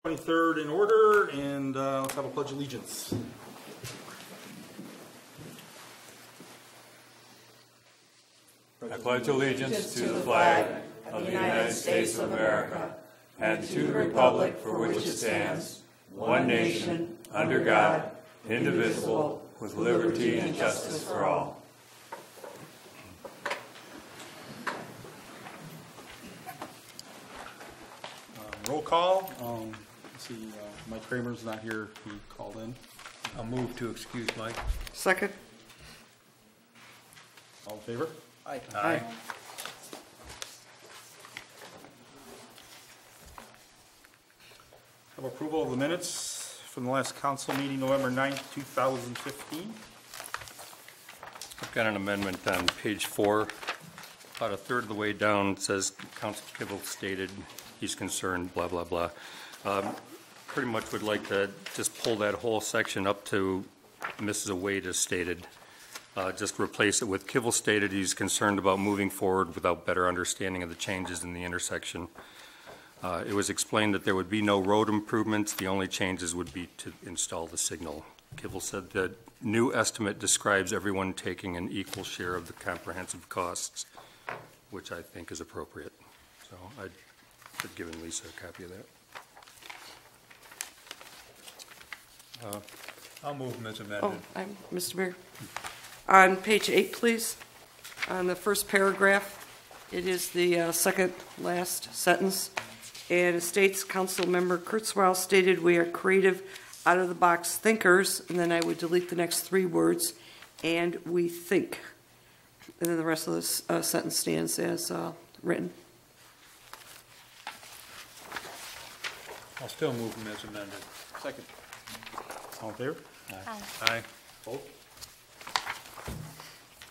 23rd in order, and let's have a pledge of allegiance. I pledge allegiance to the flag of the United States of America and to the republic for which it stands, one nation, under God, indivisible, with liberty and justice for all. Roll call. Let's see, Mike Kramer's not here. He called in. I'll move to excuse Mike. Second. All in favor? Aye. Aye. Have approval of the minutes from the last council meeting, November 9th, 2015. I've got an amendment on page 4. About a third of the way down, it says Council Kibble stated he's concerned, blah, blah, blah. Pretty much would like to just pull that whole section up to Mrs. Wade as stated. Just replace it with Kibble stated he's concerned about moving forward without better understanding of the changes in the intersection. It was explained that there would be no road improvements. The only changes would be to install the signal. Kibble said the new estimate describes everyone taking an equal share of the comprehensive costs, which I think is appropriate. So I've given Lisa a copy of that. I'll move them as amended. Mr. Mayor. On page 8, please, on the first paragraph, it is the second last sentence, and it states, Council Member Kurzweil stated we are creative, out-of-the-box thinkers, and then I would delete the next 3 words, and we think. And then the rest of this sentence stands as written. I'll still move them as amended. Second. All in favor? Aye. Aye. Vote.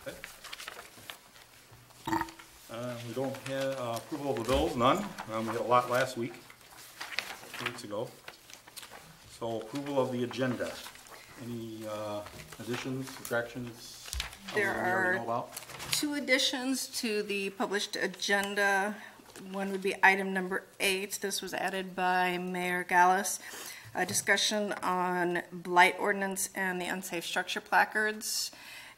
Okay. We don't have approval of the bills, none. We had a lot last week, 2 weeks ago. So approval of the agenda. Any additions, subtractions? There we already know are about? 2 additions to the published agenda. One would be item number 8. This was added by Mayor Gallus. A discussion on blight ordinance and the unsafe structure placards.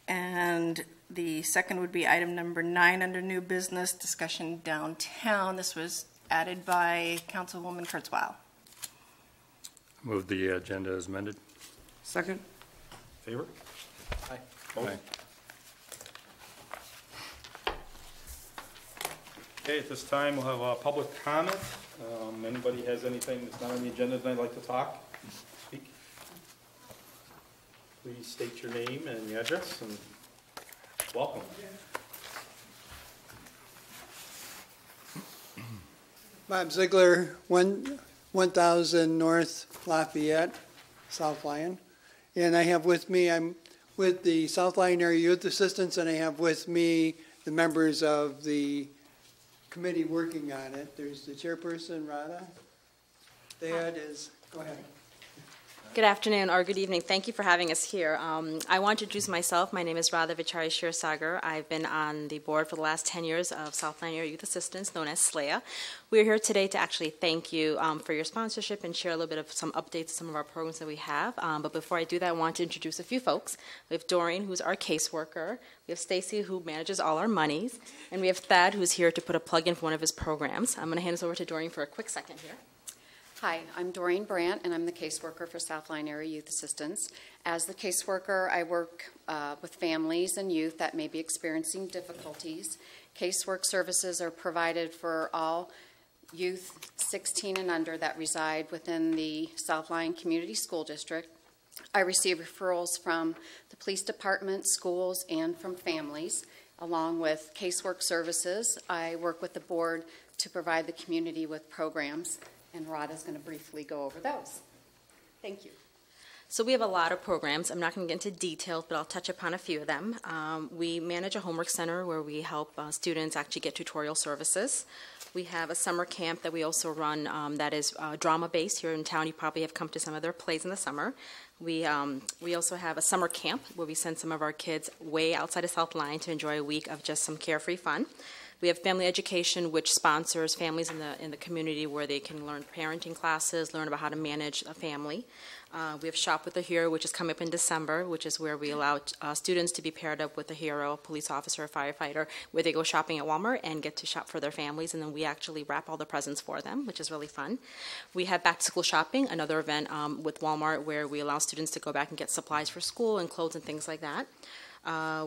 And the second would be item number 9 under new business, discussion downtown. This was added by Councilwoman Kurzweil. Move the agenda as amended. Second. Favor? Aye. Vote. Aye. Okay, at this time, we'll have a public comment. Anybody has anything that's not on the agenda that they'd like to talk, speak? Please state your name and your address, and welcome. Bob Ziegler, 1000 North Lafayette, South Lyon. And I have with me, I'm with the South Lyon Area Youth Assistance, and I have with me the members of the committee working on it. There's the chairperson, Radha. Thad is, go ahead. Good afternoon or good evening. Thank you for having us here. I want to introduce myself. My name is Radha Vichari Shirsagar. I've been on the board for the last 10 years of South Lyon Area Youth Assistance, known as SLAA. We're here today to actually thank you for your sponsorship and share a little bit of some updates to some of our programs that we have. But before I do that, I want to introduce a few folks. We have Doreen, who's our caseworker. We have Stacy, who manages all our monies. And we have Thad, who's here to put a plug in for one of his programs. I'm going to hand this over to Doreen for a quick second here. Hi, I'm Doreen Brandt, and I'm the caseworker for South Lyon Area Youth Assistance. As the caseworker, I work with families and youth that may be experiencing difficulties. Casework services are provided for all youth 16 and under that reside within the South Lyon Community School District. I receive referrals from the police department, schools, and from families. Along with casework services, I work with the board to provide the community with programs. And Radha's going to briefly go over those. Thank you. So we have a lot of programs. I'm not going to get into details, but I'll touch upon a few of them. We manage a homework center where we help students actually get tutorial services. We have a summer camp that we also run that is drama-based. Here in town, you probably have come to some of their plays in the summer. We also have a summer camp where we send some of our kids way outside of South Lyon to enjoy a week of just some carefree fun. We have Family Education, which sponsors families in the community where they can learn parenting classes, learn about how to manage a family. We have Shop with a Hero, which is coming up in December, which is where we allow students to be paired up with a hero, police officer, firefighter, where they go shopping at Walmart and get to shop for their families, and then we actually wrap all the presents for them, which is really fun. We have Back to School Shopping, another event with Walmart where we allow students to go back and get supplies for school and clothes and things like that.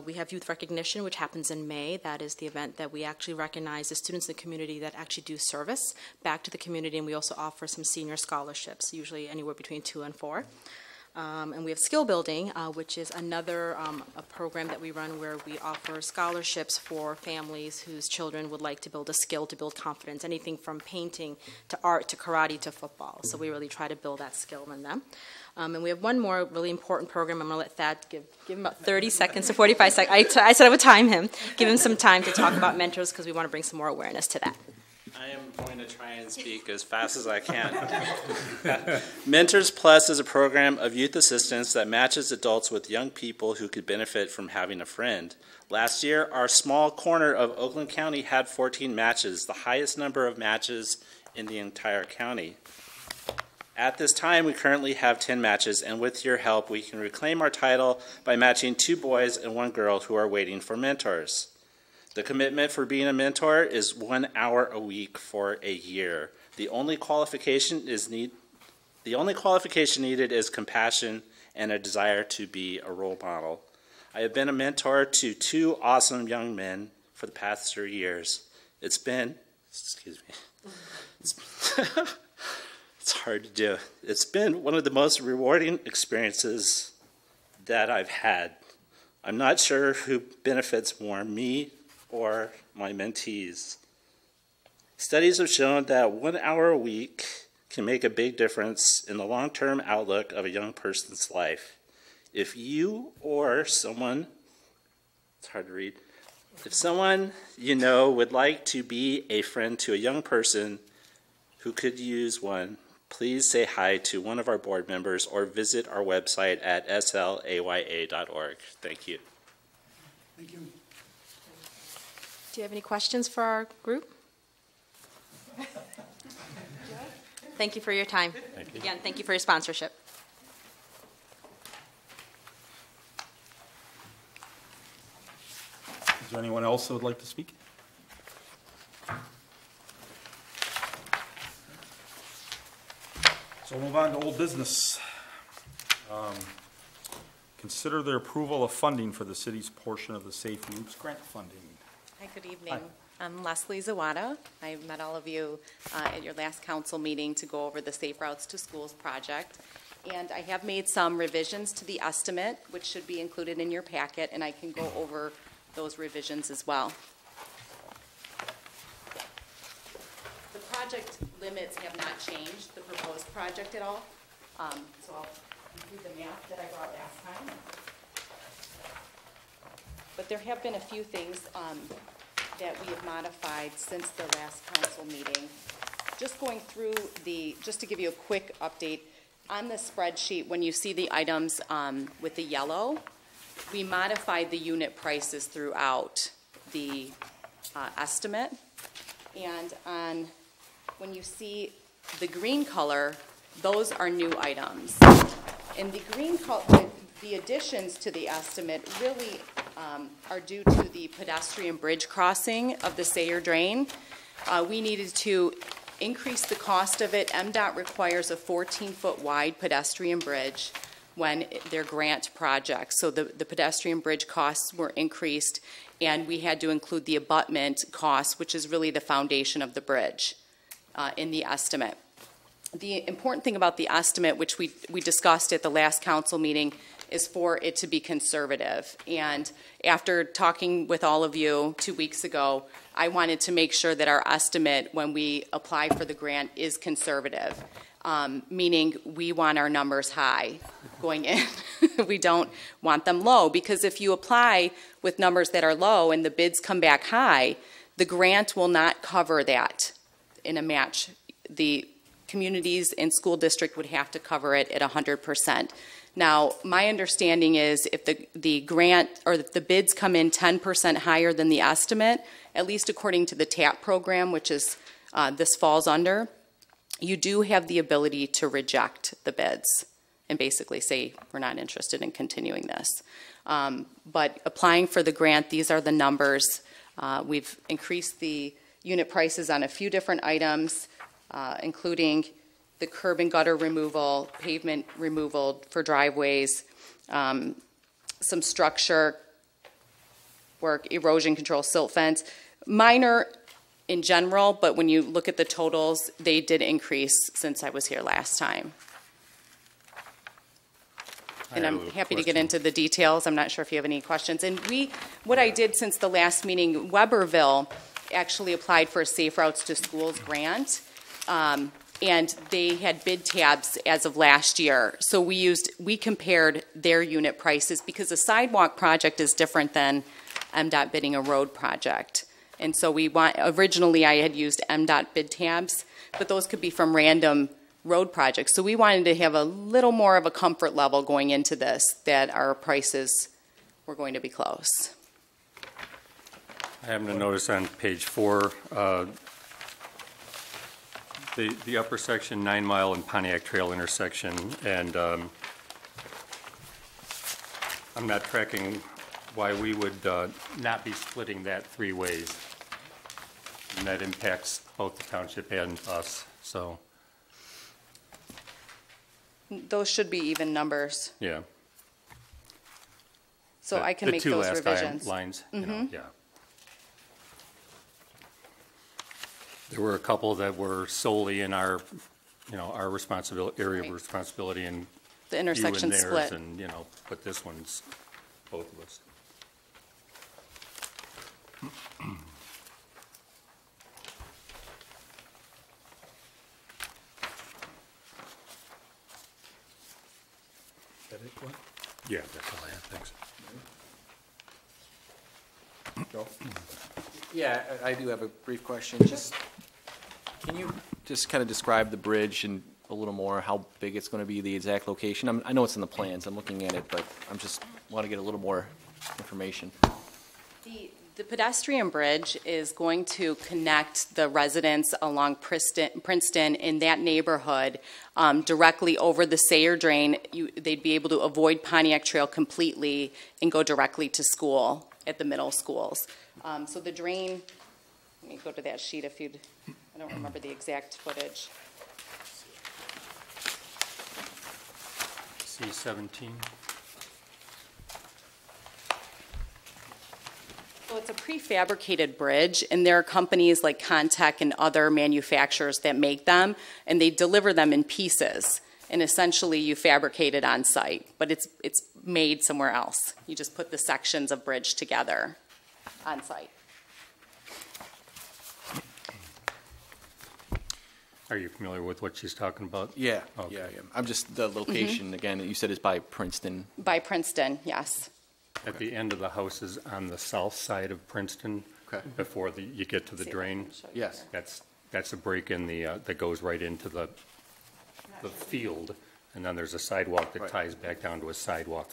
We have Youth Recognition, which happens in May. That is the event that we actually recognize the students in the community that actually do service back to the community, and we also offer some senior scholarships, usually anywhere between 2 and 4. And we have Skill Building, which is another a program that we run where we offer scholarships for families whose children would like to build a skill, to build confidence, anything from painting to art to karate to football. So we really try to build that skill in them. And we have one more really important program. I'm going to let Thad give him about 30 seconds to 45 seconds. I said I would time him, give him some time to talk about mentors because we want to bring some more awareness to that. I am going to try and speak as fast as I can. Mentors Plus is a program of youth assistance that matches adults with young people who could benefit from having a friend. Last year, our small corner of Oakland County had 14 matches, the highest number of matches in the entire county. At this time, we currently have 10 matches, and with your help, we can reclaim our title by matching 2 boys and 1 girl who are waiting for mentors. The commitment for being a mentor is 1 hour a week for a year. The only qualification needed is compassion and a desire to be a role model. I have been a mentor to 2 awesome young men for the past 3 years. It's hard to do. It's been one of the most rewarding experiences that I've had. I'm not sure who benefits more, me or my mentees. Studies have shown that 1 hour a week can make a big difference in the long-term outlook of a young person's life. If you or someone, it's hard to read, if someone you know would like to be a friend to a young person who could use one, please say hi to one of our board members or visit our website at slaya.org. Thank you. Thank you. Do you have any questions for our group? Thank you for your time. Thank you. Again, thank you for your sponsorship. Is there anyone else that would like to speak? So we'll move on to old business. Consider the approval of funding for the city's portion of the Safe Routes grant funding. Hi, good evening. I'm Leslie Zawada. I met all of you at your last council meeting to go over the Safe Routes to Schools project. And I have made some revisions to the estimate, which should be included in your packet, and I can go over those revisions as well. The project limits have not changed, the proposed project at all. So I'll include the map that I brought last time. But there have been a few things that we have modified since the last council meeting. Just going through just to give you a quick update, on the spreadsheet, when you see the items with the yellow, we modified the unit prices throughout the estimate. And when you see the green color, those are new items. And the green color, the additions to the estimate really are due to the pedestrian bridge crossing of the Sayer Drain. We needed to increase the cost of it. MDOT requires a 14-foot wide pedestrian bridge when their grant projects. So the pedestrian bridge costs were increased, and we had to include the abutment costs, which is really the foundation of the bridge, in the estimate. The important thing about the estimate, which we discussed at the last council meeting, is for it to be conservative. And after talking with all of you 2 weeks ago, I wanted to make sure that our estimate when we apply for the grant is conservative, meaning we want our numbers high going in. We don't want them low, because if you apply with numbers that are low and the bids come back high, the grant will not cover that in a match. The communities and school district would have to cover it at 100%. Now, my understanding is if the grant or if the bids come in 10% higher than the estimate, at least according to the TAP program, which is this falls under, you do have the ability to reject the bids and basically say, we're not interested in continuing this. But applying for the grant, these are the numbers. We've increased the unit prices on a few different items, including the curb and gutter removal, pavement removal for driveways, some structure work, erosion control, silt fence. Minor in general, but when you look at the totals, they did increase since I was here last time. And I'm happy to get into the details. I'm not sure if you have any questions. And what I did since the last meeting, Weberville actually applied for a Safe Routes to Schools grant. And they had bid tabs as of last year. So we compared their unit prices because a sidewalk project is different than MDOT bidding a road project. And so originally I had used MDOT bid tabs, but those could be from random road projects. So we wanted to have a little more of a comfort level going into this, that our prices were going to be close. I happen to notice on page 4, the upper section, 9 Mile and Pontiac Trail intersection, and I'm not tracking why we would not be splitting that 3 ways. And that impacts both the township and us, so. Those should be even numbers. Yeah. So I can make those revisions. The 2 last lines, you know, yeah. There were a couple that were solely in our, our responsibility, area of responsibility, and the intersection you and split. theirs, and, but this one's both of us. Is that it, Glenn? Yeah, that's all I have, thanks. Joe? Yeah, I do have a brief question. Can you just kind of describe the bridge and a little more, how big it's going to be, the exact location? I know it's in the plans, I'm looking at it, but I'm just want to get a little more information. The pedestrian bridge is going to connect the residents along Princeton in that neighborhood directly over the Sayre Drain. They'd be able to avoid Pontiac Trail completely and go directly to school at the middle schools. So the drain, let me go to that sheet if you'd, I don't remember the exact footage. C-17. So it's a prefabricated bridge, and there are companies like Contech and other manufacturers that make them, and they deliver them in pieces. And essentially, you fabricate it on site, but it's made somewhere else. You just put the sections of bridge together on site. Are you familiar with what she's talking about? Yeah, Okay. yeah. I'm just, the location, again, you said is by Princeton. By Princeton, yes. At the end of the houses on the south side of Princeton, Okay. before you get to the See if I drain, can show you Yes. here. that's a break in the, that goes right into the field, and then there's a sidewalk that Right. ties back down to a sidewalk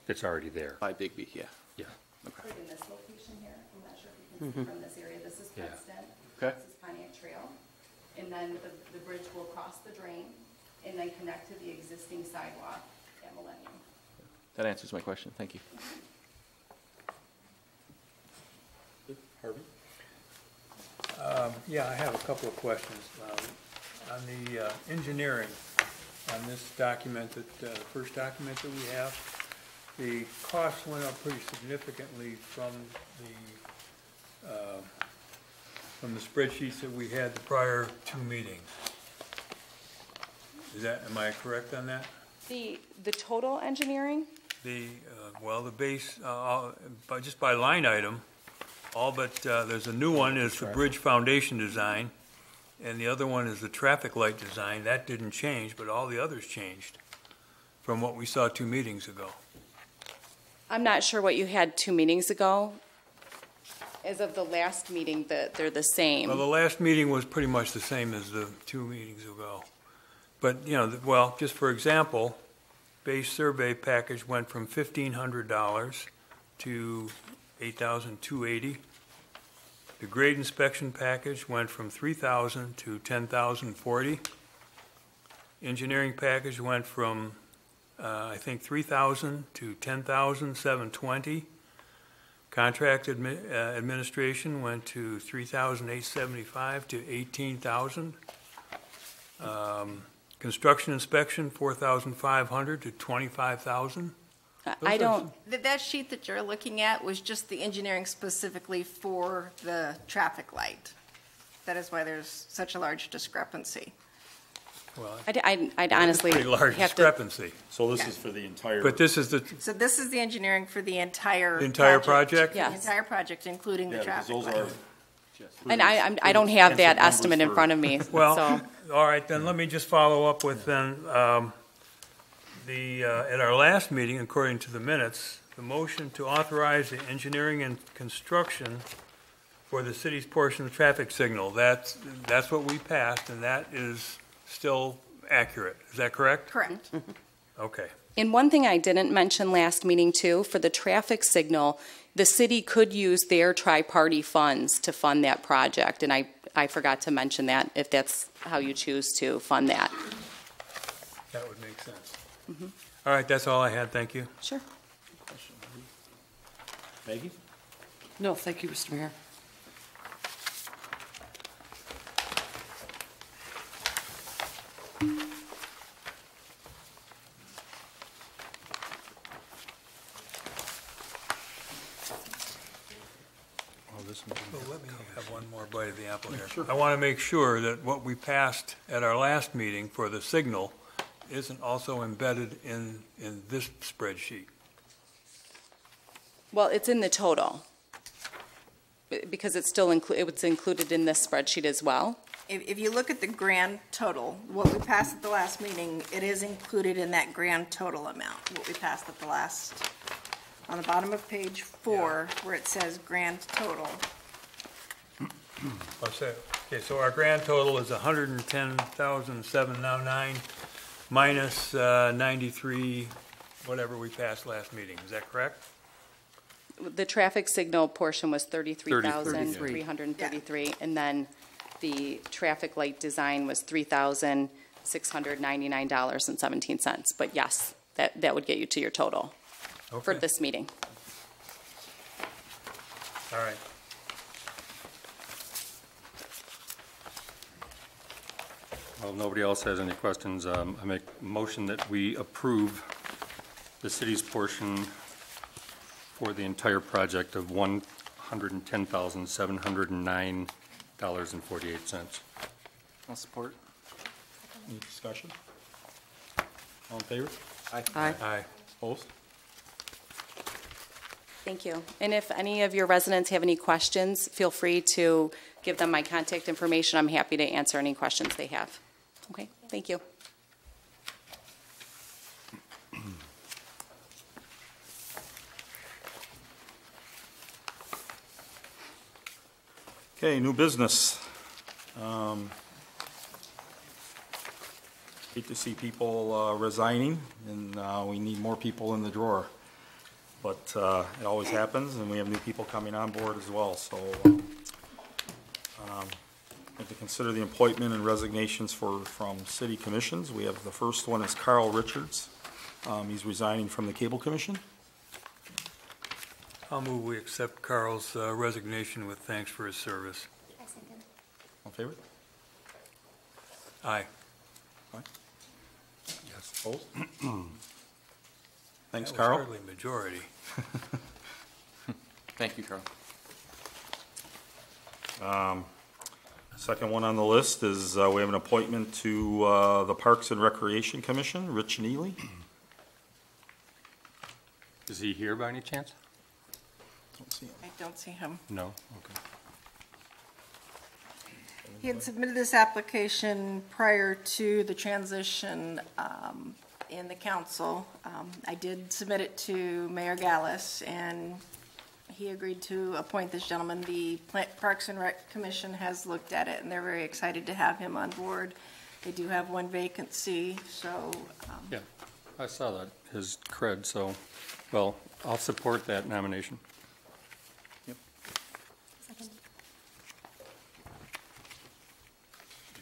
that's already there. By Bigby, yeah. Yeah. Right in this location here, I'm not sure if you can see from this area, this is Yeah. Princeton. Okay. This is Pontiac Trail. And then the bridge will cross the drain and then connect to the existing sidewalk at Millennium. That answers my question. Thank you. Harvey? Yeah, I have a couple of questions. On the engineering, on this document, the first document that we have, the cost went up pretty significantly from the spreadsheets that we had the prior 2 meetings. Am I correct on that? The total engineering? The base, just by line item, all but, there's a new one is the bridge foundation design, and the other one is the traffic light design. That didn't change, but all the others changed from what we saw 2 meetings ago. I'm not sure what you had 2 meetings ago. As of the last meeting, they're the same. Well, the last meeting was pretty much the same as the 2 meetings ago. But, well, just for example, base survey package went from $1,500 to $8,280. The grade inspection package went from $3,000 to $10,040. Engineering package went from, I think, $3,000 to $10,720. Contract administration went to $3,875 to $18,000. Construction inspection, $4,500 to $25,000. I don't. That sheet that you're looking at was just the engineering specifically for the traffic light. That is why there's such a large discrepancy. Well, I'd honestly pretty large have discrepancy. So this is for the entire. But this is the So this is the engineering for the entire project? The Yes. entire project, including the traffic those light. are. And I don't have that Expensive estimate in numbers front of me, Well, so. all right, then let me just follow up with then, at our last meeting, according to the minutes, the motion to authorize the engineering and construction for the city's portion of the traffic signal, that's what we passed, and that is still accurate. Is that correct? Correct. Okay. And one thing I didn't mention last meeting too, for the traffic signal, the city could use their tri-party funds to fund that project. And I forgot to mention that, if that's how you choose to fund that. That would make sense. All right, that's all I had. Thank you. Sure. Maggie? No, thank you, Mr. Mayor. Well, let me have one more bite of the apple here. I want to make sure that what we passed at our last meeting for the signal isn't also embedded in this spreadsheet. Well, it's in the total, because it's still it's included in this spreadsheet as well. If you look at the grand total, what we passed at the last meeting, it is included in that grand total amount, what we passed at the last, on the bottom of page 4, where it says grand total. Okay, so our grand total is 110,709 minus 93, whatever we passed last meeting. Is that correct? The traffic signal portion was $33,333, and then the traffic light design was $3,699.17. But yes, that would get you to your total for Okay. this meeting. All right. Well, if nobody else has any questions, I make a motion that we approve the city's portion for the entire project of $110,709.48. I'll support. Any discussion? All in favor? Aye. Aye. Opposed? Thank you. And if any of your residents have any questions, feel free to give them my contact information. I'm happy to answer any questions they have. Okay, thank you. Okay, new business. Hate to see people resigning, and we need more people in the drawer. But it always happens, and we have new people coming on board as well, so I'd like to consider the appointment and resignations from city commissions. We have, the first one is Carl Richards. He's resigning from the Cable Commission. I'll move we accept Carl's resignation with thanks for his service. All in favor? Aye. Yes. Opposed? Thanks, That was Carl. hardly a majority. Thank you, Carl. Second one on the list is we have an appointment to the Parks and Recreation Commission, Rich Neely. Is he here by any chance? Don't see him. I don't see him. No? Okay. He had submitted this application prior to the transition in the council. I did submit it to Mayor Gallus, and he agreed to appoint this gentleman. The Parks and Rec Commission has looked at it, and they're very excited to have him on board. They do have one vacancy, so. Yeah, I saw that, his cred, so, well, I'll support that nomination. It's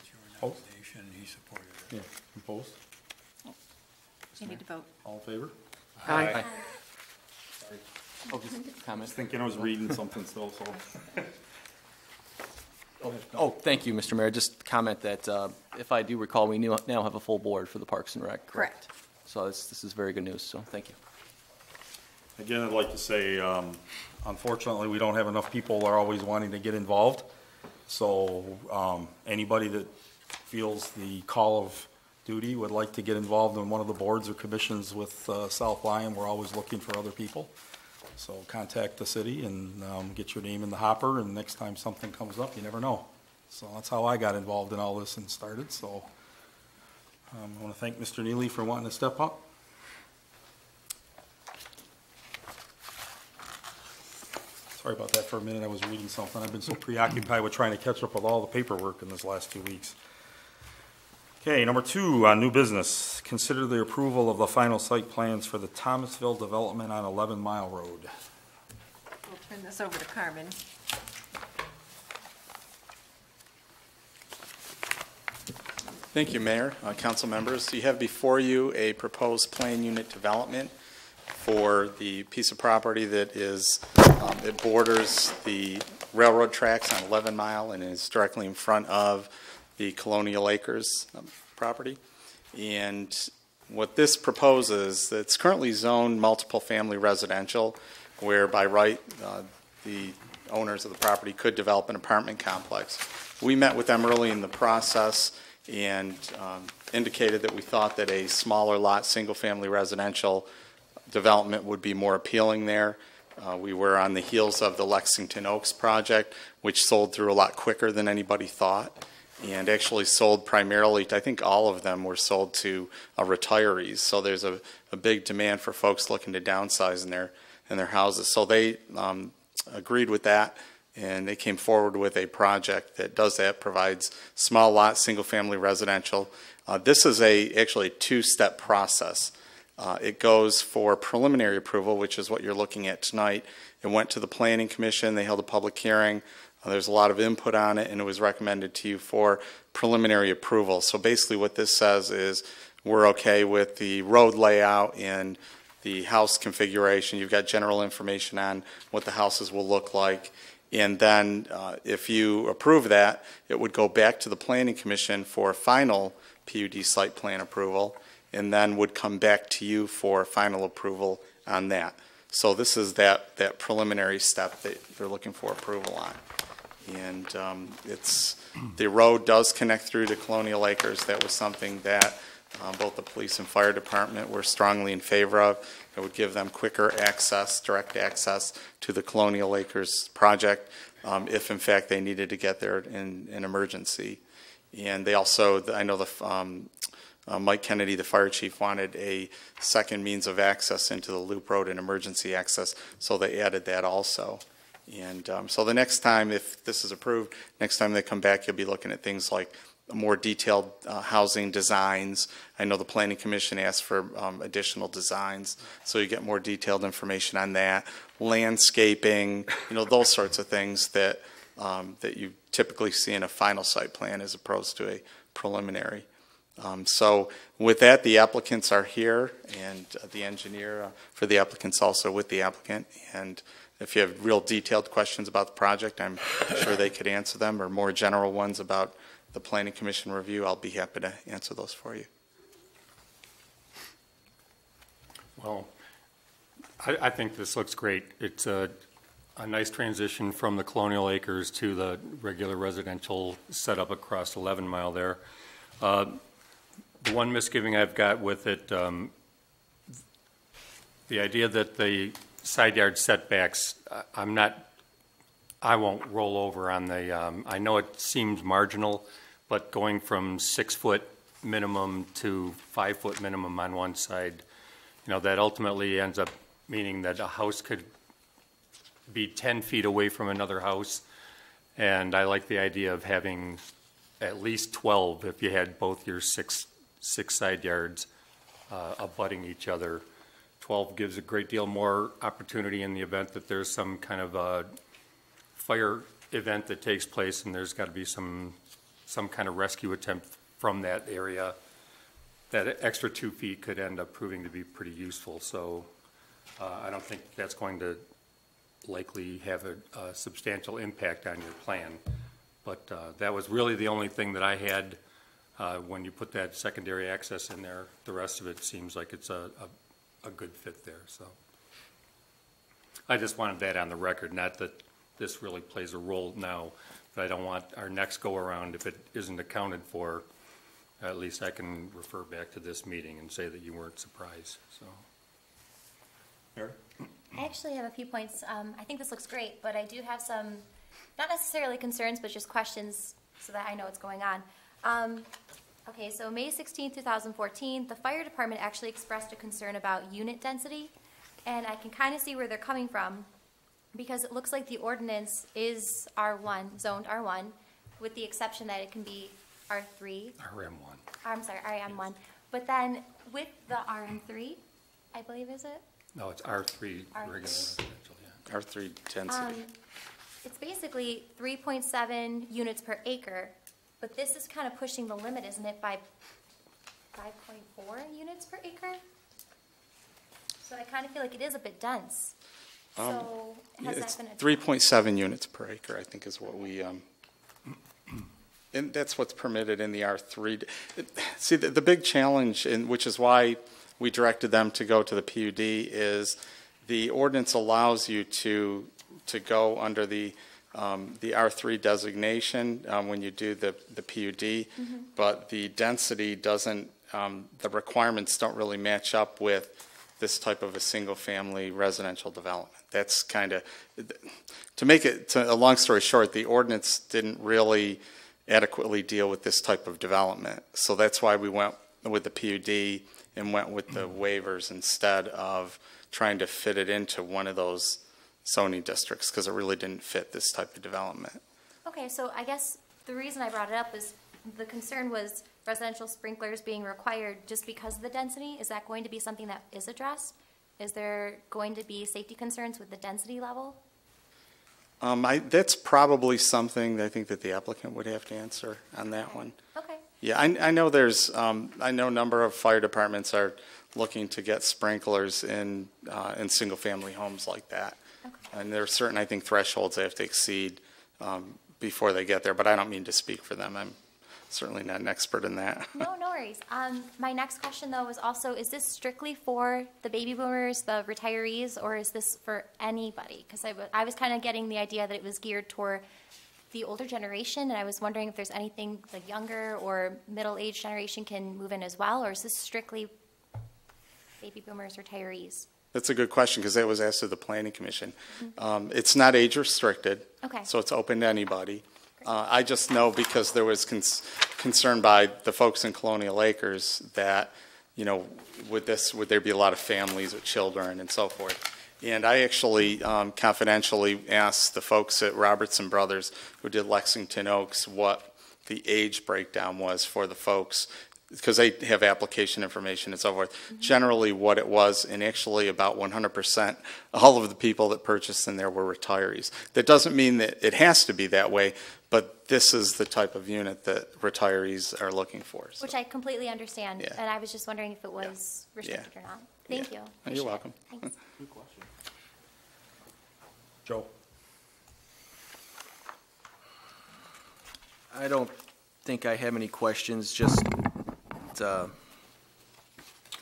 your nomination, he supported it. Yeah, opposed? You need to vote. All in favor? Aye. Oh, just comment. I was thinking I was reading something still, so. Oh, thank you, Mr. Mayor. Just comment that if I do recall, we now have a full board for the Parks and Rec. Correct. So this is very good news, so thank you. Again, I'd like to say, unfortunately, we don't have enough people that are always wanting to get involved. So anybody that feels the call of duty would like to get involved in one of the boards or commissions with South Lyon, we're always looking for other people. So contact the city and get your name in the hopper, and next time something comes up, you never know. So that's how I got involved in all this and started. So I want to thank Mr. Neely for wanting to step up. Sorry about that for a minute. I was reading something. I've been so preoccupied with trying to catch up with all the paperwork in this last 2 weeks. Okay, number 2 on new business. Consider the approval of the final site plans for the Thomasville development on 11 Mile Road. We'll turn this over to Carmen. Thank you, Mayor, council members. You have before you a proposed plan unit development for the piece of property that is, it borders the railroad tracks on 11 Mile and is directly in front of the Colonial Acres property. And what this proposes, it's currently zoned multiple family residential, where by right the owners of the property could develop an apartment complex. We met with them early in the process and indicated that we thought that a smaller lot, single-family residential development would be more appealing there. We were on the heels of the Lexington Oaks project, which sold through a lot quicker than anybody thought, and actually sold primarily, I think all of them were sold to retirees. So there's a big demand for folks looking to downsize in their houses. So they agreed with that, and they came forward with a project that does that, provides small lot, single-family residential. This is actually a two-step process. It goes for preliminary approval, which is what you're looking at tonight. It went to the Planning Commission. They held a public hearing. There's a lot of input on it, and it was recommended to you for preliminary approval. So basically what this says is we're okay with the road layout and the house configuration. You've got general information on what the houses will look like. And then if you approve that, it would go back to the Planning Commission for final PUD site plan approval, and then would come back to you for final approval on that. So this is that preliminary step that they're looking for approval on. And the road does connect through to Colonial Acres. That was something that both the police and fire department were strongly in favor of. It would give them quicker access, direct access to the Colonial Acres project if in fact they needed to get there in an emergency. And they also, I know Mike Kennedy, the fire chief, wanted a second means of access into the loop road and emergency access, so they added that also. And so the next time, if this is approved, next time they come back, you'll be looking at things like more detailed housing designs. I know the Planning Commission asked for additional designs, so you get more detailed information on that. Landscaping, those sorts of things that you typically see in a final site plan as opposed to a preliminary. So with that, the applicants are here, and the engineer for the applicants also with the applicant. And if you have real detailed questions about the project, I'm sure they could answer them, or more general ones about the Planning Commission review, I'll be happy to answer those for you. Well, I think this looks great. It's a nice transition from the Colonial Acres to the regular residential setup across 11 Mile there. The one misgiving I've got with it, the idea that the side yard setbacks, I won't roll over on the, I know it seems marginal, but going from 6 foot minimum to 5 foot minimum on one side, that ultimately ends up meaning that a house could be 10 feet away from another house. And I like the idea of having at least 12 if you had both your six side yards abutting each other. 12 gives a great deal more opportunity in the event that there's some kind of a fire event that takes place and there's got to be some kind of rescue attempt from that area. That extra 2 feet could end up proving to be pretty useful. So I don't think that's going to likely have a substantial impact on your plan. But that was really the only thing that I had when you put that secondary access in there. The rest of it seems like it's a good fit there. So I just wanted that on the record, not that this really plays a role now, but I don't want our next go around, if it isn't accounted for, at least I can refer back to this meeting and say that you weren't surprised. So, Mary? I actually have a few points. I think this looks great, but I do have some, not necessarily concerns, but just questions so that I know what's going on. Okay, so May 16, 2014, the fire department actually expressed a concern about unit density, and I can kind of see where they're coming from, because it looks like the ordinance is R1, zoned R1, with the exception that it can be R3. RM1. I'm sorry, RM1. But then with the RM3, I believe, is it? No, it's R3 regular residential, yeah. R3 density. It's basically 3.7 units per acre, but this is kind of pushing the limit, isn't it, by 5.4 units per acre? So I kind of feel like it is a bit dense. So has It's that been 3.7 units per acre, I think, is what we, and that's what's permitted in the R3. See, the big challenge, which is why we directed them to go to the PUD, is the ordinance allows you to go under the R3 designation when you do the PUD, but the density doesn't, the requirements don't really match up with this type of a single-family residential development. That's kind of, to make it, a long story short, the ordinance didn't really adequately deal with this type of development. So that's why we went with the PUD and went with the waivers instead of trying to fit it into one of those zoning districts, because it really didn't fit this type of development. Okay, so I guess the reason I brought it up is the concern was residential sprinklers being required just because of the density. Is that going to be something that is addressed? Is there going to be safety concerns with the density level? That's probably something that I think that the applicant would have to answer on that one. Okay. Yeah, I know there's, I know a number of fire departments are looking to get sprinklers in single-family homes like that. Okay. And there are certain, I think, thresholds they have to exceed before they get there, but I don't mean to speak for them. I'm certainly not an expert in that. No worries. My next question, though, was also, is this strictly for the baby boomers, the retirees, or is this for anybody? Because I was kind of getting the idea that it was geared toward the older generation, and I was wondering if there's anything the younger or middle-aged generation can move in as well, or is this strictly baby boomers, retirees? That's a good question, because that was asked of the Planning Commission. It's not age restricted, okay. So it's open to anybody. I just know because there was concern by the folks in Colonial Acres that, you know, would there be a lot of families with children and so forth. And I actually confidentially asked the folks at Robertson Brothers who did Lexington Oaks what the age breakdown was for the folks, because they have application information and so forth, generally what it was, and actually about 100%, all of the people that purchased in there were retirees. That doesn't mean that it has to be that way, but this is the type of unit that retirees are looking for. So. Which I completely understand, Yeah. and I was just wondering if it was restricted or not. Thank you. You're welcome. Thanks. Good question. Joe? I don't think I have any questions, just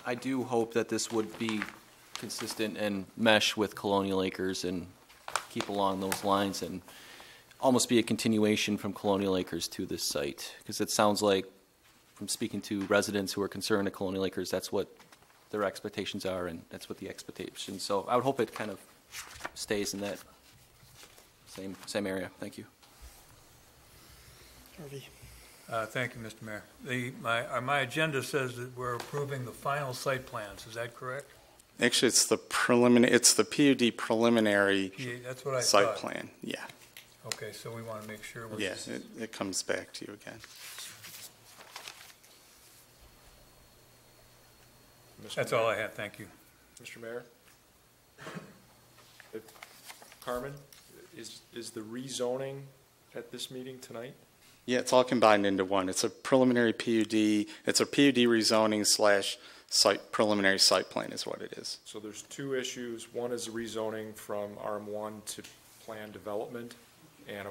I do hope that this would be consistent and mesh with Colonial Acres and keep along those lines and almost be a continuation from Colonial Acres to this site, because it sounds like from speaking to residents who are concerned at Colonial Acres, that's what their expectations are, and that's what the expectations. So I would hope it kind of stays in that same area. Thank you. Harvey. Thank you, Mr. Mayor. My agenda says that we're approving the final site plans. Is that correct? Actually, it's the PUD preliminary That's what I site thought. plan. Yeah. Okay, so we want to make sure. we're- Yeah, it comes back to you again. That's all I have, thank you. Mr. Mayor? Carmen, is the rezoning at this meeting tonight? Yeah, it's all combined into one. It's a preliminary PUD, it's a PUD rezoning / preliminary site plan is what it is. So there's two issues. One is the rezoning from RM1 to plan development and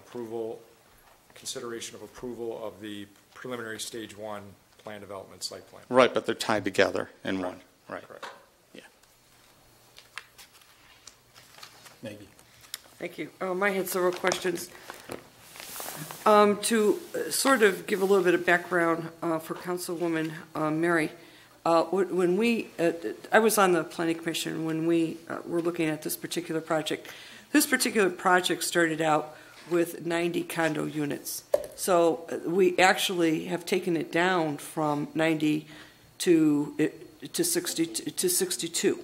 consideration of approval of the preliminary stage 1 plan development site plan. Right, but they're tied together in one, right? Correct. Yeah. Maggie. Thank you. I had several questions. To sort of give a little bit of background for Councilwoman Mary, when I was on the Planning Commission when we were looking at this particular project. This particular project started out with 90 condo units. So we actually have taken it down from 90 to 62.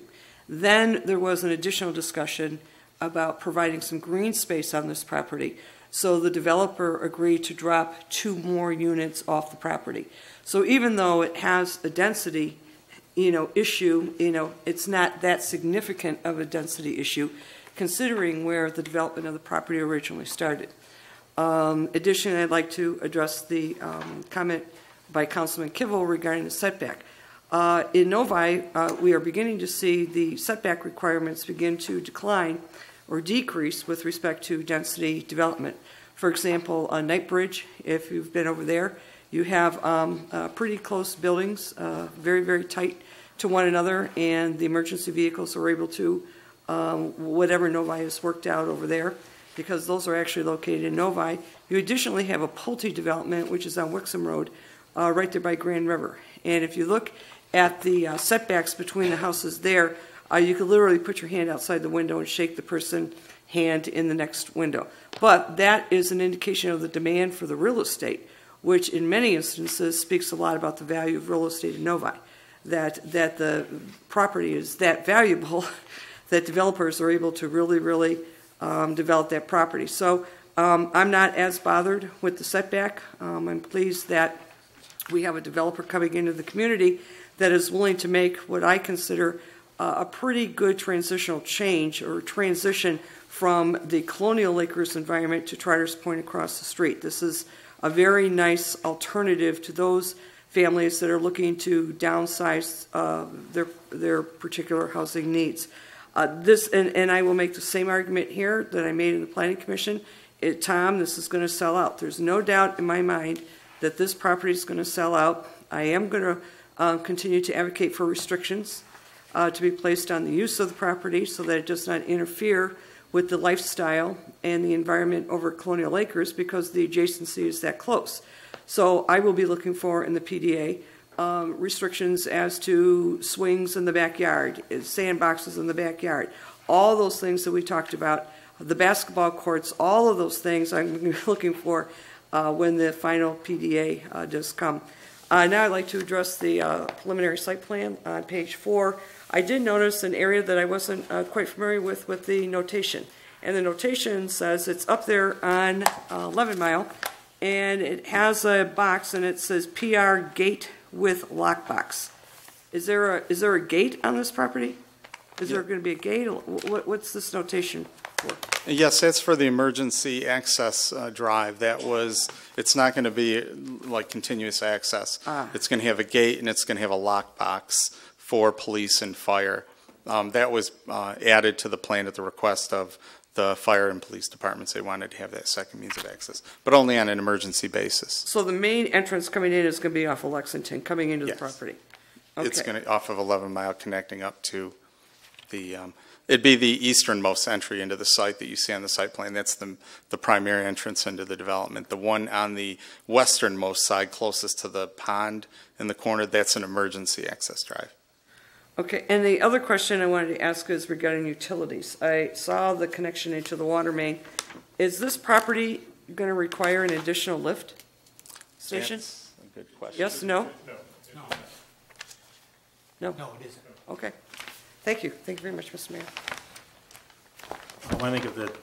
Then there was an additional discussion about providing some green space on this property. So the developer agreed to drop 2 more units off the property. So even though it has a density, issue, it's not that significant of a density issue, considering where the development of the property originally started. Additionally, I'd like to address the comment by Councilman Kivel regarding the setback. In Novi, we are beginning to see the setback requirements begin to decline or decrease with respect to density development. For example, on Knightbridge, if you've been over there, you have pretty close buildings, very, very tight to one another, and the emergency vehicles are able to, whatever Novi has worked out over there, because those are actually located in Novi. You additionally have a Pulte development, which is on Wixom Road, right there by Grand River. And if you look at the setbacks between the houses there, you could literally put your hand outside the window and shake the person's hand in the next window. But that is an indication of the demand for the real estate, which in many instances speaks a lot about the value of real estate in Novi, that the property is that valuable that developers are able to really develop that property. So I'm not as bothered with the setback. I'm pleased that we have a developer coming into the community that is willing to make what I consider a pretty good transitional change or transition from the Colonial Acres environment to Trotters Point across the street. This is a very nice alternative to those families that are looking to downsize their particular housing needs. And I will make the same argument here that I made in the Planning Commission. Tom, this is going to sell out. There's no doubt in my mind that this property is going to sell out. I am going to continue to advocate for restrictions to be placed on the use of the property so that it does not interfere with the lifestyle and the environment over Colonial Acres because the adjacency is that close. So I will be looking for in the PDA restrictions as to swings in the backyard, sandboxes in the backyard, all those things that we talked about, the basketball courts, all of those things I'm looking for when the final PDA does come. Now I'd like to address the preliminary site plan on page 4. I did notice an area that I wasn't quite familiar with the notation. And the notation says it's up there on 11 Mile, and it has a box, and it says PR gate with lockbox. Is there a gate on this property? Is there going to be a gate? What's this notation for? Yes, that's for the emergency access drive. It's not going to be like continuous access. It's going to have a gate and it's going to have a lockbox for police and fire. That was added to the plan at the request of the fire and police departments. They wanted to have that second means of access, but only on an emergency basis. So the main entrance coming in is going to be off of Lexington, coming into the property? Okay. It's going to off of 11 Mile connecting up to the, it'd be the easternmost entry into the site that you see on the site plan. That's the primary entrance into the development. The one on the westernmost side, closest to the pond in the corner, that's an emergency access drive. Okay, and the other question I wanted to ask is regarding utilities. I saw the connection into the water main. Is this property going to require an additional lift station? That's a good question. Yes, no? No, it isn't. Okay. Thank you. Thank you very much, Mr. Mayor. I think of that,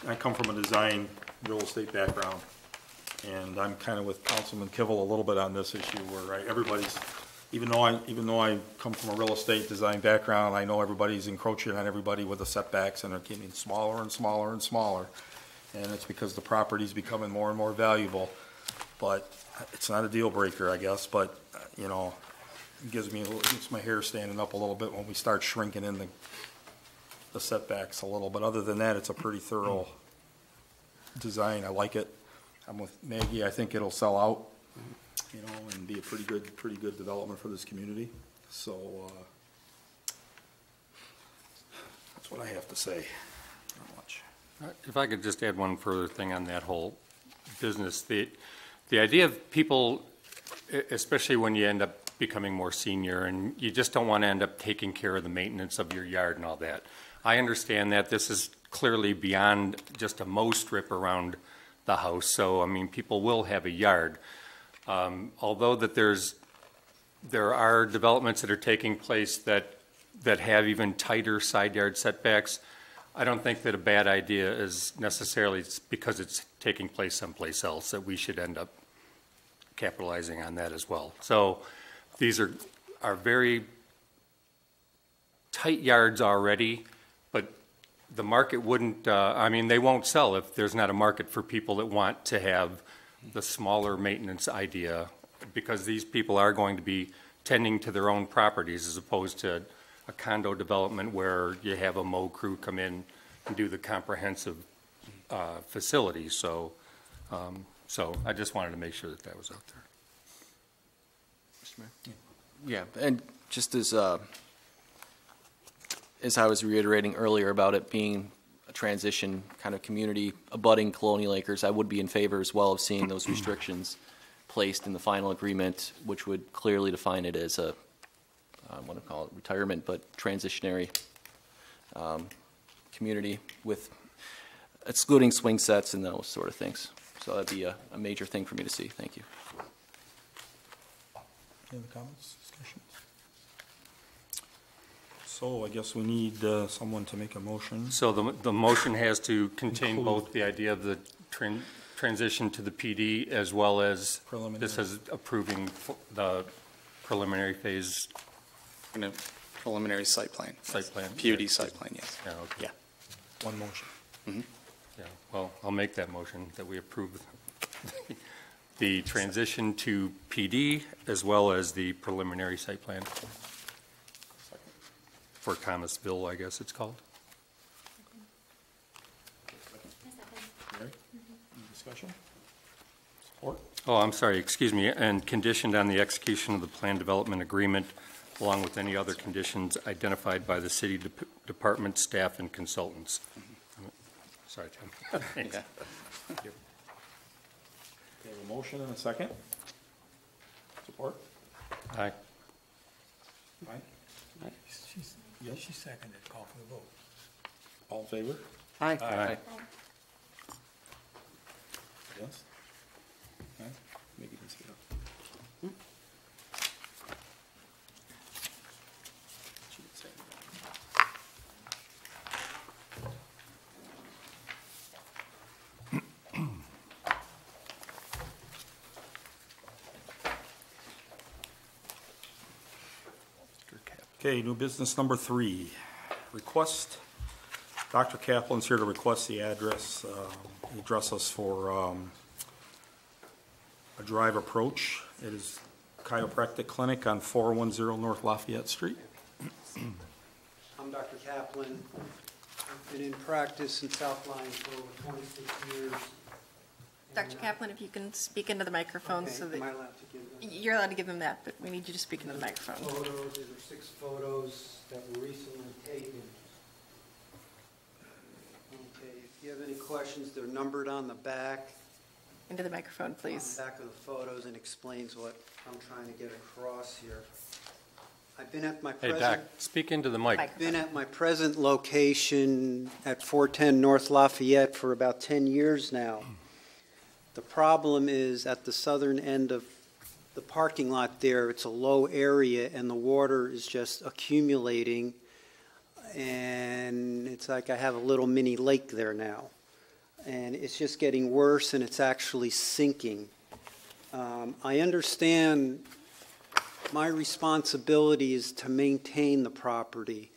I come from a design real estate background. And I'm kind of with Councilman Kivel a little bit on this issue where everybody's, even though I come from a real estate design background, I know everybody's encroaching on everybody with the setbacks and they're getting smaller and smaller and smaller. And it's because the property's becoming more and more valuable. But it's not a deal breaker, I guess, but, you know, it gets my hair standing up a little bit when we start shrinking in the setbacks a little. But other than that, it's a pretty thorough design. I like it. I'm with Maggie. I think it'll sell out, you know, and be a pretty good development for this community. So, that's what I have to say. Not much. If I could just add one further thing on that whole business, the idea of people, especially when you end up becoming more senior and you just don't want to end up taking care of the maintenance of your yard and all that. I understand that this is clearly beyond just a mow strip around the house, so I mean people will have a yard. Although that there are developments that are taking place that have even tighter side yard setbacks, I don't think that a bad idea is necessarily because it's taking place someplace else that we should end up capitalizing on that as well. So these are very tight yards already, but the market wouldn't, I mean, they won't sell if there's not a market for people that want to have the smaller maintenance idea, because these people are going to be tending to their own properties as opposed to a condo development where you have a mow crew come in and do the comprehensive facility. So I just wanted to make sure that was out there. Mr. Mayor? Yeah, and just as I was reiterating earlier about it being a transition kind of community abutting Colonial Acres, I would be in favor as well of seeing those restrictions placed in the final agreement, which would clearly define it as a, I want to call it retirement, but transitionary community with excluding swing sets and those sort of things. So that'd be a major thing for me to see. Thank you. Any other comments, discussions? So I guess we need someone to make a motion. So the motion has to contain both the idea of the transition to the PD as well as this is approving the preliminary phase. Preliminary site plan. Site plan. PUD site plan, yes. Yeah, okay. Yeah. One motion. Mm-hmm. Yeah, well, I'll make that motion that we approve the transition to PD as well as the preliminary site plan for Thomasville, I guess it's called. Any discussion? Support? Oh, I'm sorry, excuse me, and conditioned on the execution of the plan development agreement along with any other conditions identified by the city department staff and consultants. Sorry, Tim. Thanks. Yeah. Thank you. Okay, a motion and a second. Support? Aye. Aye. Yes, she seconded. Call for the vote. All in favor? Aye. Aye. Yes? Aye. Maybe you can see it. She did say that. Okay, new business number 3. Request, Dr. Kaplan's here to request the address, address us for a drive approach. It is Chiropractic Clinic on 410 North Lafayette Street. I'm Dr. Kaplan. I've been in practice in South Lyon for over 26 years. Dr. Kaplan, if you can speak into the microphone Okay, so that am I allowed to give them? you're allowed to give them that, but we need you to speak into the microphone. Photos, these are 6 photos that were recently taken. Okay, if you have any questions, they're numbered on the back. Into the microphone, please. On the back of the photos, and explains what I'm trying to get across here. I've been at my Hey, present. Doc, speak into the mic. I've been at my present location at 410 North Lafayette for about 10 years now. The problem is at the southern end of the parking lot there, it's a low area and the water is just accumulating. And it's like I have a little mini lake there now. and it's just getting worse, and it's actually sinking. I understand my responsibility is to maintain the property.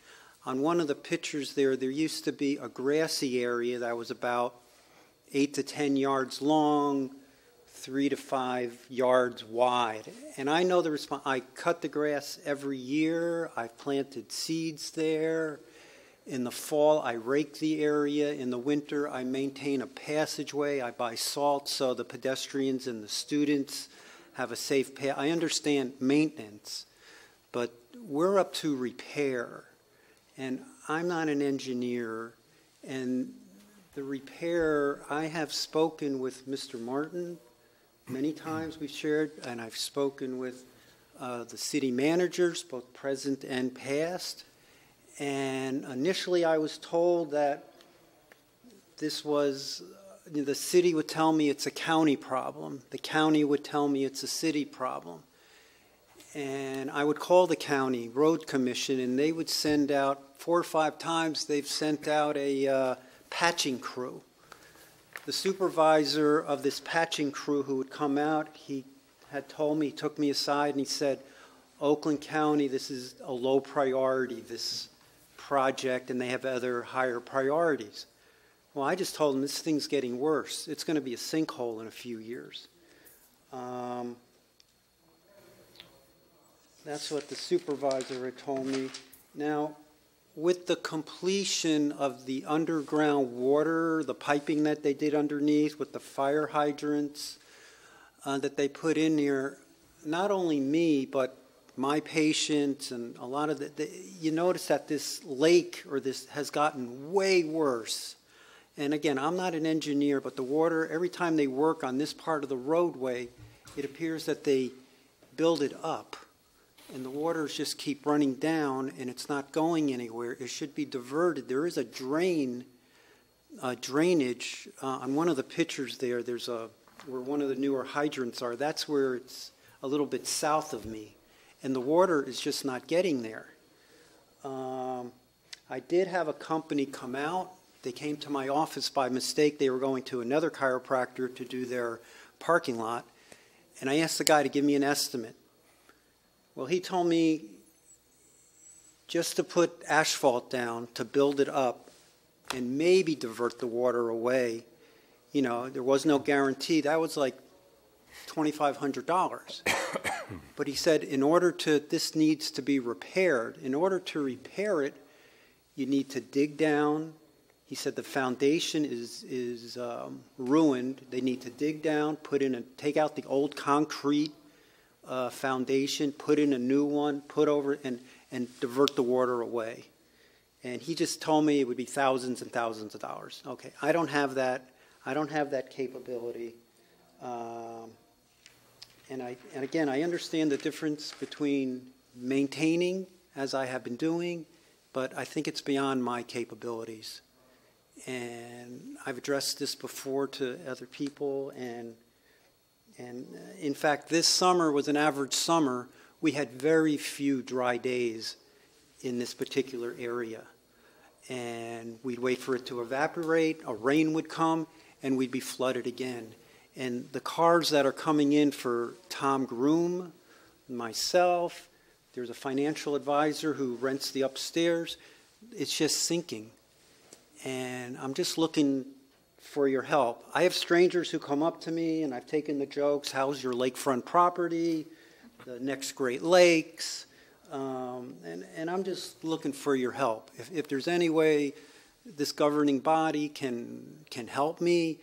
On one of the pictures there used to be a grassy area that was about 8 to 10 yards long, 3 to 5 yards wide. And I know I cut the grass every year. I've planted seeds there. In the fall, I rake the area. In the winter, I maintain a passageway. I buy salt so the pedestrians and the students have a safe path. I understand maintenance, but we're up to repair. And I'm not an engineer. And the repair, I have spoken with Mr. Martin many times. We've shared, and I've spoken with the city managers, both present and past. And initially I was told that this was, the city would tell me it's a county problem. The county would tell me it's a city problem. And I would call the county road commission, and they would send out 4 or 5 times, they've sent out a patching crew. The supervisor of this patching crew who would come out, he had told me, he took me aside and he said, Oakland County, this is a low priority, this project, and they have other higher priorities. Well, I just told them this thing's getting worse. It's going to be a sinkhole in a few years. That's what the supervisor had told me. Now, with the completion of the underground water, the piping that they did underneath with the fire hydrants that they put in there, not only me, but my patients and a lot of you notice that this lake or this has gotten way worse. And again, I'm not an engineer, but the water, every time they work on this part of the roadway, it appears that they build it up. And the waters just keep running down, and it's not going anywhere. It should be diverted. There is a drainage on one of the pictures there. There's where one of the newer hydrants are. That's where it's a little bit south of me, and the water is just not getting there. I did have a company come out. They came to my office by mistake. They were going to another chiropractor to do their parking lot, and I asked the guy to give me an estimate. Well, he told me just to put asphalt down, to build it up, and maybe divert the water away. You know, there was no guarantee. That was like $2,500. But he said, this needs to be repaired. In order to repair it, you need to dig down. He said the foundation is ruined. They need to dig down, take out the old concrete foundation, put in a new one, put over and divert the water away. And he just told me it would be thousands and thousands of dollars. Okay, I don't have that. I don't have that capability. And again, I understand the difference between maintaining, as I have been doing, but I think it's beyond my capabilities. And I've addressed this before to other people, and in fact, this summer was an average summer. We had very few dry days in this particular area. And we'd wait for it to evaporate, a rain would come, and we'd be flooded again. And the cars that are coming in for Tom Groom, myself, there's a financial advisor who rents the upstairs, it's just sinking. And I'm just looking for your help. I have strangers who come up to me, and I've taken the jokes, how's your lakefront property, the next Great Lakes, and I'm just looking for your help. If there's any way this governing body can help me,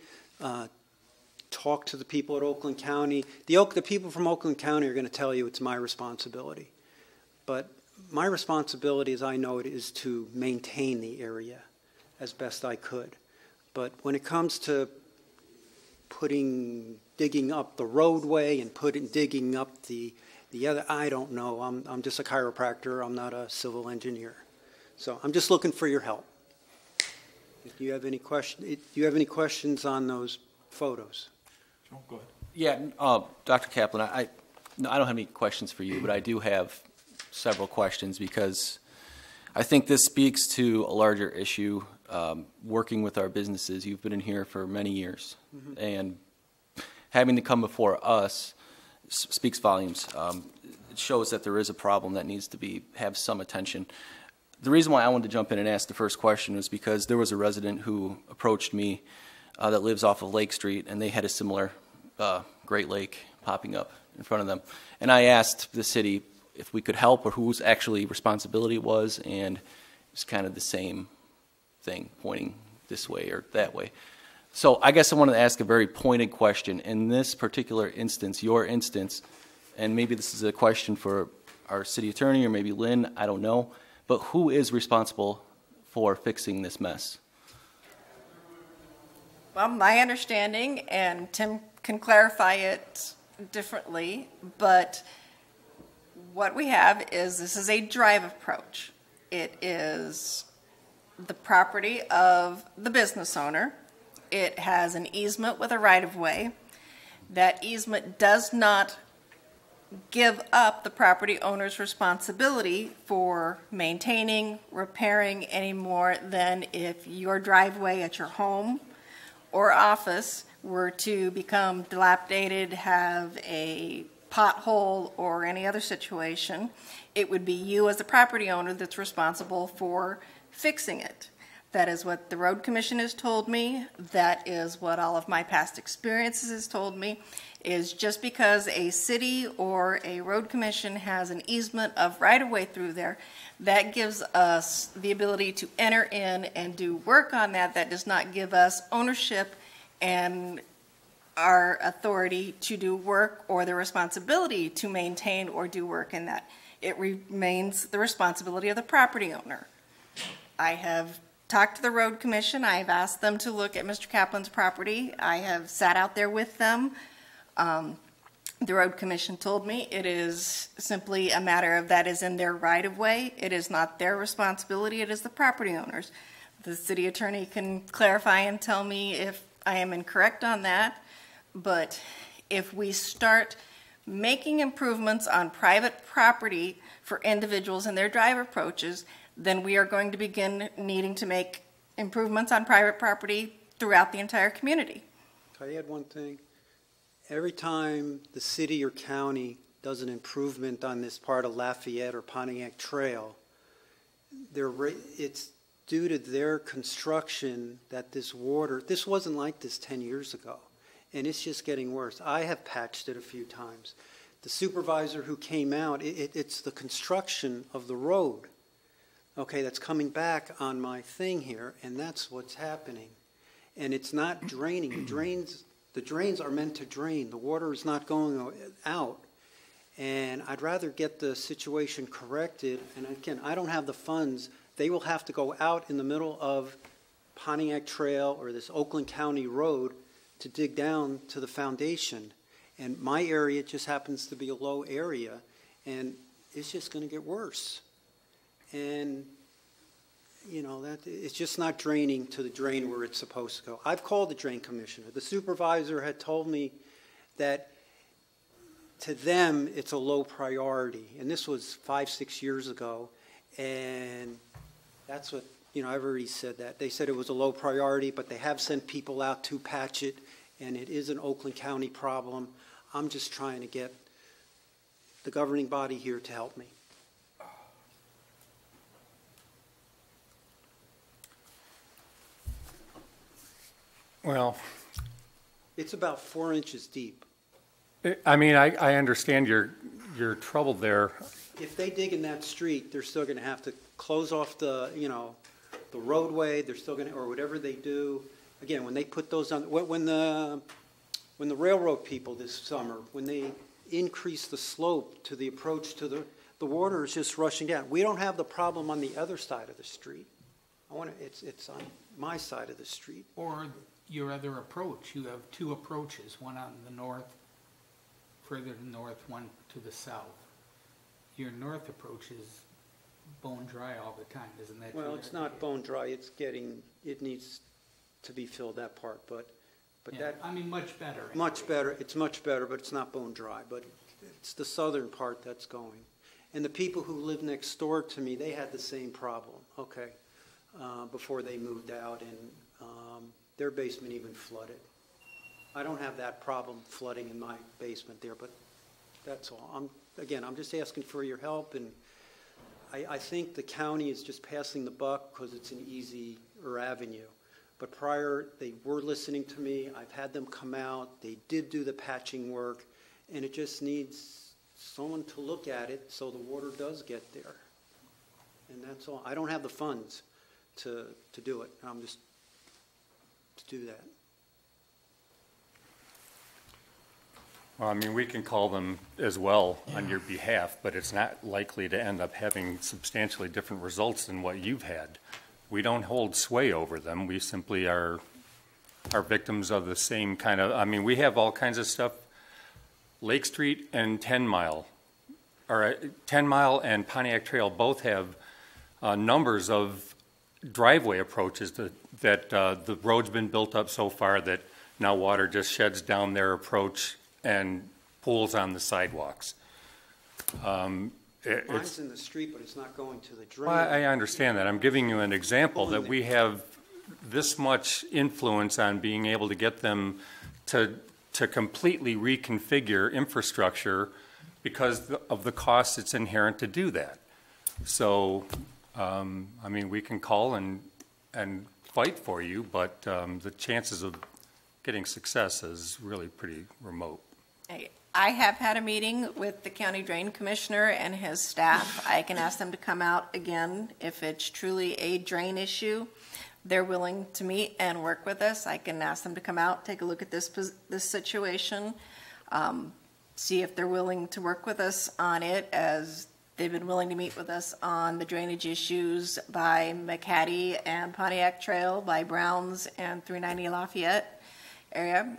talk to the people at Oakland County. The people from Oakland County are going to tell you it's my responsibility. But my responsibility, as I know it, is to maintain the area as best I could. But when it comes to digging up the roadway and digging up the other, I don't know. I'm just a chiropractor. I'm not a civil engineer. So I'm just looking for your help. Do you have any questions on those photos? Go ahead. Yeah, Dr. Kaplan, I don't have any questions for you, but I do have several questions because I think this speaks to a larger issue working with our businesses. You've been in here for many years, and having to come before us speaks volumes. It shows that there is a problem that needs to have some attention. The reason why I wanted to jump in and ask the first question was because there was a resident who approached me that lives off of Lake Street, and they had a similar Great Lake popping up in front of them. And I asked the city if we could help or whose actually responsibility it was, and it was kind of the same thing, pointing this way or that way. So I guess I wanted to ask a very pointed question. In this particular instance, your instance, and maybe this is a question for our city attorney or maybe Lynn, I don't know, but who is responsible for fixing this mess? Well, my understanding, and Tim can clarify it differently, but what we have is this is a drive approach. It is the property of the business owner. It has an easement with a right-of-way. That easement does not give up the property owner's responsibility for maintaining, repairing any more than if your driveway at your home or office were to become dilapidated, have a pothole or any other situation. It would be you as the property owner that's responsible for fixing it. That is what the Road Commission has told me. That is what all of my past experiences has told me, is just because a city or a road commission has an easement of right-of-way through there, that gives us the ability to enter in and do work on that. That does not give us ownership and our authority to do work or the responsibility to maintain or do work in that. It remains the responsibility of the property owner. I have talked to the Road Commission. I have asked them to look at Mr. Kaplan's property. I have sat out there with them. The Road Commission told me it is simply a matter of that is in their right-of-way. It is not their responsibility. It is the property owners. The city attorney can clarify and tell me if I am incorrect on that. But if we start making improvements on private property for individuals and their drive approaches, then we are going to begin needing to make improvements on private property throughout the entire community. Can I add one thing? Every time the city or county does an improvement on this part of Lafayette or Pontiac Trail, it's due to their construction that this wasn't like this 10 years ago, and it's just getting worse. I have patched it a few times. The supervisor who came out, it's the construction of the road, okay, that's coming back on my thing here, and that's what's happening. And it's not draining. The drains are meant to drain. The water is not going out. And I'd rather get the situation corrected. And again, I don't have the funds. They will have to go out in the middle of Pontiac Trail or this Oakland County road to dig down to the foundation. And my area just happens to be a low area, and it's just going to get worse. And you know, that it's just not draining to the drain where it's supposed to go. I've called the drain commissioner. The supervisor had told me that to them it's a low priority, and this was 5-6 years ago, and that's what, you know, I've already said that. They said it was a low priority, but they have sent people out to patch it, and it is an Oakland County problem. I'm just trying to get the governing body here to help me. Well, it's about 4 inches deep. I mean, I understand your trouble there. If they dig in that street, they're still going to have to close off the, you know, the roadway. They're still going to, or whatever they do. Again, when they put those on, when the railroad people this summer, when they increase the slope to the approach to the water is just rushing down. We don't have the problem on the other side of the street. It's on my side of the street. Or your other approach. You have two approaches, one on the north, further to the north, one to the south. Your north approach is bone dry all the time, isn't that? Well, it's not bone dry. It needs to be filled, that part, but yeah, that. I mean, much better. Much better. It's much better, but it's not bone dry. But it's the southern part that's going. And the people who live next door to me, they had the same problem. Okay. before they moved out, and their basement even flooded. I don't have that problem flooding in my basement there, but that's all. I'm just asking for your help, and I think the county is just passing the buck because it's an easier avenue. But prior, they were listening to me. I've had them come out. They did do the patching work, and it just needs someone to look at it so the water does get there. And that's all. I don't have the funds to do it. I'm just to do that. Well, I mean, we can call them as well on your behalf, but it's not likely to end up having substantially different results than what you've had. We don't hold sway over them. We simply are victims of the same kind of, I mean, we have all kinds of stuff. Lake Street and 10 Mile and Pontiac Trail both have numbers of driveway approaches that the road's been built up so far that now water just sheds down their approach and pools on the sidewalks. Mine's in the street, but it's not going to the drain. Well, I understand that. I'm giving you an example that we have this much influence on being able to get them to completely reconfigure infrastructure because of the cost that's inherent to do that. So, I mean, we can call and fight for you, but the chances of getting success is really pretty remote. I have had a meeting with the county drain commissioner and his staff. I can ask them to come out again if it's truly a drain issue. They're willing to meet and work with us. I can ask them to come out, take a look at this situation, see if they're willing to work with us on it, as they've been willing to meet with us on the drainage issues by McCaddy and Pontiac Trail, by Browns and 390 Lafayette area.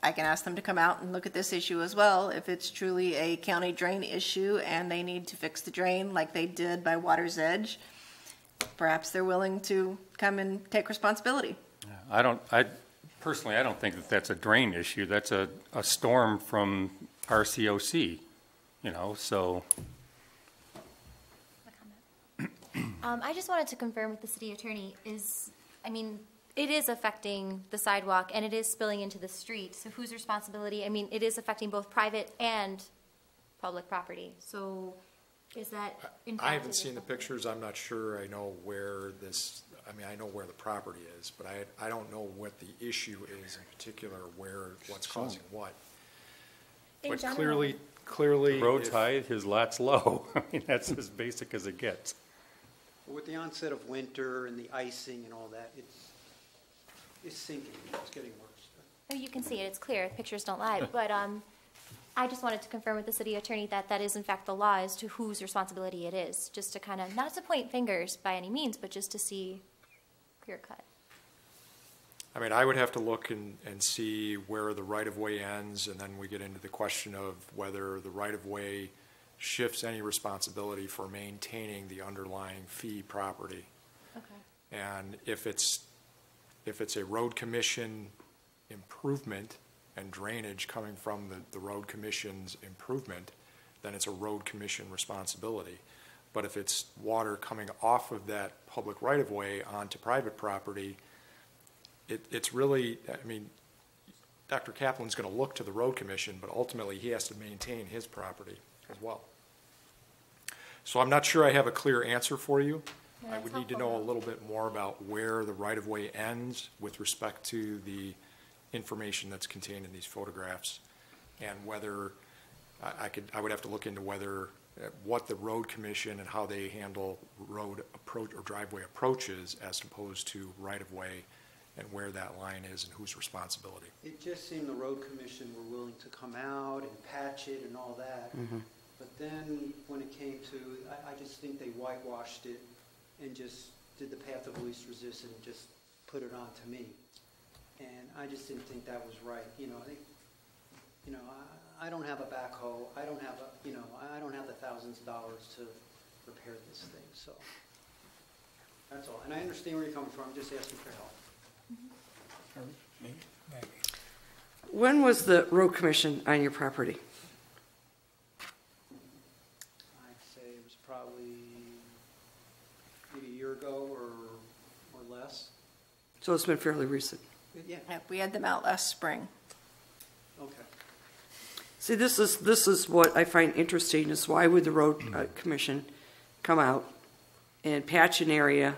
I can ask them to come out and look at this issue as well if it's truly a county drain issue and they need to fix the drain like they did by Water's Edge. Perhaps they're willing to come and take responsibility. I personally don't think that that's a drain issue. That's a storm from RCOC, you know, so. I just wanted to confirm with the city attorney it is affecting the sidewalk and it is spilling into the street. So whose responsibility? I mean, it is affecting both private and public property. So is that? I haven't seen the pictures. I'm not sure. I know where I know where the property is, but I don't know what the issue is in particular, what's causing what. But clearly. The road's high, his lot's low. I mean, that's as basic as it gets. With the onset of winter and the icing and all that, it's sinking. It's getting worse. Oh, you can see it. It's clear. Pictures don't lie. But I just wanted to confirm with the city attorney that is in fact the law as to whose responsibility it is. Just to kind of, not to point fingers by any means, but just to see clear cut. I mean, I would have to look and see where the right-of-way ends, and then we get into the question of whether the right-of-way shifts any responsibility for maintaining the underlying fee property. Okay. And if it's a road commission improvement and drainage coming from the road commission's improvement, then it's a road commission responsibility. But if it's water coming off of that public right-of-way onto private property, it's really, I mean, Dr. Kaplan's going to look to the road commission, but ultimately he has to maintain his property as well. So I'm not sure I have a clear answer for you. I would need to know a little bit more about where the right-of-way ends with respect to the information that's contained in these photographs, and whether I would have to look into whether what the road commission and how they handle road approach or driveway approaches as opposed to right-of-way, and where that line is and whose responsibility. It just seemed the road commission were willing to come out and patch it and all that. Mm-hmm. But then when it came to, I just think they whitewashed it and just did the path of least resistance and just put it on to me. And I just didn't think that was right. I don't have a backhoe. I don't have I don't have the thousands of dollars to repair this thing. So that's all. And I understand where you're coming from. I'm just asking for help. When was the road commission on your property? I'd say it was probably maybe a year ago or MLS? So it's been fairly recent. Yeah. We had them out last spring. Okay. See, this is what I find interesting, is why would the road commission come out and patch an area,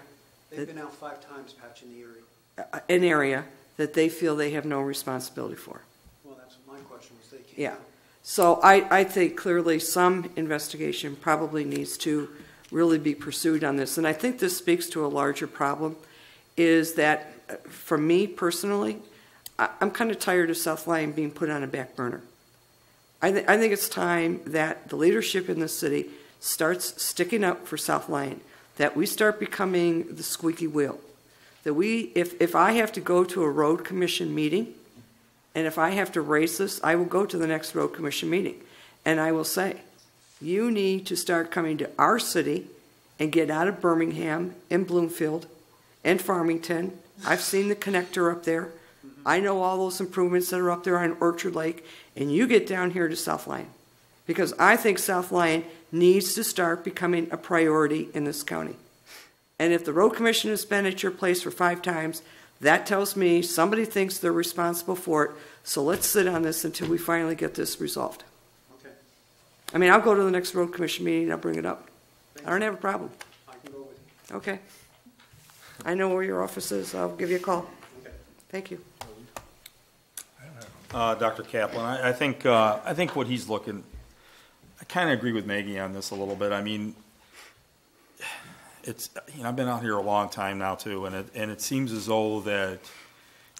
They've been out 5 times patching the area. an area that they feel they have no responsibility for? Well, that's what my question was. They came Yeah. out. So I think clearly some investigation probably needs to really be pursued on this. And I think this speaks to a larger problem, is that for me personally, I'm kind of tired of South Lyon being put on a back burner. I think it's time that the leadership in the city starts sticking up for South Lyon, that we start becoming the squeaky wheel. That if I have to go to a road commission meeting, and if I have to raise this, I will go to the next road commission meeting. And I will say, you need to start coming to our city and get out of Birmingham and Bloomfield and Farmington. I've seen the connector up there. I know all those improvements that are up there on Orchard Lake. And you get down here to South Lyon. Because I think South Lyon needs to start becoming a priority in this county. And if the road commission has been at your place for 5 times, that tells me somebody thinks they're responsible for it. So let's sit on this until we finally get this resolved. Okay. I mean, I'll go to the next road commission meeting and I'll bring it up. I don't have a problem. I can go with you. Okay. I know where your office is. I'll give you a call. Okay. Thank you. Dr. Kaplan, I think what he's looking, I kind of agree with Maggie on this a little bit. I mean, it's, I've been out here a long time now too, and it seems as though that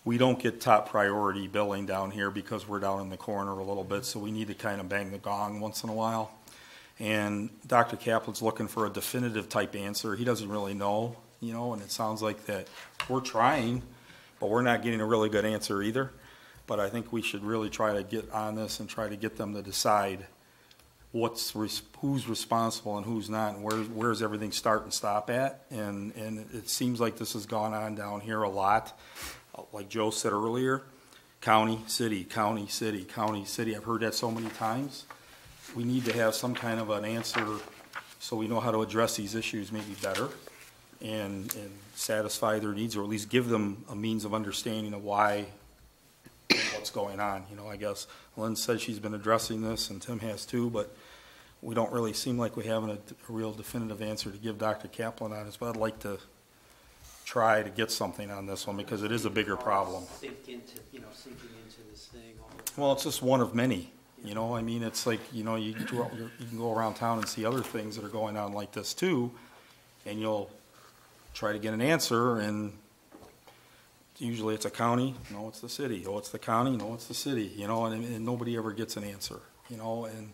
we don't get top priority billing down here because we're down in the corner a little bit, so we need to kind of bang the gong once in a while. And Dr. Kaplan's looking for a definitive type answer. He doesn't really know, and it sounds like that we're trying, but we're not getting a really good answer either. But I think we should really try to get on this and try to get them to decide who's responsible and who's not, and where's everything start and stop at. And it seems like this has gone on down here a lot. Like Joe said earlier, county, city, county, city, county, city. I've heard that so many times. We need to have some kind of an answer so we know how to address these issues maybe better and satisfy their needs, or at least give them a means of understanding of why, what's going on. I guess Lynn said she's been addressing this, and Tim has too, but we don't really seem like we have a real definitive answer to give Dr. Kaplan on this. But I'd like to try to get something on this one because it is a bigger problem. Sinking into this thing. Well, it's just one of many. I mean, it's like, you can go around town and see other things that are going on like this too, and you'll try to get an answer, and usually it's a county, no, it's the city. Oh, it's the county, no, it's the city. And nobody ever gets an answer. And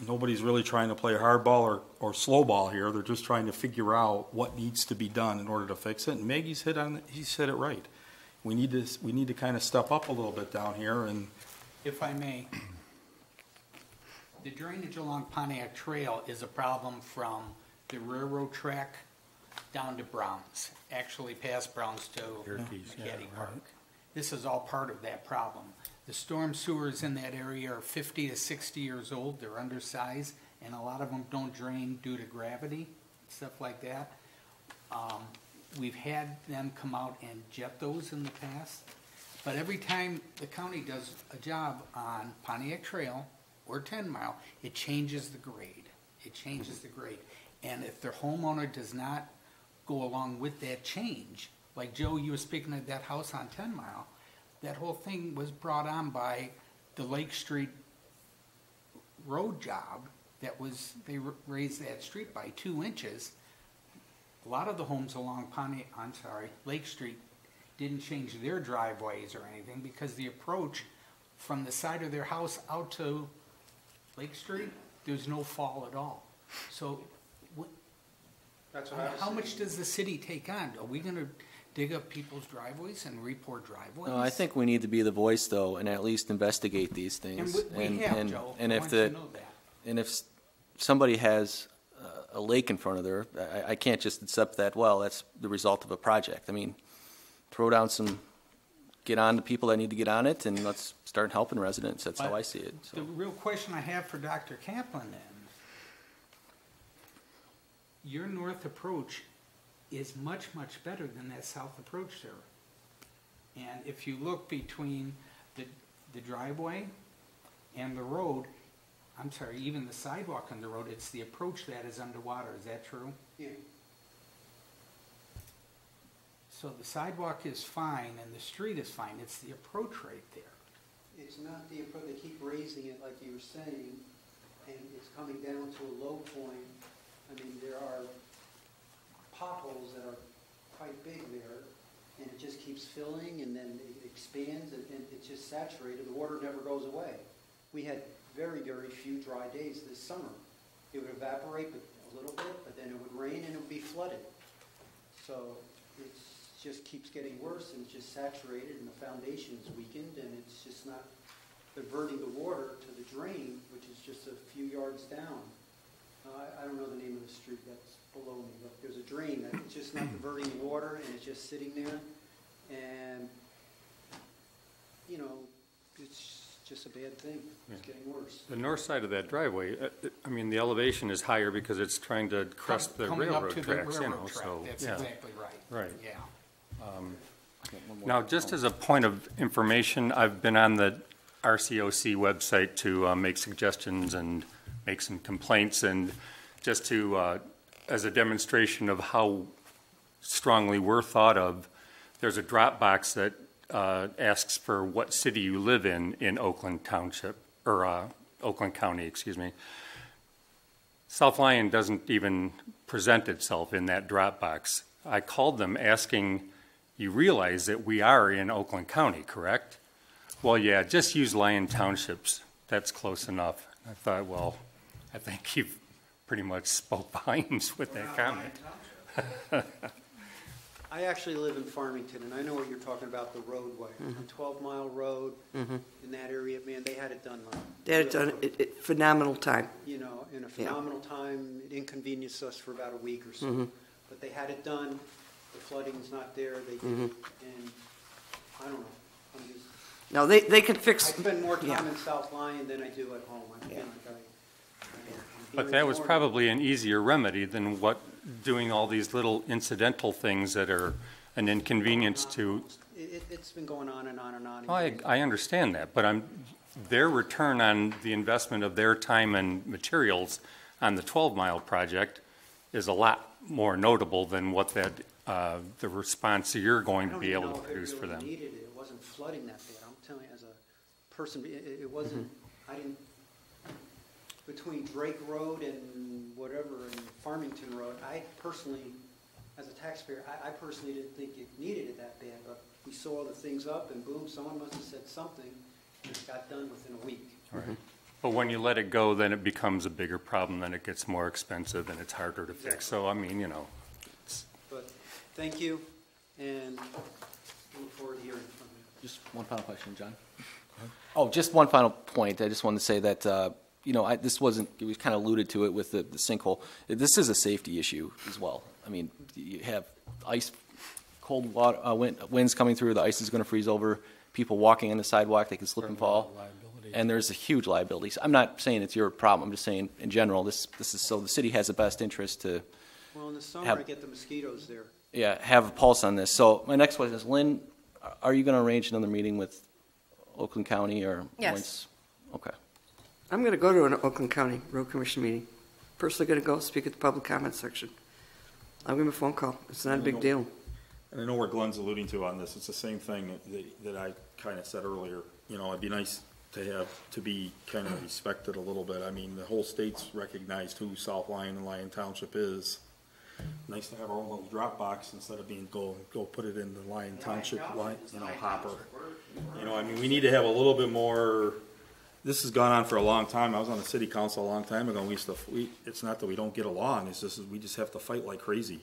nobody's really trying to play hardball or slow ball here. They're just trying to figure out what needs to be done in order to fix it. And Maggie's he said it right. We need to kind of step up a little bit down here. And if I may, the drainage along Pontiac Trail is a problem from the railroad track down to Browns, actually past Browns to Caddy Park. This is all part of that problem. The storm sewers in that area are 50 to 60 years old. They're undersized, and a lot of them don't drain due to gravity, stuff like that. We've had them come out and jet those in the past, but every time the county does a job on Pontiac Trail or 10 Mile, it changes the grade. It changes the grade. And if the homeowner does not go along with that change, like Joe, you were speaking of that house on 10 Mile, that whole thing was brought on by the Lake Street road job that was, they raised that street by 2 inches. A lot of the homes along Lake Street didn't change their driveways or anything because the approach from the side of their house out to Lake Street, there's no fall at all. So how much does the city take on? Are we going to dig up people's driveways and report driveways? No, I think we need to be the voice, though, and at least investigate these things. And we have, Joe. And I if want you to know that. and if somebody has a lake in front of there, I can't just accept that. Well, that's the result of a project. I mean, get on the people that need to get on it, and let's start helping residents. That's how I see it. So. The real question I have for Dr. Kaplan then, your north approach is much, much better than that south approach there. And if you look between the driveway and the road, I'm sorry, even the sidewalk on the road, it's the approach that is underwater. Is that true? Yeah. So the sidewalk is fine and the street is fine. It's the approach right there. It's not the approach, they keep raising it like you were saying, and it's coming down to a low point. I mean, there are potholes that are quite big there, and it just keeps filling, and then it expands, and it's just saturated. The water never goes away. We had very, very few dry days this summer. It would evaporate a little bit, but then it would rain and it would be flooded. So it just keeps getting worse, and it's just saturated, and the foundation is weakened, and it's just not diverting the water to the drain, which is just a few yards down. I don't know the name of the street that's below me, but there's a drain that it's just not diverting the water, and it's just sitting there, and you know, it's just a bad thing. It's getting worse. The north side of that driveway, I mean, the elevation is higher because it's trying to crest the railroad tracks, you know, so, That's yeah. exactly right. Right. Yeah. Now, just as a point of information, I've been on the RCOC website to make suggestions and make some complaints, and just to, as a demonstration of how strongly we're thought of, there's a drop box that asks for what city you live in Oakland Township, or Oakland County, excuse me. South Lyon doesn't even present itself in that drop box. I called them asking, you realize that we are in Oakland County, correct? Well, yeah, just use Lyon Townships. That's close enough. I thought, well, I think you've pretty much spoke volumes with that comment. I actually live in Farmington, and I know what you're talking about, the roadway. A 12-mile road in that area, man, they had it done. They had it done in phenomenal time. You know, in a phenomenal time. It inconvenienced us for about a week or so. But they had it done. The flooding's not there. They did it. And I don't know. I'm just... No, they can fix... I spend more time in South Lyon than I do at home. I feel like But that was probably an easier remedy than what doing all these little incidental things that are an inconvenience to. It's been going on and on and on. I understand that, but their return on the investment of their time and materials on the 12-mile project is a lot more notable than what that the response you're going to be able to produce for them. Needed it. It wasn't flooding that bad. I'm telling you, as a person, it wasn't. I didn't. Between Drake Road and whatever, and Farmington Road, I personally, as a taxpayer, I personally didn't think it needed it that bad, but we saw the things up, and boom, someone must have said something, and it got done within a week. Right. But when you let it go, then it becomes a bigger problem, then it gets more expensive, and it's harder to fix. So, I mean, you know. But thank you, and look forward to hearing from you. Just one final question, John. Oh, just one final point. I just wanted to say that, you know, this wasn't, we kind of alluded to it with the sinkhole. This is a safety issue as well. I mean, you have ice, cold water, winds coming through, the ice is going to freeze over, people walking on the sidewalk, they can slip and fall. And there's a huge liability. So I'm not saying it's your problem, I'm just saying in general, this is so the city has the best interest to Well, in the summer, I get the mosquitoes there. Yeah, have a pulse on this. So my next question is, Lynn, are you going to arrange another meeting with Oakland County or? Yes. Okay. I'm going to go to an Oakland County Road Commission meeting. Personally going to go speak at the public comment section. I'll give him a phone call. It's not a big deal. And I know where Glenn's alluding to on this. It's the same thing that I kind of said earlier. You know, it'd be nice to be kind of respected a little bit. I mean, the whole state's recognized who South Lyon and Lyon Township is. Nice to have our own little drop box instead of being go put it in the Lyon Township hopper. You know, I mean, we need to have a little bit more. This has gone on for a long time. I was on the city council a long time ago. It's not that we don't get along. It's just we just have to fight like crazy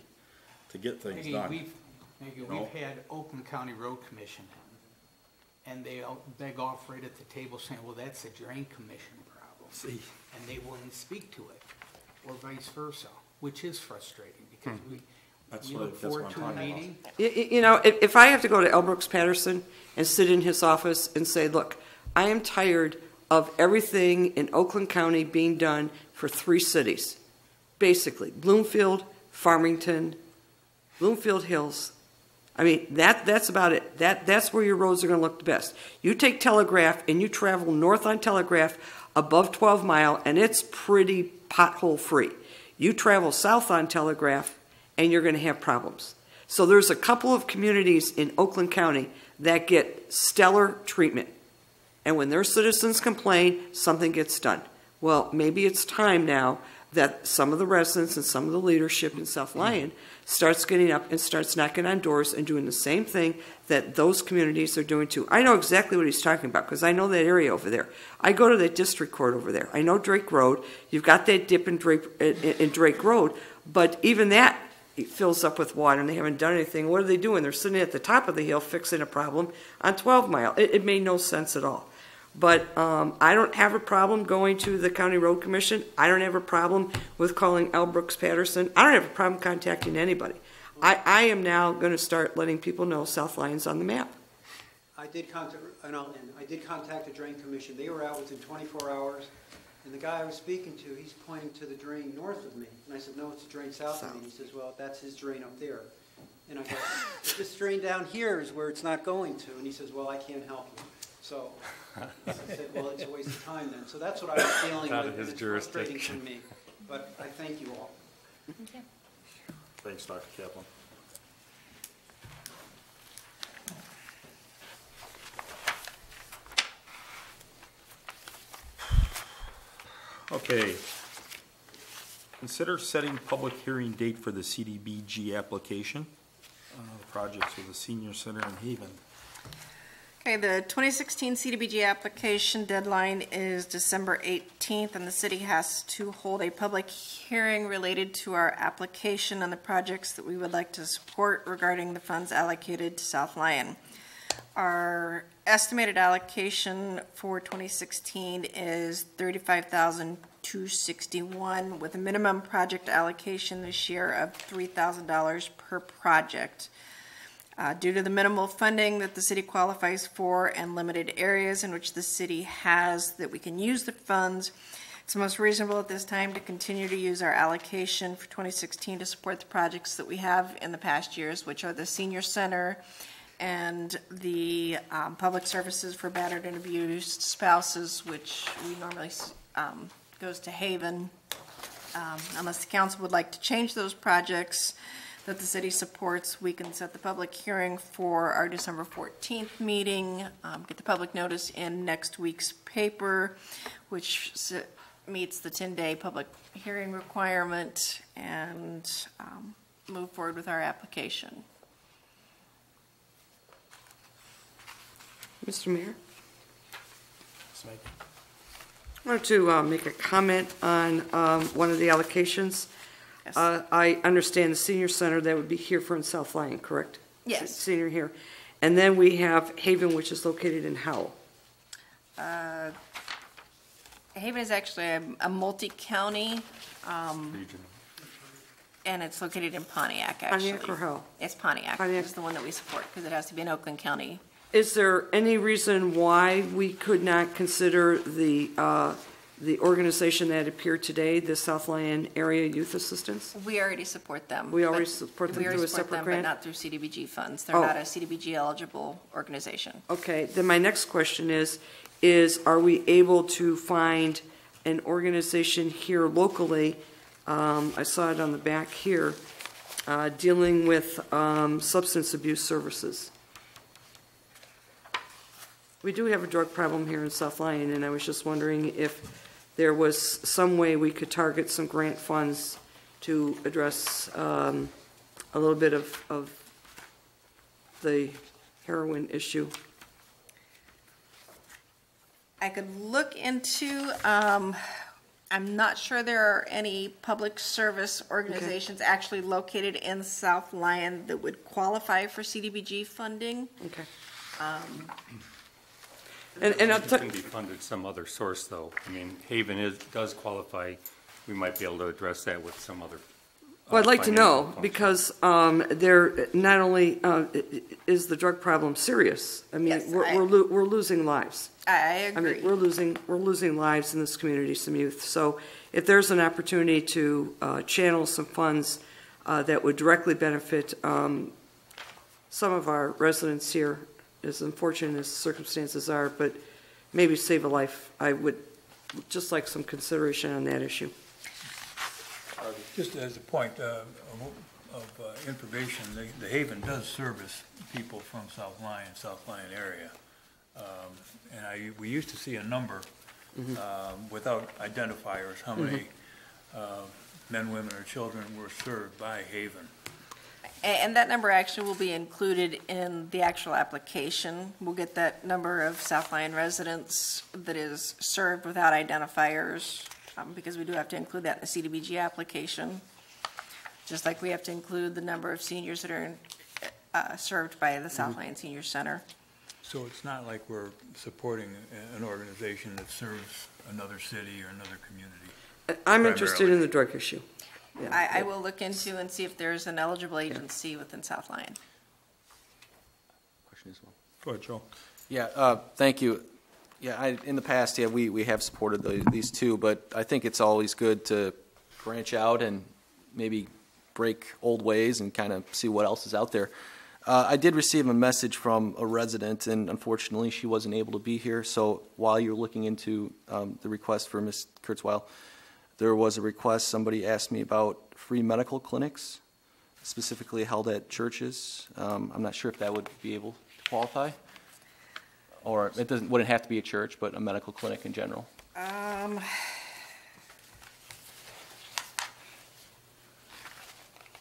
to get things done. We've had Oakland County Road Commission, and they beg off right at the table saying, well, that's a drain commission problem. See. And they wouldn't speak to it, or vice versa, which is frustrating because we look forward to a meeting. You know, if I have to go to Elbrooks Patterson and sit in his office and say, look, I am tired of everything in Oakland County being done for 3 cities, basically, Bloomfield, Farmington, Bloomfield Hills. I mean, that's about it. That's where your roads are going to look the best. You take Telegraph and you travel north on Telegraph above 12 Mile, and it's pretty pothole free. You travel south on Telegraph, and you're going to have problems. So there's a couple of communities in Oakland County that get stellar treatment. And when their citizens complain, something gets done. Well, maybe it's time now that some of the residents and some of the leadership in South Lyon starts getting up and starts knocking on doors and doing the same thing that those communities are doing too. I know exactly what he's talking about because I know that area over there. I go to that district court over there. I know Drake Road. You've got that dip in Drake Road, but even that fills up with water and they haven't done anything. What are they doing? They're sitting at the top of the hill fixing a problem on 12 Mile. It made no sense at all. But I don't have a problem going to the County Road Commission. I don't have a problem with calling L. Brooks Patterson. I don't have a problem contacting anybody. I am now going to start letting people know South Lyon's on the map. I did contact the Drain Commission. They were out within 24 hours. And the guy I was speaking to, he's pointing to the drain north of me. And I said, no, it's a drain south of me. He says, well, that's his drain up there. And I go, this drain down here is where it's not going to. And he says, well, I can't help you. So I said, well, it's a waste of time then. So that's what I was dealing Out with. of his It's frustrating jurisdiction. for me. But I thank you all. Okay. Thanks, Dr. Kaplan. Okay. Consider setting public hearing date for the CDBG application. The project's for the Senior Center in Haven. Okay, the 2016 CDBG application deadline is December 18th, and the city has to hold a public hearing related to our application and the projects that we would like to support regarding the funds allocated to South Lyon. Our estimated allocation for 2016 is $35,261 with a minimum project allocation this year of $3,000 per project. Due to the minimal funding that the city qualifies for and limited areas in which the city has that we can use the funds, it's most reasonable at this time to continue to use our allocation for 2016 to support the projects that we have in the past years, which are the Senior Center and the public services for battered and abused spouses, which we normally goes to Haven. Unless the council would like to change those projects that the city supports, we can set the public hearing for our December 14th meeting, get the public notice in next week's paper, which meets the 10-day public hearing requirement, and move forward with our application. Mr. Mayor? I wanted to make a comment on one of the allocations. Yes. I understand the Senior Center, that would be here for in South Lyon, correct? Yes. Senior here. And then we have Haven, which is located in Howell. Haven is actually a multi-county, and it's located in Pontiac, actually. Pontiac or Howell? It's Pontiac. Pontiac. It's the one that we support, because it has to be in Oakland County. Is there any reason why we could not consider the organization that appeared today, the South Lyon Area Youth Assistance? We already support them. We already support them through a separate grant? But not through CDBG funds. They're Oh. not a CDBG eligible organization. Okay, then my next question is are we able to find an organization here locally, I saw it on the back here, dealing with substance abuse services? We do have a drug problem here in South Lyon, and I was just wondering if there was some way we could target some grant funds to address a little bit of the heroin issue. I could look into, I'm not sure there are any public service organizations actually located in South Lyon that would qualify for CDBG funding. Okay. And it can be funded some other source, though. I mean, Haven does qualify. We might be able to address that with some other. Well, I'd like to know, because there not only is the drug problem serious. I mean, Yes, we're losing lives. I agree. I mean, we're losing lives in this community, some youth. So if there's an opportunity to channel some funds that would directly benefit some of our residents here, as unfortunate as circumstances are, but maybe save a life. I would just like some consideration on that issue. Just as a point of information, the Haven does service people from South Lyon area. And we used to see a number without identifiers, how many men, women, or children were served by Haven. And that number actually will be included in the actual application. We'll get that number of South Lyon residents that is served without identifiers, because we do have to include that in the CDBG application, just like we have to include the number of seniors that are served by the South Lyon Senior Center. So it's not like we're supporting an organization that serves another city or another community. I'm interested in the drug issue. Yeah. I will look into and see if there's an eligible agency within South Lyon. Question as well. Go ahead, Joe. Yeah, thank you. Yeah, in the past, yeah, we have supported these two, but I think it's always good to branch out and maybe break old ways and kind of see what else is out there. I did receive a message from a resident, and unfortunately she wasn't able to be here, so while you're looking into the request for Ms. Kurzweil, there was a request. Somebody asked me about free medical clinics, specifically held at churches. I'm not sure if that would be able to qualify, or it wouldn't have to be a church, but a medical clinic in general.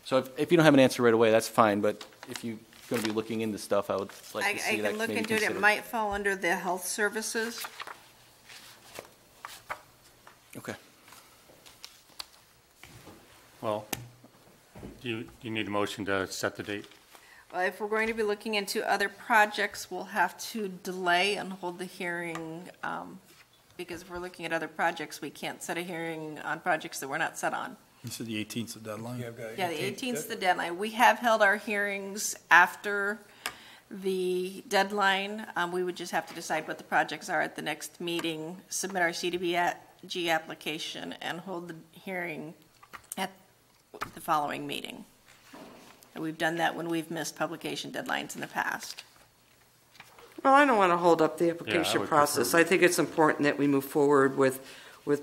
So if you don't have an answer right away, that's fine, but if you're going to be looking into stuff, I would like to see that. I can look into it. It might fall under the health services. Okay. Well, do you need a motion to set the date? Well, if we're going to be looking into other projects, we'll have to delay and hold the hearing, because if we're looking at other projects, we can't set a hearing on projects that we're not set on. You said the 18th is the deadline? Yeah, the 18th is the deadline. We have held our hearings after the deadline. We would just have to decide what the projects are at the next meeting, submit our CDBG application, and hold the hearing at the following meeting. And we've done that when we've missed publication deadlines in the past. Well, I don't want to hold up the application process. I think it's important that we move forward with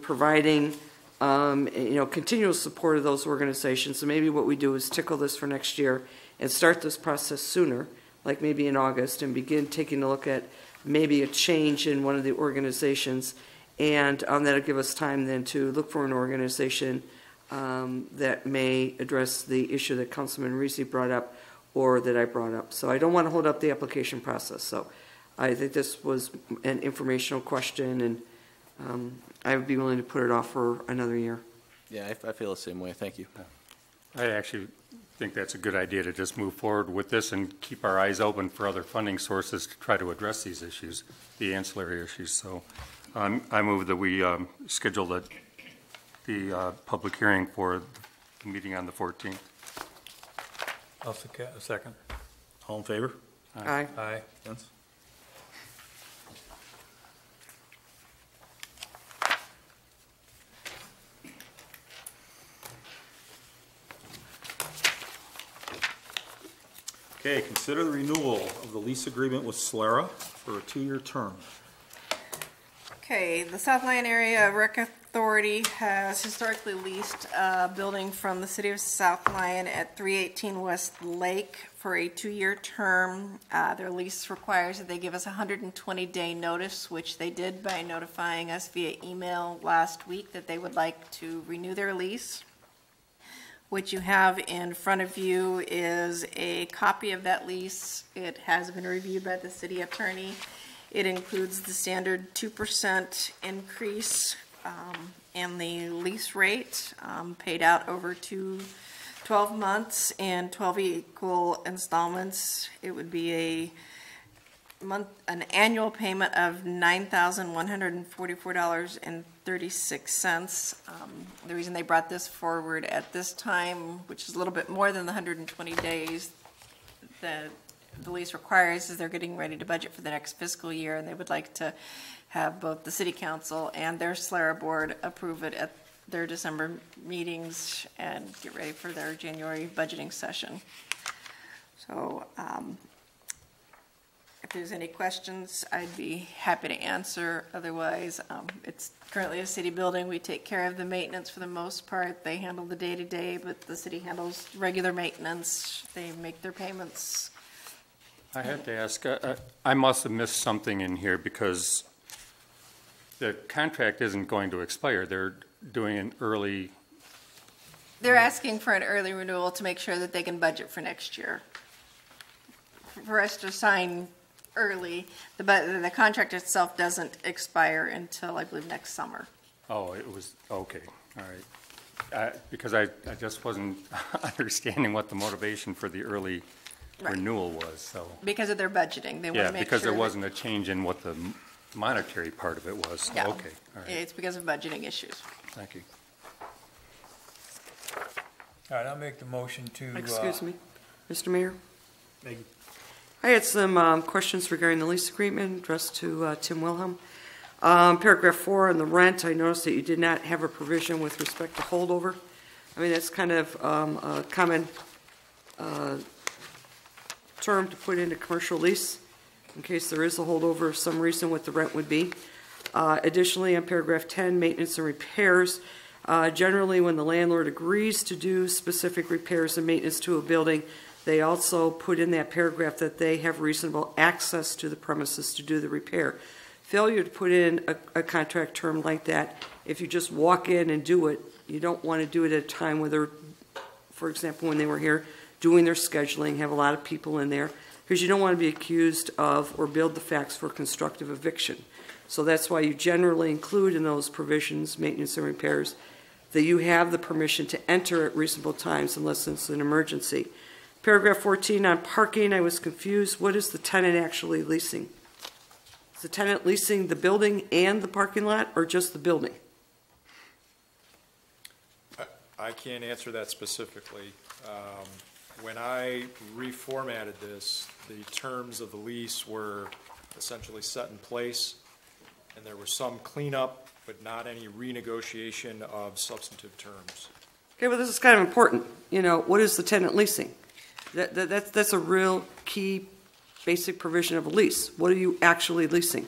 providing continual support of those organizations. So maybe what we do is tickle this for next year and start this process sooner, like maybe in August, and begin taking a look at maybe a change in one of the organizations. And that'll give us time then to look for an organization that may address the issue that Councilman Reese brought up or that I brought up. So I don't want to hold up the application process. So I think this was an informational question, and I would be willing to put it off for another year. Yeah, I feel the same way. Thank you. I actually think that's a good idea to just move forward with this and keep our eyes open for other funding sources to try to address these issues, the ancillary issues. So I move that we schedule the public hearing for the meeting on the 14th. I'll second. All in favor? Aye. Aye. Against? Okay, consider the renewal of the lease agreement with Solera for a 2-year term. Okay, the South Lyon Area Rec Authority has historically leased a building from the city of South Lyon at 318 West Lake for a 2-year term. Their lease requires that they give us a 120-day notice, which they did by notifying us via email last week that they would like to renew their lease. What you have in front of you is a copy of that lease. It has been reviewed by the city attorney. It includes the standard 2% increase in the lease rate paid out over 12 months and 12 equal installments. It would be an annual payment of $9,144.36. The reason they brought this forward at this time, which is a little bit more than the 120 days that the lease requires, is they're getting ready to budget for the next fiscal year, and they would like to have both the city council and their Solera board approve it at their December meetings and get ready for their January budgeting session. So if there's any questions, I'd be happy to answer. Otherwise, it's currently a city building. We take care of the maintenance for the most part. They handle the day-to-day, but the city handles regular maintenance. They make their payments. I have to ask, I must have missed something in here because the contract isn't going to expire. They're doing an early. They're asking for an early renewal to make sure that they can budget for next year. For us to sign early, the contract itself doesn't expire until, I believe, next summer. Oh, it was, okay, all right. Because I just wasn't understanding what the motivation for the early renewal was, so. Because of their budgeting. They want to make sure. Yeah, because there wasn't a change in what the monetary part of it was. So, Yeah. okay, all right. It's because of budgeting issues. Thank you. All right, I'll make the motion to. Excuse me, Mr. Mayor? Maggie. I had some questions regarding the lease agreement addressed to Tim Wilhelm. Paragraph 4 on the rent, I noticed that you did not have a provision with respect to holdover. I mean, that's kind of a common term to put in a commercial lease in case there is a holdover of some reason what the rent would be. Additionally, on paragraph 10, maintenance and repairs, generally when the landlord agrees to do specific repairs and maintenance to a building, they also put in that paragraph that they have reasonable access to the premises to do the repair. Failure to put in a contract term like that, if you just walk in and do it, you don't want to do it at a time where they're, for example, when they were here, doing their scheduling, have a lot of people in there, because you don't want to be accused of or build the facts for constructive eviction. So that's why you generally include in those provisions, maintenance and repairs, that you have the permission to enter at reasonable times unless it's an emergency. Paragraph 14 on parking, I was confused. What is the tenant actually leasing? Is the tenant leasing the building and the parking lot, or just the building? I can't answer that specifically. When I reformatted this, the terms of the lease were essentially set in place, and there was some cleanup, but not any renegotiation of substantive terms. Okay, well, this is kind of important. You know, what is the tenant leasing? That's a real key basic provision of a lease. What are you actually leasing?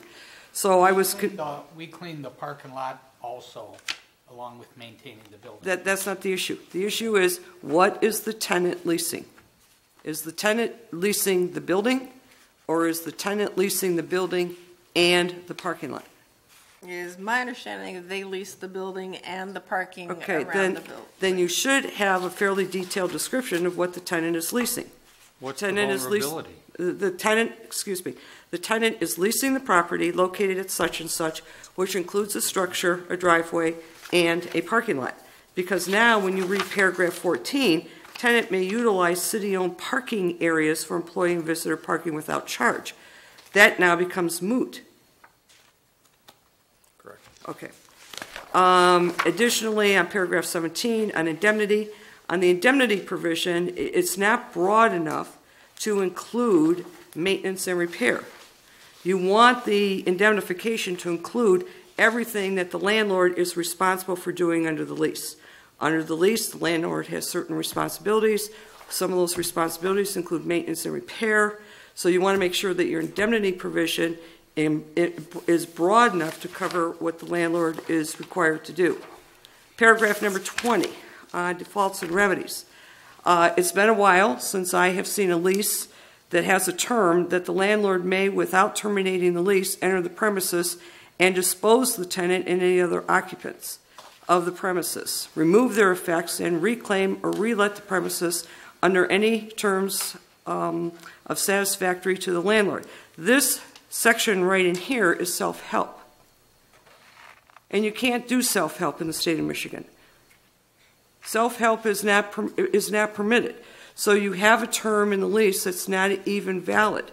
So I was... We clean the parking lot also, along with maintaining the building. That's not the issue. The issue is, what is the tenant leasing? Is the tenant leasing the building, or is the tenant leasing the building and the parking lot? It is my understanding that they lease the building and the parking Okay, around the building. then you should have a fairly detailed description of what the tenant is leasing. What's tenant the is vulnerability? The tenant, excuse me, the tenant is leasing the property located at such and such, which includes a structure, a driveway, and a parking lot. Because now, when you read paragraph 14, tenant may utilize city-owned parking areas for employee and visitor parking without charge. That now becomes moot. Correct. Okay. Additionally, on paragraph 17, on indemnity, on the indemnity provision, it's not broad enough to include maintenance and repair. You want the indemnification to include everything that the landlord is responsible for doing under the lease. Under the lease, the landlord has certain responsibilities. Some of those responsibilities include maintenance and repair. So you want to make sure that your indemnity provision is broad enough to cover what the landlord is required to do. Paragraph number 20, defaults and remedies. It's been a while since I have seen a lease that has a term that the landlord may, without terminating the lease, enter the premises and dispose the tenant and any other occupants of the premises, remove their effects, and reclaim or relet the premises under any terms of satisfactory to the landlord. This section right in here is self-help. And you can't do self-help in the state of Michigan. Self-help is not permitted. So you have a term in the lease that's not even valid.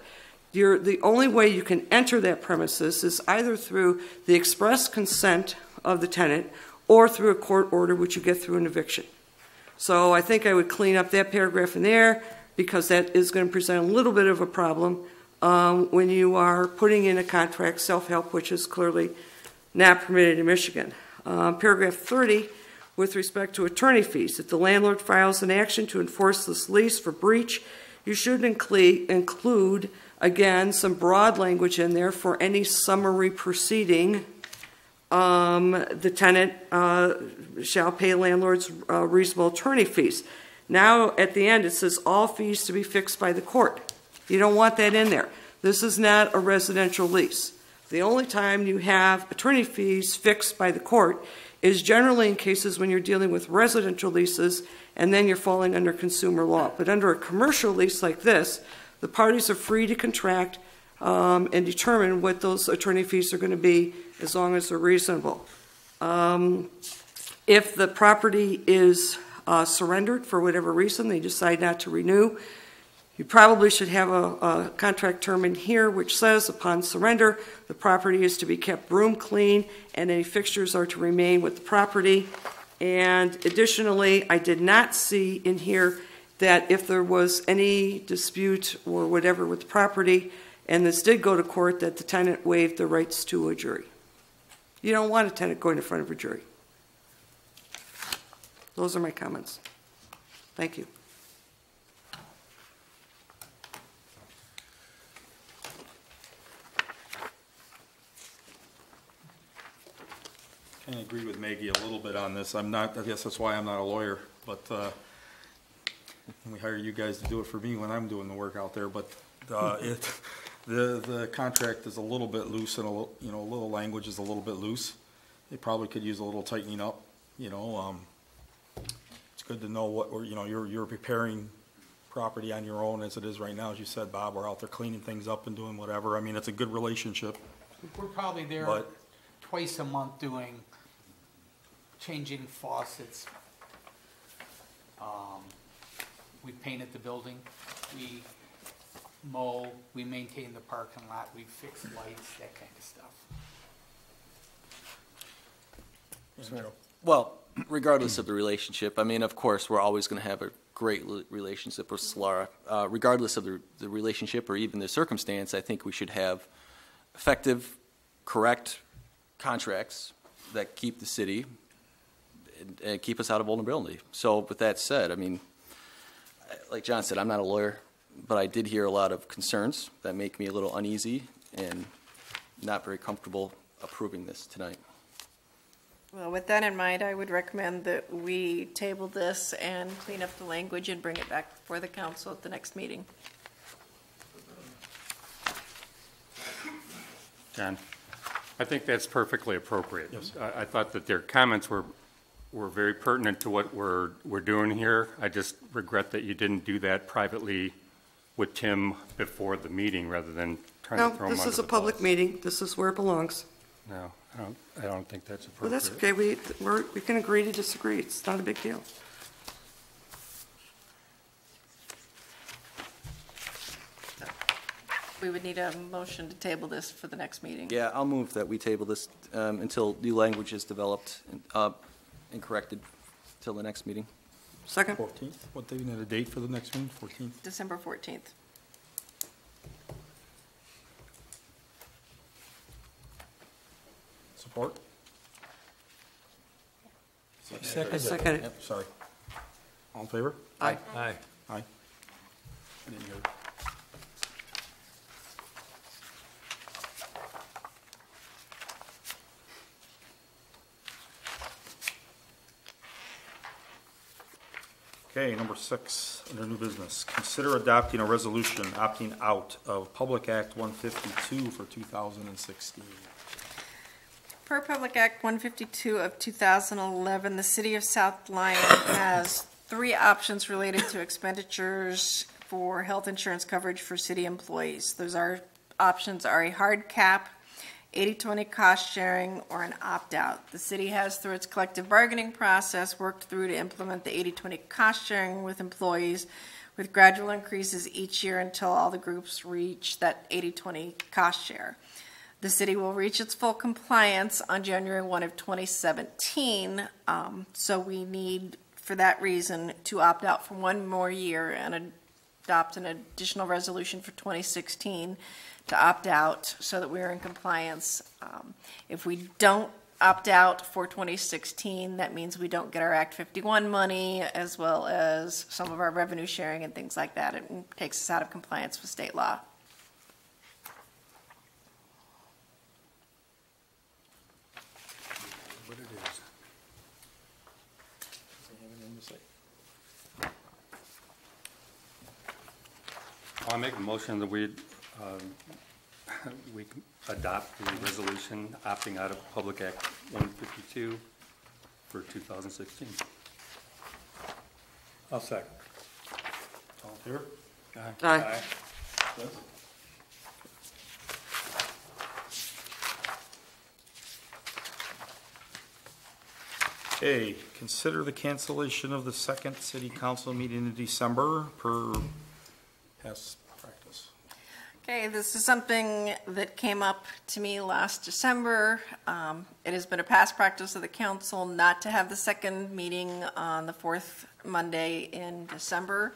The only way you can enter that premises is either through the express consent of the tenant or through a court order, which you get through an eviction. So I think I would clean up that paragraph in there, because that is going to present a little bit of a problem when you are putting in a contract self-help, which is clearly not permitted in Michigan. Paragraph 30, with respect to attorney fees. If the landlord files an action to enforce this lease for breach, you should include, again, some broad language in there for any summary proceeding. The tenant shall pay landlord's reasonable attorney fees. Now, at the end, it says all fees to be fixed by the court. You don't want that in there. This is not a residential lease. The only time you have attorney fees fixed by the court is generally in cases when you're dealing with residential leases and then you're falling under consumer law. But under a commercial lease like this, the parties are free to contract and determine what those attorney fees are going to be as long as they're reasonable. If the property is surrendered for whatever reason, they decide not to renew, you probably should have a contract term in here which says upon surrender, the property is to be kept broom clean and any fixtures are to remain with the property. And additionally, I did not see in here that if there was any dispute or whatever with the property, and this did go to court, that the tenant waived the rights to a jury. You don't want a tenant going in front of a jury. Those are my comments. Thank you. I agree with Maggie a little bit on this. I guess that's why I'm not a lawyer, but we hire you guys to do it for me when I'm doing the work out there. But the contract is a little bit loose, and a little language is a little bit loose. They probably could use a little tightening up. It's good to know what you're preparing property on your own as it is right now. As you said, Bob, we're out there cleaning things up and doing whatever. I mean, it's a good relationship. We're probably there twice a month changing faucets. We painted the building, we mow, we maintain the parking lot, we fix lights, that kind of stuff. Well, regardless of the relationship, I mean, of course, we're always going to have a great relationship with Solara. Regardless of the relationship or even the circumstance, I think we should have effective, correct contracts that keep the city and keep us out of vulnerability. So with that said, I mean, like John said, I'm not a lawyer, but I did hear a lot of concerns that make me a little uneasy and not very comfortable approving this tonight. Well, with that in mind, I would recommend that we table this and clean up the language and bring it back before the council at the next meeting. John, I think that's perfectly appropriate. Yes. I thought that their comments were very pertinent to what we're doing here. I just regret that you didn't do that privately with Tim before the meeting rather than trying to throw him under the bus. This is a public meeting. This is where it belongs. No, I don't think that's appropriate. Well, that's okay. We can agree to disagree. It's not a big deal. We would need a motion to table this for the next meeting. Yeah, I'll move that we table this until new language is developed and corrected till the next meeting. Second. 14th. What day and a date for the next meeting? 14th. December 14th. Support? Second. Yep, sorry. All in favor? Aye. Aye. Aye. I didn't hear it. Okay, number 6, under new business. Consider adopting a resolution opting out of Public Act 152 for 2016. Per Public Act 152 of 2011, the City of South Lyon has 3 options related to expenditures for health insurance coverage for city employees. Those options are a hard cap, 80-20 cost sharing, or an opt-out. The city has, through its collective bargaining process, worked through to implement the 80-20 cost sharing with employees, with gradual increases each year until all the groups reach that 80-20 cost share. The city will reach its full compliance on January 1 of 2017, so we need, for that reason, to opt out for 1 more year and adopt an additional resolution for 2016 to opt out so that we're in compliance. If we don't opt out for 2016. That means we don't get our Act 51 money as well as some of our revenue sharing and things like that. It takes us out of compliance with state law. What it is. Does he have anything to say? I'll make a motion that we adopt the resolution opting out of Public Act 152 for 2016. I'll second. All in favor? Aye. Yes? Okay, consider the cancellation of the second city council meeting in December per past practice. Okay, this is something that came up to me last December. It has been a past practice of the council not to have the second meeting on the fourth Monday in December.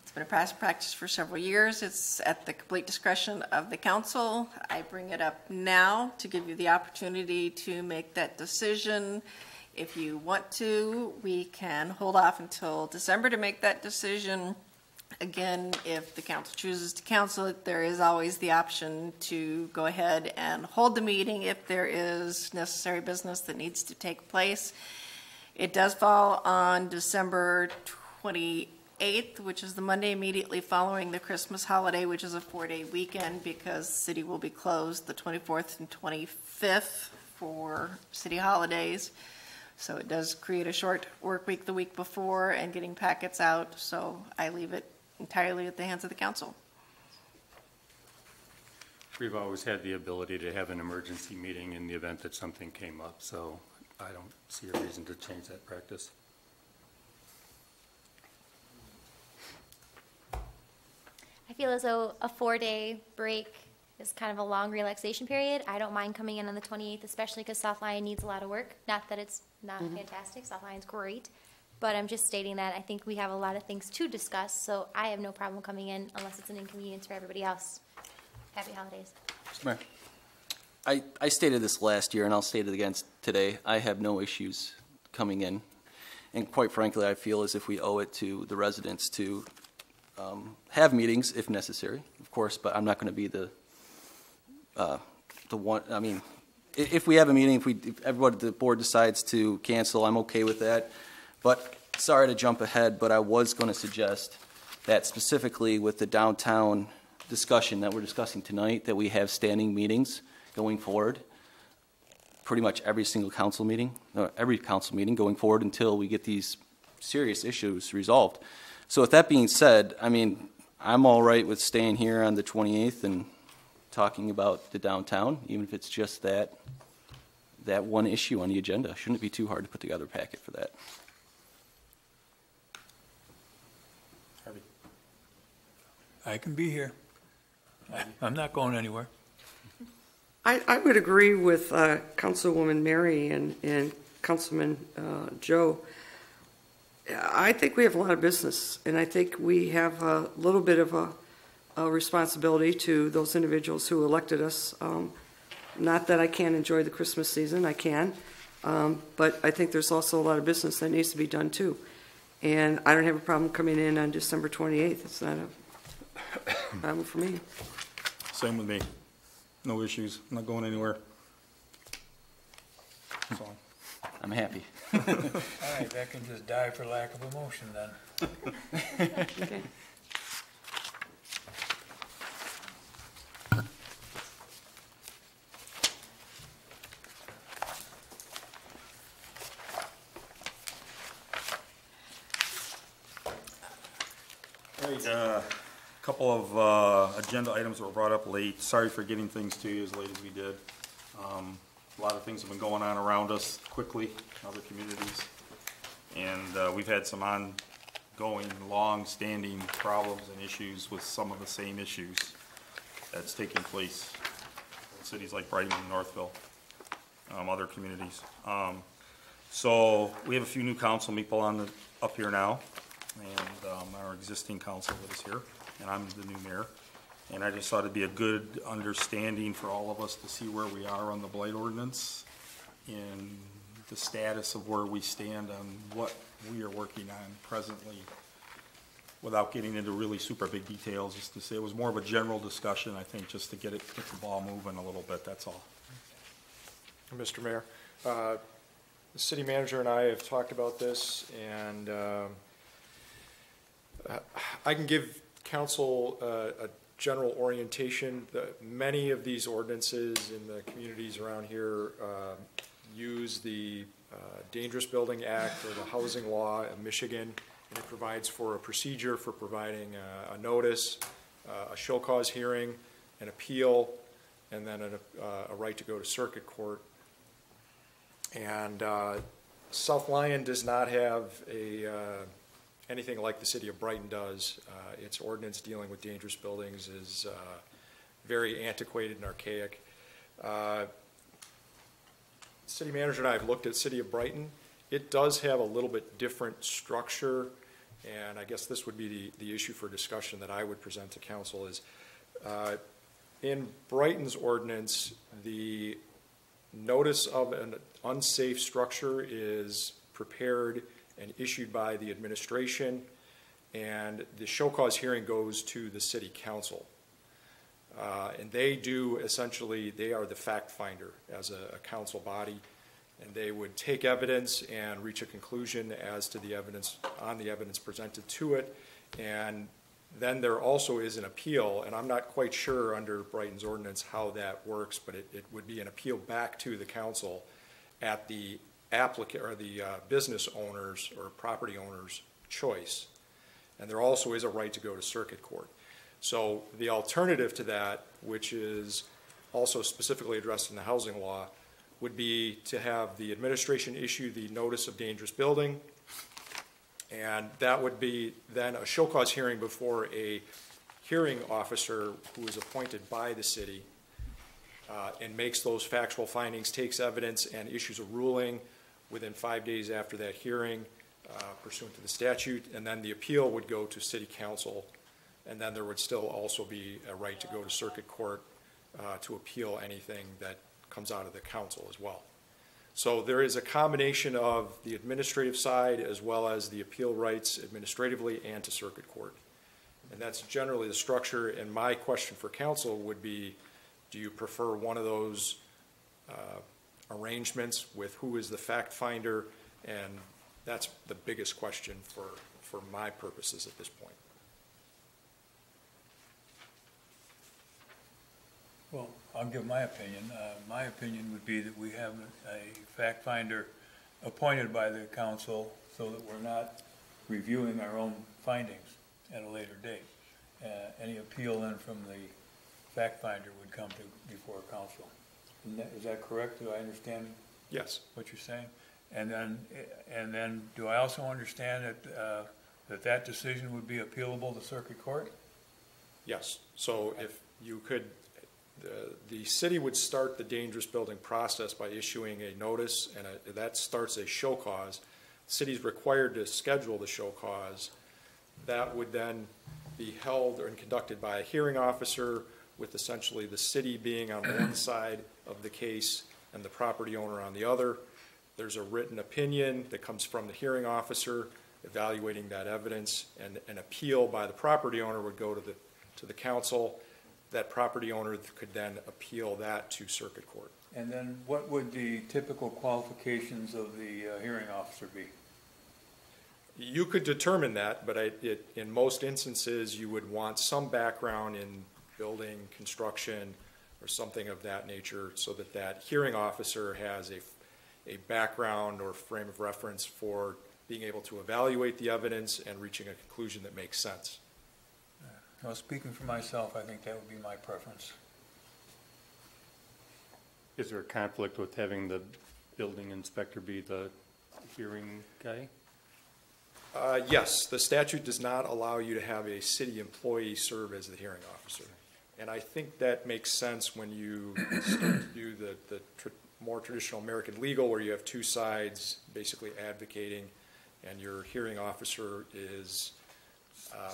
It's been a past practice for several years. It's at the complete discretion of the council. I bring it up now to give you the opportunity to make that decision. If you want to, we can hold off until December to make that decision. Again, if the council chooses to cancel it, there is always the option to go ahead and hold the meeting if there is necessary business that needs to take place. It does fall on December 28th, which is the Monday immediately following the Christmas holiday, which is a 4-day weekend because the city will be closed the 24th and 25th for city holidays. So it does create a short work week the week before and getting packets out, so I leave it entirely at the hands of the council. We've always had the ability to have an emergency meeting in the event that something came up, so I don't see a reason to change that practice. I feel as though a 4-day break is kind of a long relaxation period. I don't mind coming in on the 28th, especially because South Lyon needs a lot of work. Not that it's not fantastic. South Lyon's great. But I'm just stating that I think we have a lot of things to discuss, so I have no problem coming in unless it's an inconvenience for everybody else. Happy holidays. Mr. Mayor. I stated this last year, and I'll state it again today. I have no issues coming in. And quite frankly, I feel as if we owe it to the residents to have meetings if necessary, of course, but I'm not going to be the one. I mean, if we have a meeting, if everybody, the board decides to cancel, I'm okay with that. But sorry to jump ahead, but I was going to suggest that specifically with the downtown discussion that we're discussing tonight, that we have standing meetings going forward, pretty much every council meeting going forward until we get these serious issues resolved. So with that being said, I mean, I'm all right with staying here on the 28th and talking about the downtown, even if it's just that one issue on the agenda. Shouldn't it be too hard to put together a packet for that? I can be here. I'm not going anywhere. I would agree with Councilwoman Mary and Councilman Joe. I think we have a lot of business, and I think we have a little bit of a responsibility to those individuals who elected us. Not that I can't enjoy the Christmas season, I can, but I think there's also a lot of business that needs to be done too. And I don't have a problem coming in on December 28th. It's not a problem for me. Same with me. No issues. I'm not going anywhere. So. I'm happy. All right, that can just die for lack of emotion then. Okay. A couple of agenda items that were brought up late. Sorry for getting things to you as late as we did. A lot of things have been going on around us quickly in other communities. And we've had some ongoing, long-standing problems and issues with some of the same issues that's taking place in cities like Brighton and Northville, other communities. So we have a few new council people up here now. And our existing council that is here, and I'm the new mayor. And I just thought it'd be a good understanding for all of us to see where we are on the blight ordinance in the status of where we stand on what we are working on presently, without getting into really super big details, just to say it was more of a general discussion, I think, just to get the ball moving a little bit, that's all. Mr. Mayor, the city manager and I have talked about this, and I can give council a general orientation. Many of these ordinances in the communities around here use the Dangerous Building Act or the housing law of Michigan, and it provides for a procedure for providing a notice, a show cause hearing, an appeal, and then a right to go to circuit court. And South Lyon does not have anything like the city of Brighton does. Its ordinance dealing with dangerous buildings is very antiquated and archaic. City manager and I have looked at city of Brighton. It does have a little bit different structure, and I guess this would be the issue for discussion that I would present to council is, in Brighton's ordinance, the notice of an unsafe structure is prepared and issued by the administration, and the show cause hearing goes to the city council. And they do essentially, they are the fact finder as a council body, and they would take evidence and reach a conclusion as to the evidence, on the evidence presented to it. And then there also is an appeal, and I'm not quite sure under Brighton's ordinance how that works, but it would be an appeal back to the council at the applicant or the business owner's or property owner's choice. And there also is a right to go to circuit court. So the alternative to that, which is also specifically addressed in the housing law, would be to have the administration issue the notice of dangerous building, and that would be then a show cause hearing before a hearing officer who is appointed by the city and makes those factual findings, takes evidence, and issues a ruling within 5 days after that hearing pursuant to the statute, and then the appeal would go to city council, and then there would still also be a right to go to circuit court to appeal anything that comes out of the council as well. So there is a combination of the administrative side as well as the appeal rights administratively and to circuit court. And that's generally the structure, and my question for council would be, do you prefer one of those arrangements with who is the fact finder? And that's the biggest question for my purposes at this point. Well, I'll give my opinion. My opinion would be that we have a fact finder appointed by the council so that we're not reviewing our own findings at a later date. Any appeal then from the fact finder would come to before council. Is that correct? Do I understand? Yes. What you're saying? And then do I also understand that that decision would be appealable to circuit court? Yes. So if you could, the city would start the dangerous building process by issuing a notice, and that starts a show cause. The city's required to schedule the show cause. That would then be held and conducted by a hearing officer, with essentially the city being on one side of the case and the property owner on the other. There's a written opinion that comes from the hearing officer evaluating that evidence, and an appeal by the property owner would go to the council. That property owner could then appeal that to circuit court. And then what would the typical qualifications of the hearing officer be? You could determine that, but in most instances, you would want some background in building, construction, or something of that nature, so that that hearing officer has a background or frame of reference for being able to evaluate the evidence and reaching a conclusion that makes sense. Well, speaking for myself, I think that would be my preference. Is there a conflict with having the building inspector be the hearing guy? Yes, the statute does not allow you to have a city employee serve as the hearing officer. And I think that makes sense when you do the more traditional American legal, where you have two sides basically advocating, and your hearing officer is,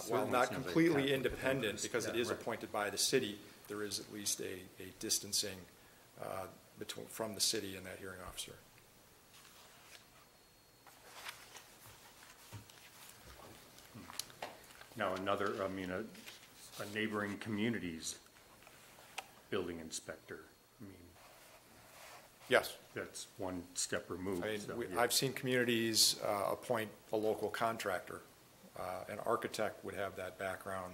while not completely independent, because it is appointed by the city, there is at least a distancing from the city and that hearing officer. Now, another, I mean, a neighboring community's building inspector, I mean. Yes. That's one step removed. I mean, so, yeah. I've seen communities appoint a local contractor. An architect would have that background.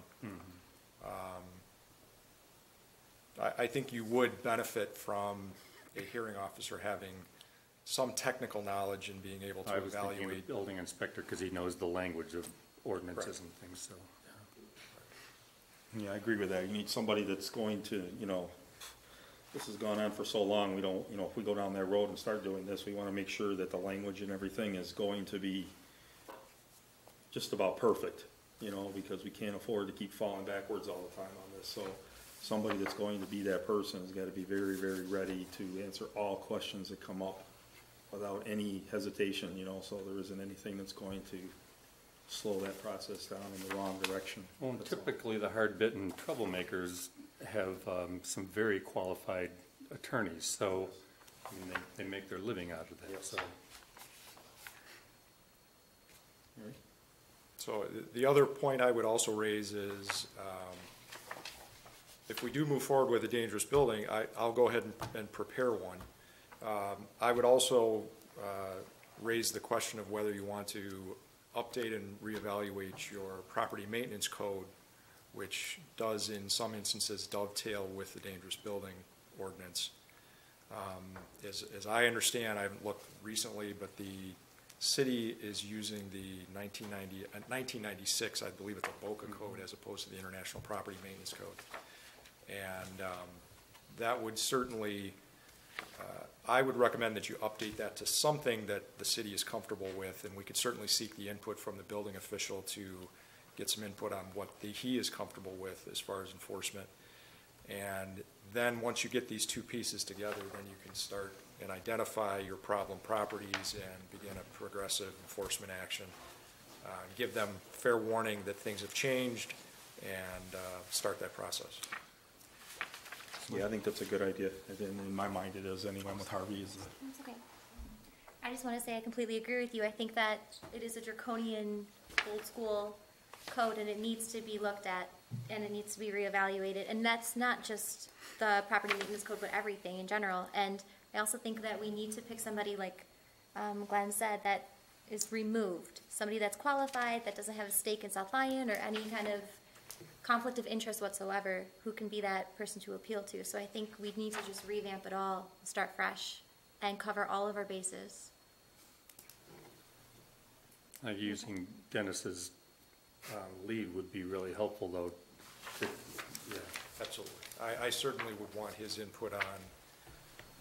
I think you would benefit from a hearing officer having some technical knowledge and being able to I was thinking evaluate. of building inspector because he knows the language of ordinances and things, so. Yeah, I agree with that. You need somebody that's going to, you know, this has gone on for so long, we don't, you know, if we go down that road and start doing this, we want to make sure that the language and everything is going to be just about perfect, you know, because we can't afford to keep falling backwards all the time on this. So somebody that's going to be that person has got to be very, very ready to answer all questions that come up without any hesitation, you know, so there isn't anything that's going to slow that process down in the wrong direction. Well, and typically the hard-bitten troublemakers have some very qualified attorneys, so I mean, they make their living out of that, so. So the other point I would also raise is, if we do move forward with a dangerous building, I'll go ahead and prepare one. I would also raise the question of whether you want to update and reevaluate your property maintenance code, which does in some instances dovetail with the dangerous building ordinance. As I understand, I haven't looked recently, but the city is using the 1996, I believe it's a BOCA code as opposed to the International Property Maintenance Code. And that would certainly, I would recommend that you update that to something that the city is comfortable with, and we could certainly seek the input from the building official to get some input on what he is comfortable with as far as enforcement. And then once you get these two pieces together, then you can start and identify your problem properties and begin a progressive enforcement action. Give them fair warning that things have changed and start that process. Yeah, I think that's a good idea. In my mind, it is anyway with Harvey. That's okay. I just want to say I completely agree with you. I think that it is a draconian, old school code, and it needs to be looked at, and it needs to be reevaluated. And that's not just the property maintenance code, but everything in general. And I also think that we need to pick somebody, like Glenn said, that is removed. Somebody that's qualified, that doesn't have a stake in South Lyon or any kind of conflict of interest whatsoever, who can be that person to appeal to. So I think we need to just revamp it all, start fresh, and cover all of our bases. Using Dennis's lead would be really helpful, though. Yeah, absolutely. I certainly would want his input on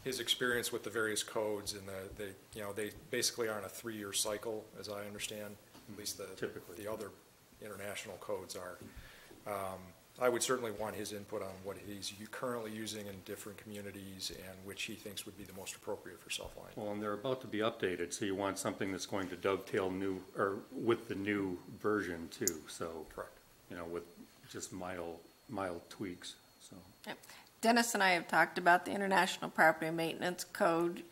his experience with the various codes, and they basically are on a 3-year cycle, as I understand. At least the other international codes are. I would certainly want his input on what he's currently using in different communities and which he thinks would be the most appropriate for South Lyon. Well, and they're about to be updated, so you want something that's going to dovetail with the new version too. So, correct. You know, with just mild tweaks. So. Yep. Dennis and I have talked about the International Property Maintenance Code.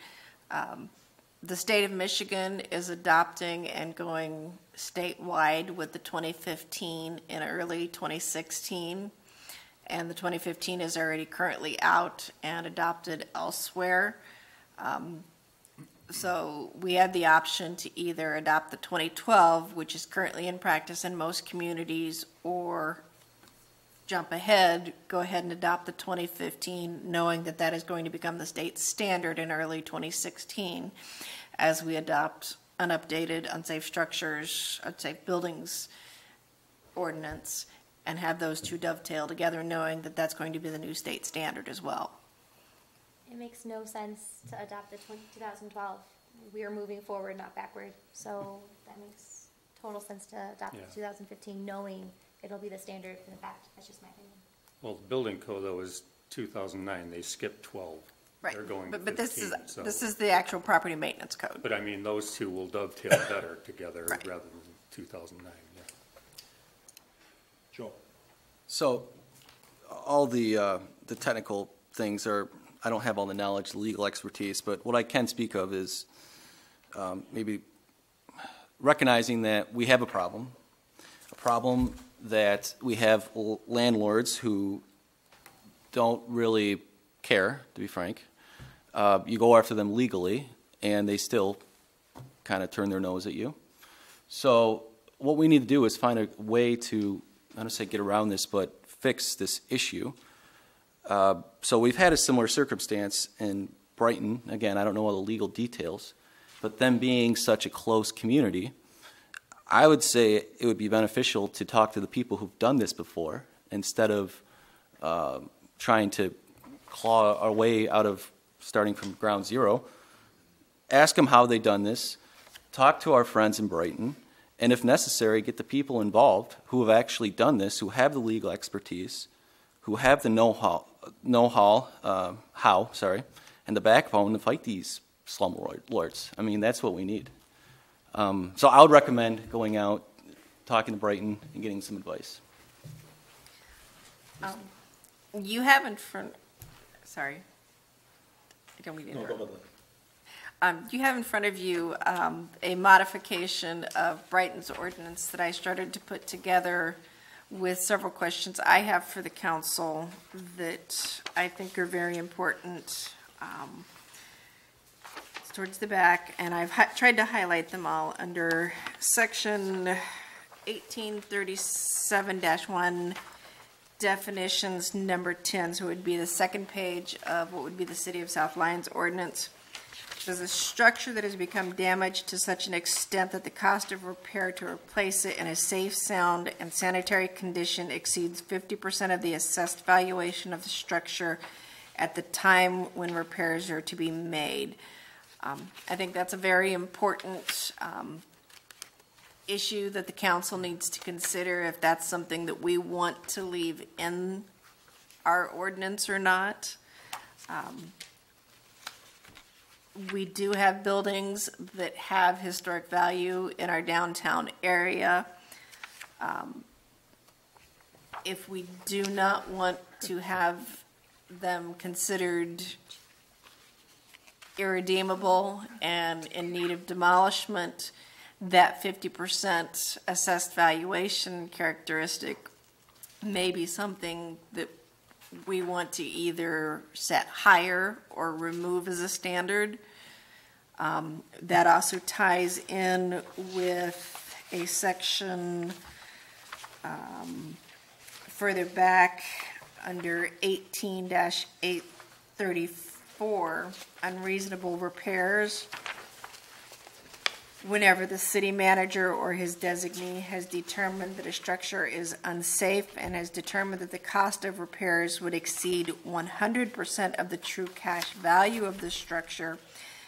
The state of Michigan is adopting and going statewide with the 2015 in early 2016, and the 2015 is already currently out and adopted elsewhere. So we had the option to either adopt the 2012, which is currently in practice in most communities, or jump ahead, go ahead and adopt the 2015, knowing that that is going to become the state standard in early 2016 as we adopt an updated unsafe structures, unsafe buildings ordinance, and have those two dovetail together, knowing that that's going to be the new state standard as well. It makes no sense to adopt the 2012. We are moving forward, not backward. So that makes total sense to adopt the 2015, knowing it'll be the standard. In fact, that's just my opinion. Well, the building code though is 2009. They skipped 12. Right. They're going but 15, this is the actual property maintenance code. But I mean, those two will dovetail better together rather than 2009. Yeah. Joe. So, all the technical things are I don't have all the knowledge, the legal expertise, but what I can speak of is maybe recognizing that we have a problem that we have landlords who don't really care, to be frank. You go after them legally, and they still kind of turn their nose at you. So what we need to do is find a way to, I don't say get around this, but fix this issue. So we've had a similar circumstance in Brighton. Again, I don't know all the legal details, but them being such a close community, I would say it would be beneficial to talk to the people who've done this before instead of trying to claw our way out of starting from ground zero. Ask them how they've done this, talk to our friends in Brighton, and if necessary, get the people involved who have actually done this, who have the legal expertise, who have the know-how, and the backbone to fight these slumlords. I mean, that's what we need. So I would recommend going out, talking to Brighton, and getting some advice. You have in front, sorry, I don't mean to interrupt. You have in front of you a modification of Brighton's ordinance that I started to put together with several questions I have for the council that I think are very important. It's towards the back, and I've tried to highlight them all under section 1837-1, definitions number 10, so it would be the second page of what would be the City of South Lyons ordinance. There's a structure that has become damaged to such an extent that the cost of repair to replace it in a safe, sound, and sanitary condition exceeds 50% of the assessed valuation of the structure at the time when repairs are to be made. I think that's a very important issue that the council needs to consider if that's something that we want to leave in our ordinance or not. We do have buildings that have historic value in our downtown area. If we do not want to have them considered irredeemable and in need of demolishment, that 50% assessed valuation characteristic may be something that we want to either set higher or remove as a standard. That also ties in with a section further back under 18-834, unreasonable repairs. Whenever the city manager or his designee has determined that a structure is unsafe and has determined that the cost of repairs would exceed 100% of the true cash value of the structure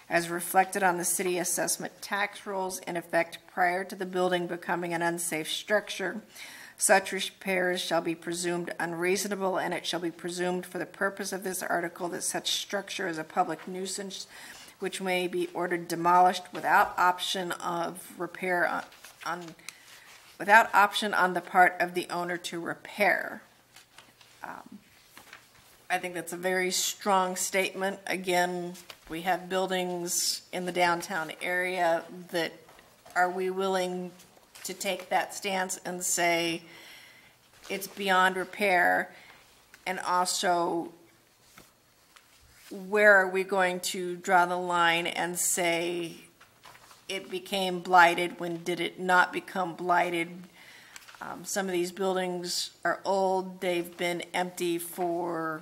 as reflected on the city assessment tax rolls in effect prior to the building becoming an unsafe structure, such repairs shall be presumed unreasonable, and it shall be presumed for the purpose of this article that such structure is a public nuisance which may be ordered demolished without option of repair without option on the part of the owner to repair. I think that's a very strong statement. Again, we have buildings in the downtown area that are we willing to take that stance and say it's beyond repair, and also where are we going to draw the line and say it became blighted? When did it not become blighted? Some of these buildings are old. They've been empty for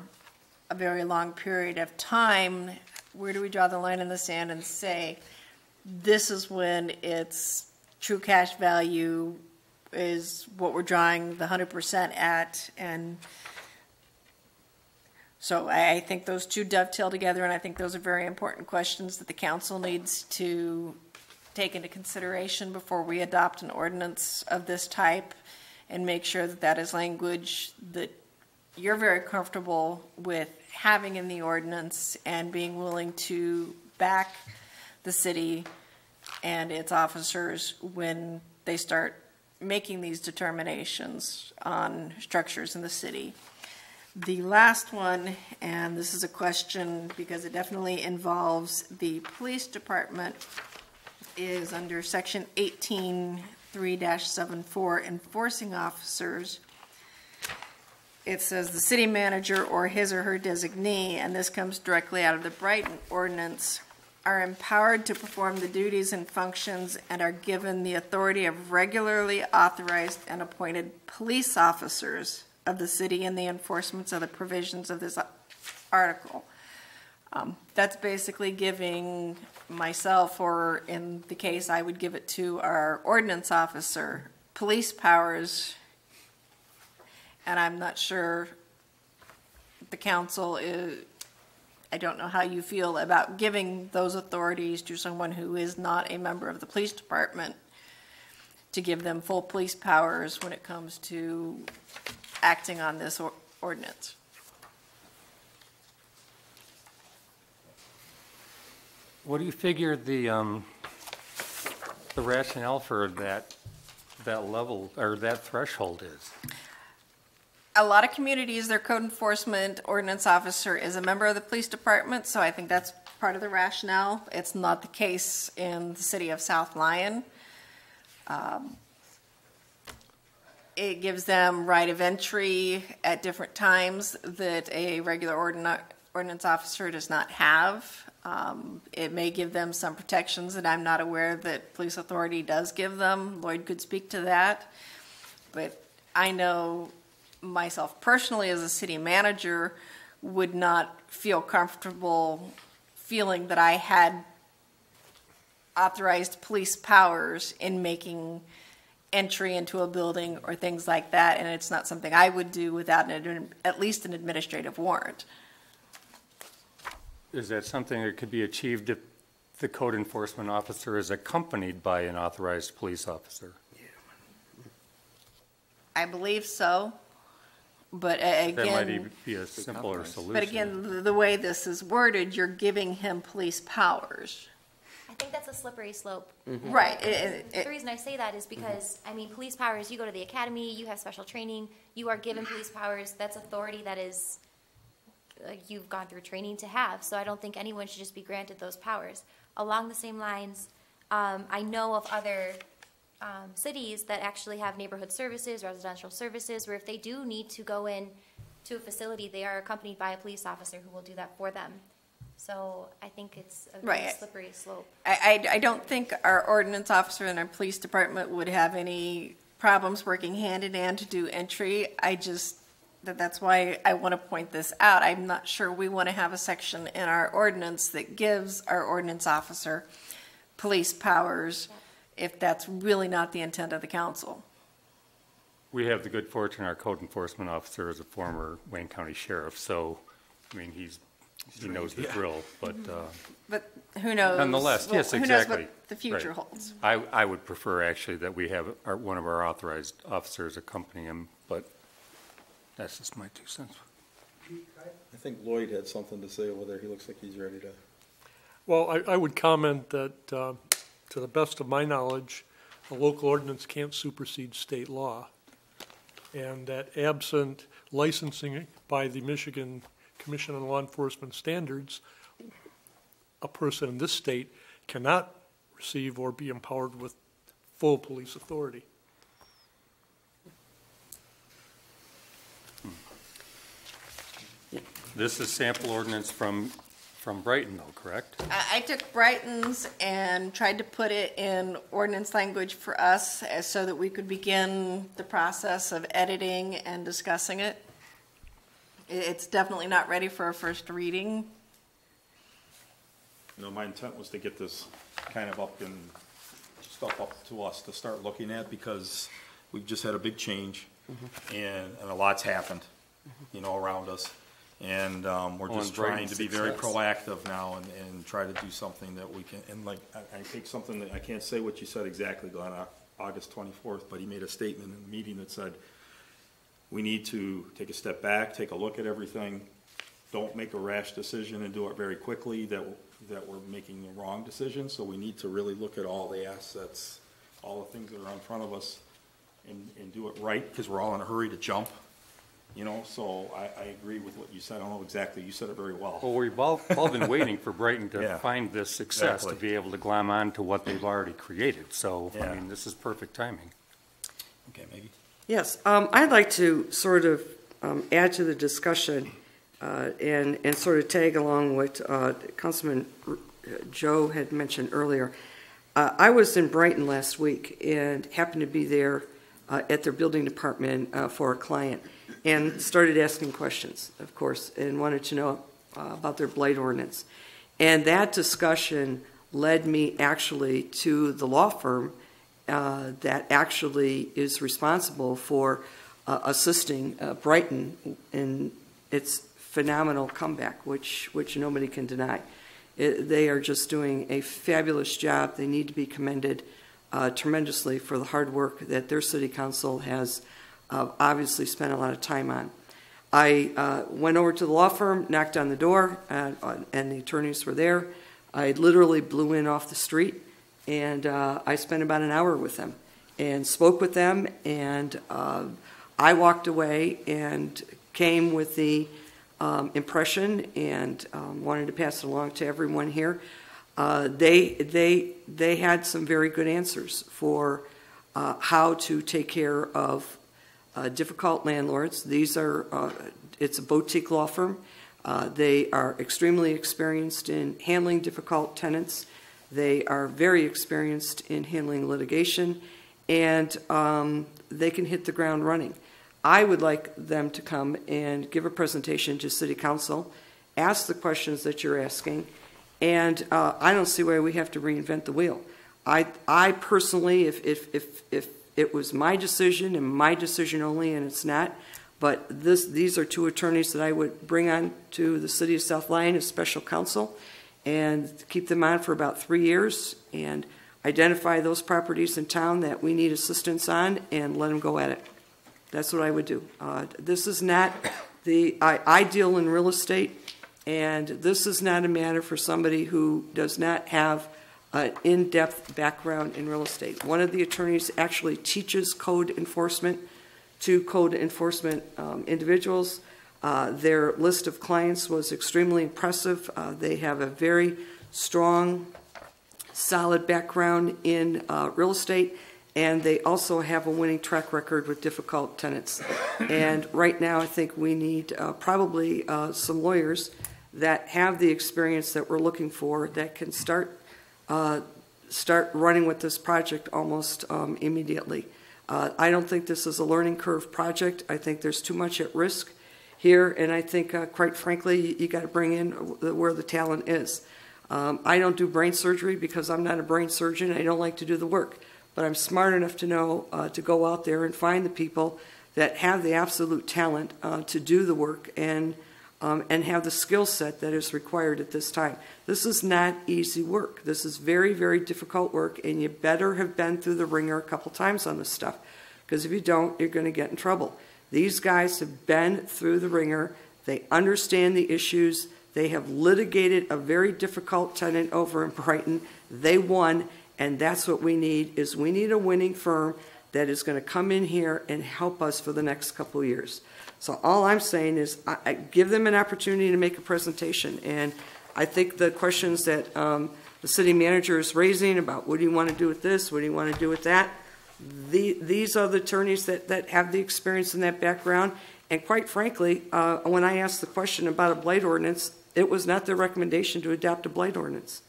a very long period of time. Where do we draw the line in the sand and say this is when its true cash value is what we're drawing the 100% at? And so I think those two dovetail together, and I think those are very important questions that the council needs to take into consideration before we adopt an ordinance of this type, and make sure that that is language that you're very comfortable with having in the ordinance and being willing to back the city and its officers when they start making these determinations on structures in the city. The last one, and this is a question because it definitely involves the police department, is under section 18.3-74, enforcing officers. It says the city manager or his or her designee, and this comes directly out of the Brighton ordinance, are empowered to perform the duties and functions and are given the authority of regularly authorized and appointed police officers of the city in the enforcement of the provisions of this article. That's basically giving myself, or in the case I would give it to our ordinance officer, police powers. And I'm not sure the council is, I don't know how you feel about giving those authorities to someone who is not a member of the police department, to give them full police powers when it comes to acting on this ordinance. What do you figure the rationale for that level or that threshold is? A lot of communities, their code enforcement ordinance officer is a member of the police department, so I think that's part of the rationale. It's not the case in the city of South Lyon. It gives them right of entry at different times that a regular ordinance officer does not have. It may give them some protections that I'm not aware that police authority does give them. Lloyd could speak to that. But I know myself personally as a city manager would not feel comfortable feeling that I had authorized police powers in making entry into a building or things like that, and it's not something I would do without at least an administrative warrant. Is that something that could be achieved if the code enforcement officer is accompanied by an authorized police officer? I believe so. But again, that might be a simpler solution. But again, the way this is worded, you're giving him police powers. I think that's a slippery slope. Mm-hmm. Right. The reason I say that is because, I mean, police powers, you go to the academy, you have special training, you are given police powers. That's authority that is, you've gone through training to have. So I don't think anyone should just be granted those powers. Along the same lines, I know of other cities that actually have neighborhood services, residential services, where if they do need to go in to a facility, they are accompanied by a police officer who will do that for them. So I think it's a very slippery slope. I don't think our ordinance officer and our police department would have any problems working hand in hand to do entry. That's why I want to point this out. I'm not sure we want to have a section in our ordinance that gives our ordinance officer police powers if that's really not the intent of the council. We have the good fortune, our code enforcement officer is a former Wayne County sheriff, so, I mean, he knows the drill, but who knows? Nonetheless, yes, exactly. Who knows what the future holds? I would prefer actually that we have one of our authorized officers accompany him, but that's just my 2 cents. I think Lloyd had something to say over there. He looks like he's ready to. Well, I would comment that, to the best of my knowledge, a local ordinance can't supersede state law. And that absent licensing by the Michigan Commission on Law Enforcement Standards, a person in this state cannot receive or be empowered with full police authority. This is sample ordinance from Brighton, though, correct? I took Brighton's and tried to put it in ordinance language for us so that we could begin the process of editing and discussing it. It's definitely not ready for a first reading. No, my intent was to get this kind of up to us to start looking at, because we've just had a big change and a lot's happened, around us. And we're just trying to be very proactive now and try to do something that we can. And I take something that I can't say what you said exactly, Glenn, August 24th, but he made a statement in the meeting that said, we need to take a step back, take a look at everything. Don't make a rash decision and do it very quickly that we're making the wrong decision. So we need to really look at all the assets, all the things that are in front of us and do it right, because we're all in a hurry to jump. You know, so I agree with what you said. I don't know exactly. You said it very well. Well, we've all been waiting for Brighton to Yeah. find this success, Exactly. to be able to glom on to what they've already created. So, Yeah. I mean, this is perfect timing. Okay, Maggie? Yes, I'd like to sort of add to the discussion and sort of tag along what Councilman Joe had mentioned earlier. I was in Brighton last week and happened to be there at their building department for a client and started asking questions, of course, and wanted to know about their blight ordinance. And that discussion led me actually to the law firm that actually is responsible for assisting Brighton in its phenomenal comeback, which nobody can deny. They are just doing a fabulous job. They need to be commended tremendously for the hard work that their city council has obviously spent a lot of time on. I went over to the law firm, knocked on the door, and the attorneys were there. I literally blew in off the street, and I spent about an hour with them and spoke with them, and I walked away and came with the impression and wanted to pass it along to everyone here. They had some very good answers for how to take care of difficult landlords. These are it's a boutique law firm. They are extremely experienced in handling difficult tenants. They are very experienced in handling litigation, and they can hit the ground running. I would like them to come and give a presentation to City Council, ask the questions that you're asking, and I don't see why we have to reinvent the wheel. I personally, if it was my decision and my decision only, and it's not, but these are two attorneys that I would bring on to the City of South Lyon as special counsel and keep them on for about 3 years and identify those properties in town that we need assistance on and let them go at it. That's what I would do. This is not I deal in real estate, and this is not a matter for somebody who does not have an in-depth background in real estate. One of the attorneys actually teaches code enforcement to code enforcement individuals. Their list of clients was extremely impressive. They have a very strong, solid background in real estate, and they also have a winning track record with difficult tenants. And right now, I think we need probably some lawyers that have the experience that we're looking for that can start running with this project almost immediately. I don't think this is a learning curve project. I think there's too much at risk here, and I think, quite frankly, you got to bring in where the talent is. I don't do brain surgery because I'm not a brain surgeon. I don't like to do the work. But I'm smart enough to know to go out there and find the people that have the absolute talent to do the work and have the skill set that is required at this time. This is not easy work. This is very, very difficult work, and you better have been through the ringer a couple times on this stuff, because if you don't, you're going to get in trouble. These guys have been through the ringer. They understand the issues. They have litigated a very difficult tenant over in Brighton. They won. And that's what we need, is we need a winning firm that is going to come in here and help us for the next couple of years. So all I'm saying is I give them an opportunity to make a presentation. And I think the questions that the city manager is raising about what do you want to do with this, what do you want to do with that, these are the attorneys that have the experience in that background. And quite frankly, when I asked the question about a blight ordinance, it was not their recommendation to adopt a blight ordinance,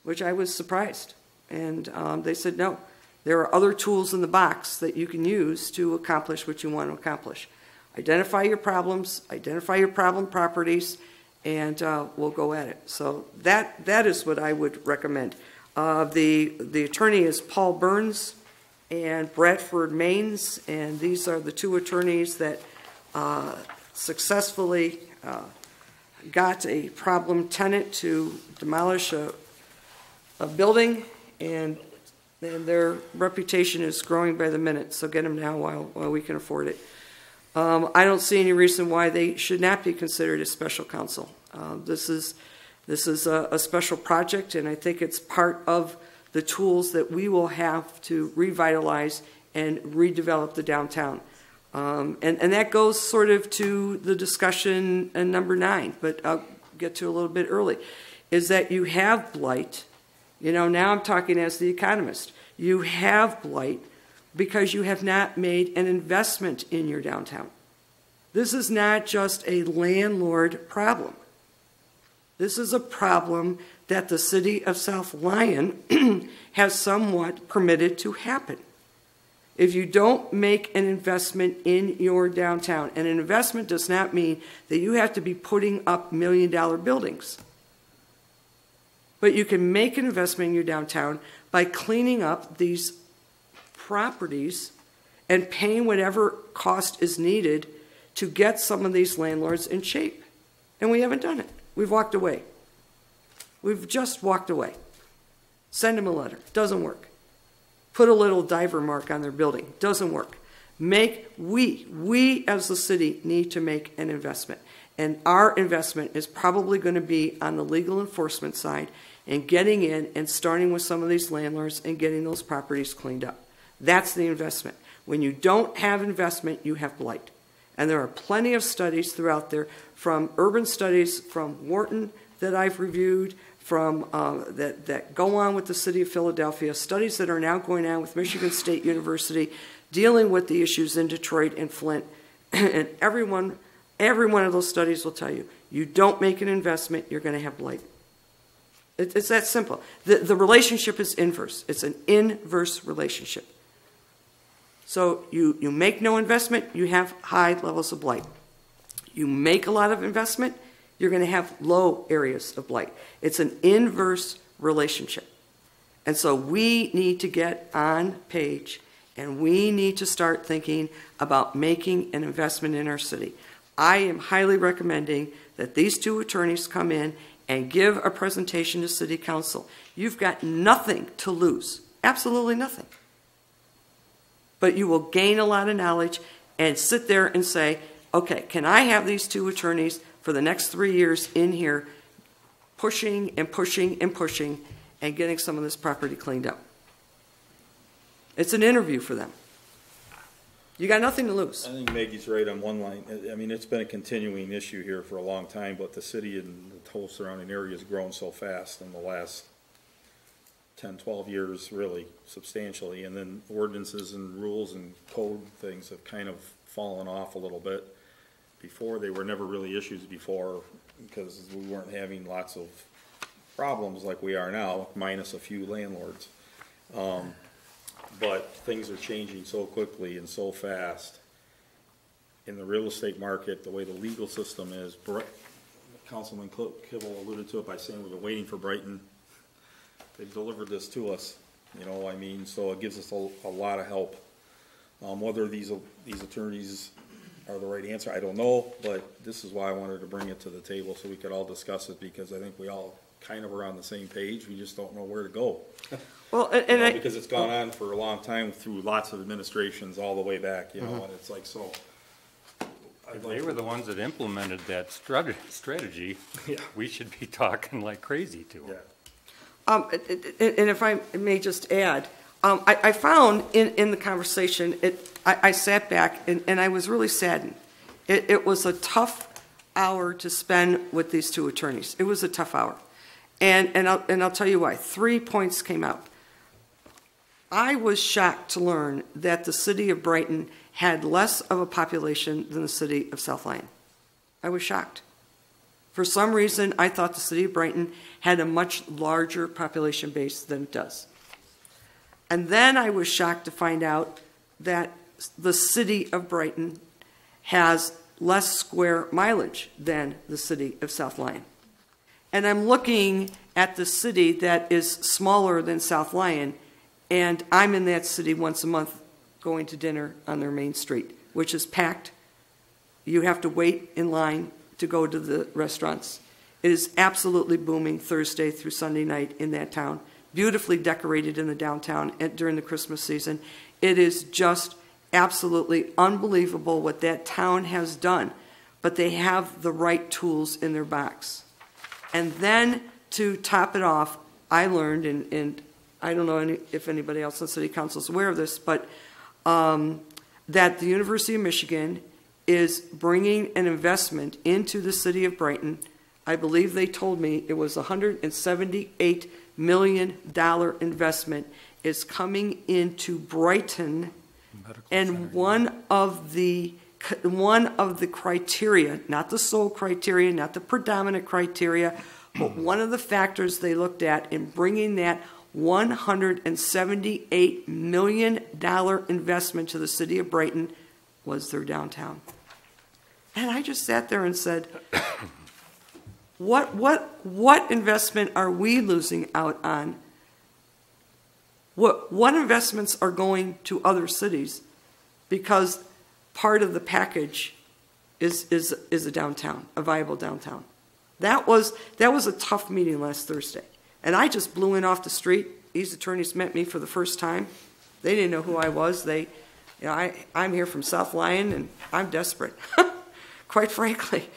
which I was surprised. And they said, no, there are other tools in the box that you can use to accomplish what you want to accomplish. Identify your problems, identify your problem properties, and we'll go at it. So that is what I would recommend. The attorney is Paul Burns and Bradford Maines, and these are the two attorneys that successfully got a problem tenant to demolish a building, and their reputation is growing by the minute, so get them now while we can afford it. I don't see any reason why they should not be considered a special counsel. This is a special project, and I think it's part of the tools that we will have to revitalize and redevelop the downtown. And that goes sort of to the discussion in number 9, but I'll get to a little bit early, is that you have blight. You know, now I'm talking as the economist. You have blight because you have not made an investment in your downtown. This is not just a landlord problem. This is a problem that the city of South Lyon has somewhat permitted to happen. If you don't make an investment in your downtown, and an investment does not mean that you have to be putting up $1 million buildings, but you can make an investment in your downtown by cleaning up these properties and paying whatever cost is needed to get some of these landlords in shape. And we haven't done it. We've walked away. We've just walked away. Send them a letter. Doesn't work. Put a little diver mark on their building. Doesn't work. We as the city need to make an investment. And our investment is probably going to be on the legal enforcement side and getting in and starting with some of these landlords and getting those properties cleaned up. That's the investment. When you don't have investment, you have blight. And there are plenty of studies throughout there, from urban studies from Wharton that I've reviewed, from that go on with the city of Philadelphia, studies that are now going on with Michigan State University, dealing with the issues in Detroit and Flint. And every one of those studies will tell you, you don't make an investment, you're going to have blight. It's that simple. The relationship is inverse. It's an inverse relationship. So you make no investment, you have high levels of blight. You make a lot of investment, you're going to have low areas of blight. It's an inverse relationship. And so we need to get on page, and we need to start thinking about making an investment in our city. I am highly recommending that these 2 attorneys come in and give a presentation to City Council. You've got nothing to lose, absolutely nothing. But you will gain a lot of knowledge and sit there and say, okay, can I have these 2 attorneys for the next 3 years in here pushing and pushing and pushing and getting some of this property cleaned up? It's an interview for them. You got nothing to lose. I think Maggie's right on one line. I mean, it's been a continuing issue here for a long time, but the city and the whole surrounding area has grown so fast in the last 10, 12 years, really substantially. And then ordinances and rules and code things have kind of fallen off a little bit. Before, they were never really issues before because we weren't having lots of problems like we are now, minus a few landlords. But things are changing so quickly and so fast in the real estate market, the way the legal system is. Councilman Kibble alluded to it by saying we've been waiting for Brighton. They've delivered this to us, you know, I mean, so it gives us a lot of help. Whether these attorneys are the right answer, I don't know, but this is why I wanted to bring it to the table so we could all discuss it, because I think we all kind of are on the same page. We just don't know where to go. Well, because it's gone on for a long time through lots of administrations all the way back, you know, and it's like, so. If they were the ones that implemented that strategy, we should be talking like crazy to them. And if I may just add, I found in the conversation, I sat back and I was really saddened. It was a tough hour to spend with these 2 attorneys. It was a tough hour. And I'll tell you why. 3 points came out. I was shocked to learn that the city of Brighton had less of a population than the city of South Lyon. I was shocked. For some reason, I thought the city of Brighton had a much larger population base than it does. And then I was shocked to find out that the city of Brighton has less square mileage than the city of South Lyon. And I'm looking at the city that is smaller than South Lyon, and I'm in that city once a month going to dinner on their main street, which is packed. You have to wait in line to go to the restaurants. It is absolutely booming Thursday through Sunday night in that town, beautifully decorated in the downtown during the Christmas season. It is just absolutely unbelievable what that town has done, but they have the right tools in their box. And then to top it off, I learned, and I don't know if anybody else on City Council is aware of this, but that the University of Michigan is bringing an investment into the city of Brighton. I believe they told me it was $178 million investment is coming into Brighton. And one of the criteria, not the sole criteria, not the predominant criteria, but one of the factors they looked at in bringing that $178 million investment to the city of Brighton was their downtown. And I just sat there and said, what investment are we losing out on? What investments are going to other cities? Because part of the package is a downtown, a viable downtown. That was a tough meeting last Thursday. And I just blew in off the street. These attorneys met me for the first time. They didn't know who I was. I'm here from South Lyon, and I'm desperate, quite frankly.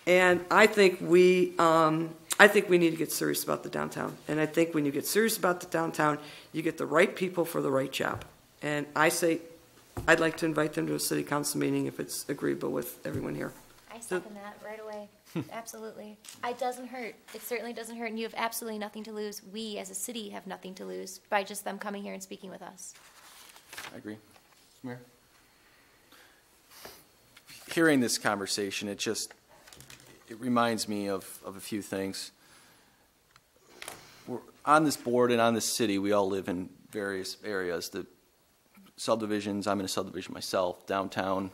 And I think we need to get serious about the downtown. And I think when you get serious about the downtown, you get the right people for the right job. And I say, I'd like to invite them to a city council meeting if it's agreeable with everyone here. I second that right away. Absolutely. It doesn't hurt. It certainly doesn't hurt, and you have absolutely nothing to lose. We, as a city, have nothing to lose by just them coming here and speaking with us. I agree. Mayor? Hearing this conversation, it reminds me of a few things. We're on this board and on this city, we all live in various areas. The subdivisions, I'm in a subdivision myself, downtown,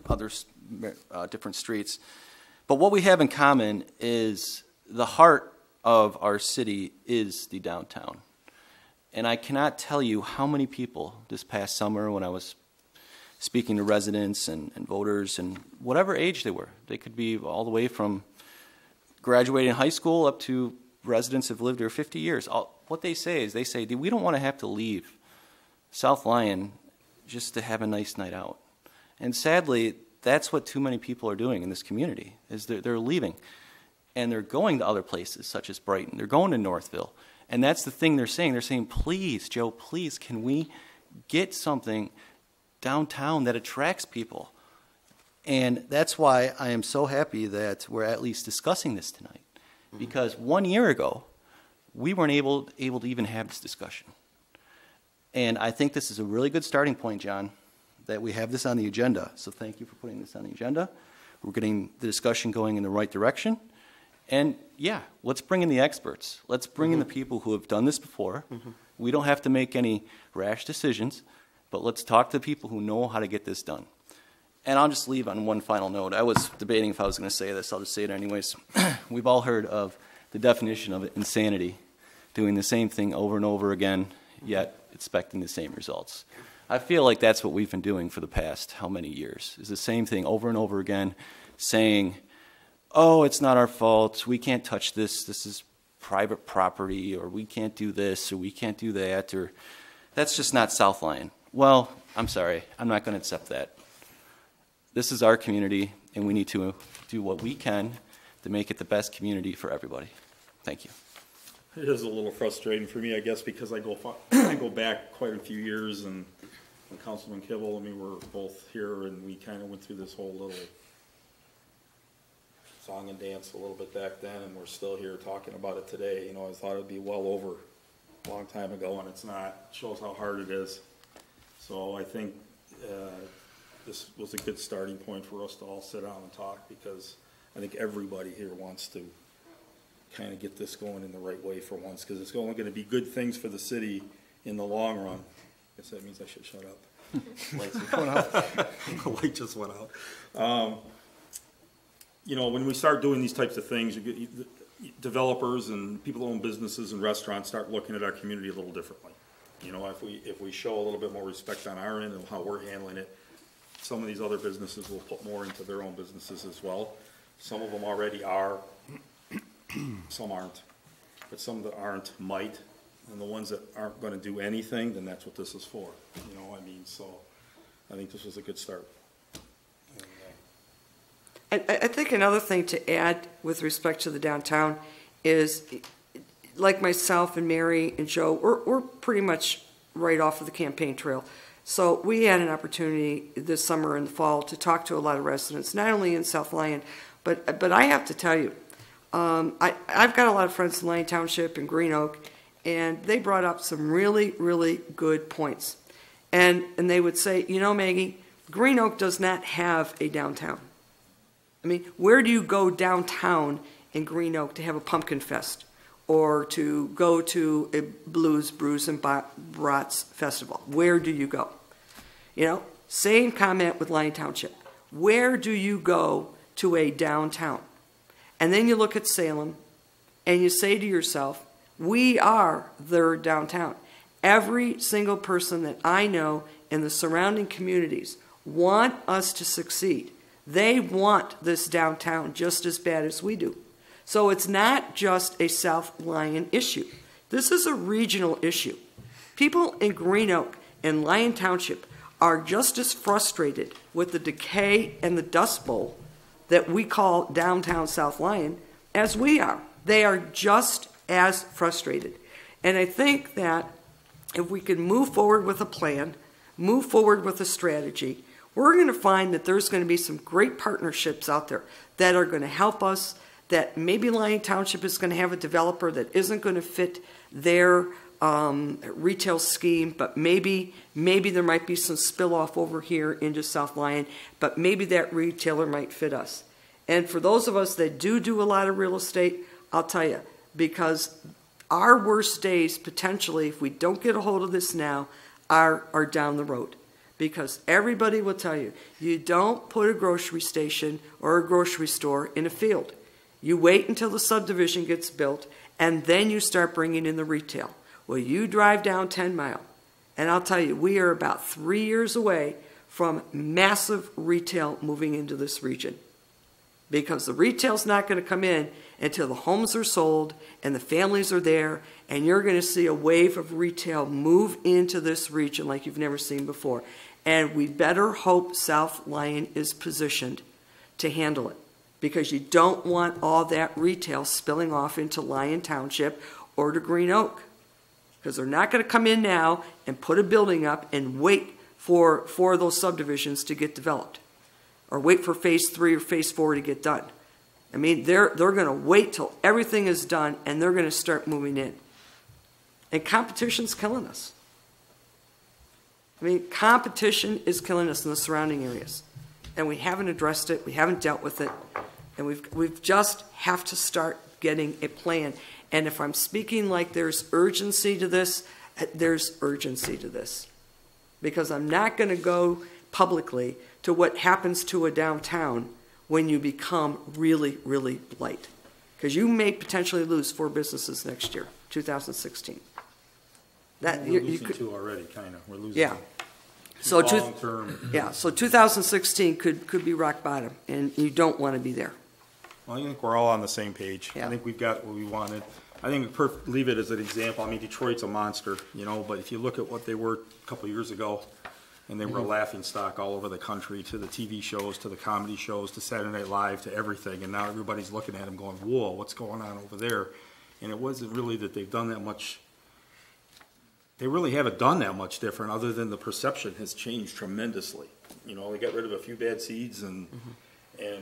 other different streets. But what we have in common is the heart of our city is the downtown. And I cannot tell you how many people this past summer when I was speaking to residents and voters and whatever age they were. They could be all the way from graduating high school up to residents who have lived here 50 years. What they say is we don't want to have to leave South Lyon just to have a nice night out. And sadly, that's what too many people are doing in this community, is they're leaving. And they're going to other places, such as Brighton. They're going to Northville. And that's the thing they're saying. They're saying, please, Joe, please, can we get something downtown that attracts people? And that's why I am so happy that we're at least discussing this tonight. Because 1 year ago, we weren't able to even have this discussion. And I think this is a really good starting point, John, that we have this on the agenda. So thank you for putting this on the agenda. We're getting the discussion going in the right direction. And yeah, let's bring in the experts. Let's bring in the people who have done this before. We don't have to make any rash decisions, but let's talk to the people who know how to get this done. And I'll just leave on one final note. I was debating if I was going to say this. I'll just say it anyways. We've all heard of the definition of insanity, doing the same thing over and over again, yet expecting the same results. I feel like that's what we've been doing for the past how many years, is the same thing over and over again, saying, oh, it's not our fault, we can't touch this, this is private property, or we can't do this, or we can't do that, or that's just not South Lyon. Well, I'm sorry, I'm not going to accept that. This is our community, and we need to do what we can to make it the best community for everybody. Thank you. It is a little frustrating for me, I guess, because I go back quite a few years, and when Councilman Kibble and me were both here, and we kind of went through this whole little song and dance a little bit back then, and we're still here talking about it today. You know, I thought it'd be well over a long time ago, and it's not. It shows how hard it is. So I think this was a good starting point for us to all sit down and talk, because I think everybody here wants to kind of get this going in the right way for once, because it's only going to be good things for the city in the long run. I guess that means I should shut up. Lights just went out. The light just went out. You know, when we start doing these types of things, developers and people who own businesses and restaurants start looking at our community a little differently. You know, if we show a little bit more respect on our end and how we're handling it, some of these other businesses will put more into their own businesses as well. Some of them already are, some aren't. But some that aren't might. And the ones that aren't going to do anything, then that's what this is for. You know, I mean, so I think this was a good start. I think another thing to add with respect to the downtown is, like myself and Mary and Joe, we're pretty much right off of the campaign trail. So we had an opportunity this summer and the fall to talk to a lot of residents, not only in South Lyon, but I have to tell you, I've got a lot of friends in Lyon Township and Green Oak, and they brought up some really, really good points. And they would say, you know, Maggie, Green Oak does not have a downtown. I mean, where do you go downtown in Green Oak to have a pumpkin fest or to go to a Blues, Brews, and Brats festival? Where do you go? You know, same comment with Lyon Township. Where do you go to a downtown? And then you look at Salem and you say to yourself, we are their downtown. Every single person that I know in the surrounding communities want us to succeed. They want this downtown just as bad as we do. So it's not just a South Lyon issue. This is a regional issue. People in Green Oak and Lyon Township are just as frustrated with the decay and the Dust Bowl that we call downtown South Lyon as we are. They are just as frustrated. And I think that if we can move forward with a plan, move forward with a strategy, we're going to find that there's going to be some great partnerships out there that are going to help us, that maybe Lyon Township is going to have a developer that isn't going to fit their retail scheme, but maybe there might be some spill off over here into South Lyon, but maybe that retailer might fit us. And for those of us that do a lot of real estate, I'll tell you, because our worst days potentially, if we don't get a hold of this now, are down the road. Because everybody will tell you, you don't put a grocery station or a grocery store in a field. You wait until the subdivision gets built, and then you start bringing in the retail. Well, you drive down 10 Mile, and I'll tell you, we are about 3 years away from massive retail moving into this region. Because the retail's not going to come in until the homes are sold and the families are there, and you're going to see a wave of retail move into this region like you've never seen before. And we better hope South Lyon is positioned to handle it, because you don't want all that retail spilling off into Lyon Township or to Green Oak, because they're not going to come in now and put a building up and wait for those subdivisions to get developed, or wait for phase 3 or phase 4 to get done. I mean, they're going to wait till everything is done, and they're going to start moving in. And competition's killing us. I mean, competition is killing us in the surrounding areas. And we haven't addressed it, we haven't dealt with it, and we've just have to start getting a plan. And if I'm speaking like there's urgency to this, there's urgency to this. Because I'm not going to go publicly to what happens to a downtown when you become really, really blight. Because you may potentially lose 4 businesses next year, 2016. We're losing 2 already, kind of. We're losing. Yeah. So long-term. Yeah. So 2016 could be rock bottom, and you don't want to be there. Well, I think we're all on the same page. Yeah. I think we've got what we wanted. I think leave it as an example. I mean, Detroit's a monster, you know, but if you look at what they were a couple of years ago, and they were a laughing stock all over the country, to the TV shows, to the comedy shows, to Saturday Night Live, to everything, and now everybody's looking at them going, whoa, what's going on over there? And it wasn't really that they've done that much. They really haven't done that much different, other than the perception has changed tremendously. You know, they got rid of a few bad seeds, and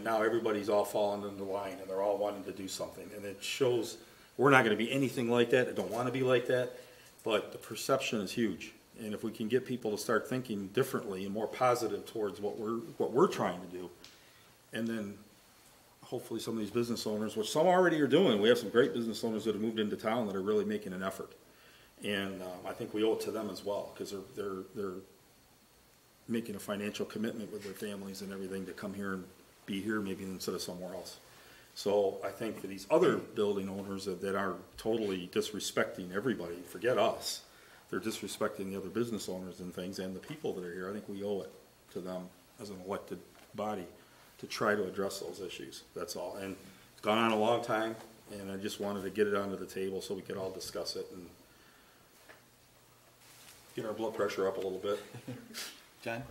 now everybody's all falling into line, and they're all wanting to do something. And it shows we're not going to be anything like that. I don't want to be like that, but the perception is huge. And if we can get people to start thinking differently and more positive towards what we're trying to do, and then hopefully some of these business owners, which some already are doing, we have some great business owners that have moved into town that are really making an effort. And I think we owe it to them as well, because they're making a financial commitment with their families and everything to come here and be here maybe instead of somewhere else. So I think for these other building owners that are totally disrespecting everybody, forget us, they're disrespecting the other business owners and things and the people that are here, I think we owe it to them as an elected body to try to address those issues. That's all. And it's gone on a long time, and I just wanted to get it onto the table so we could all discuss it and get our blood pressure up a little bit. John?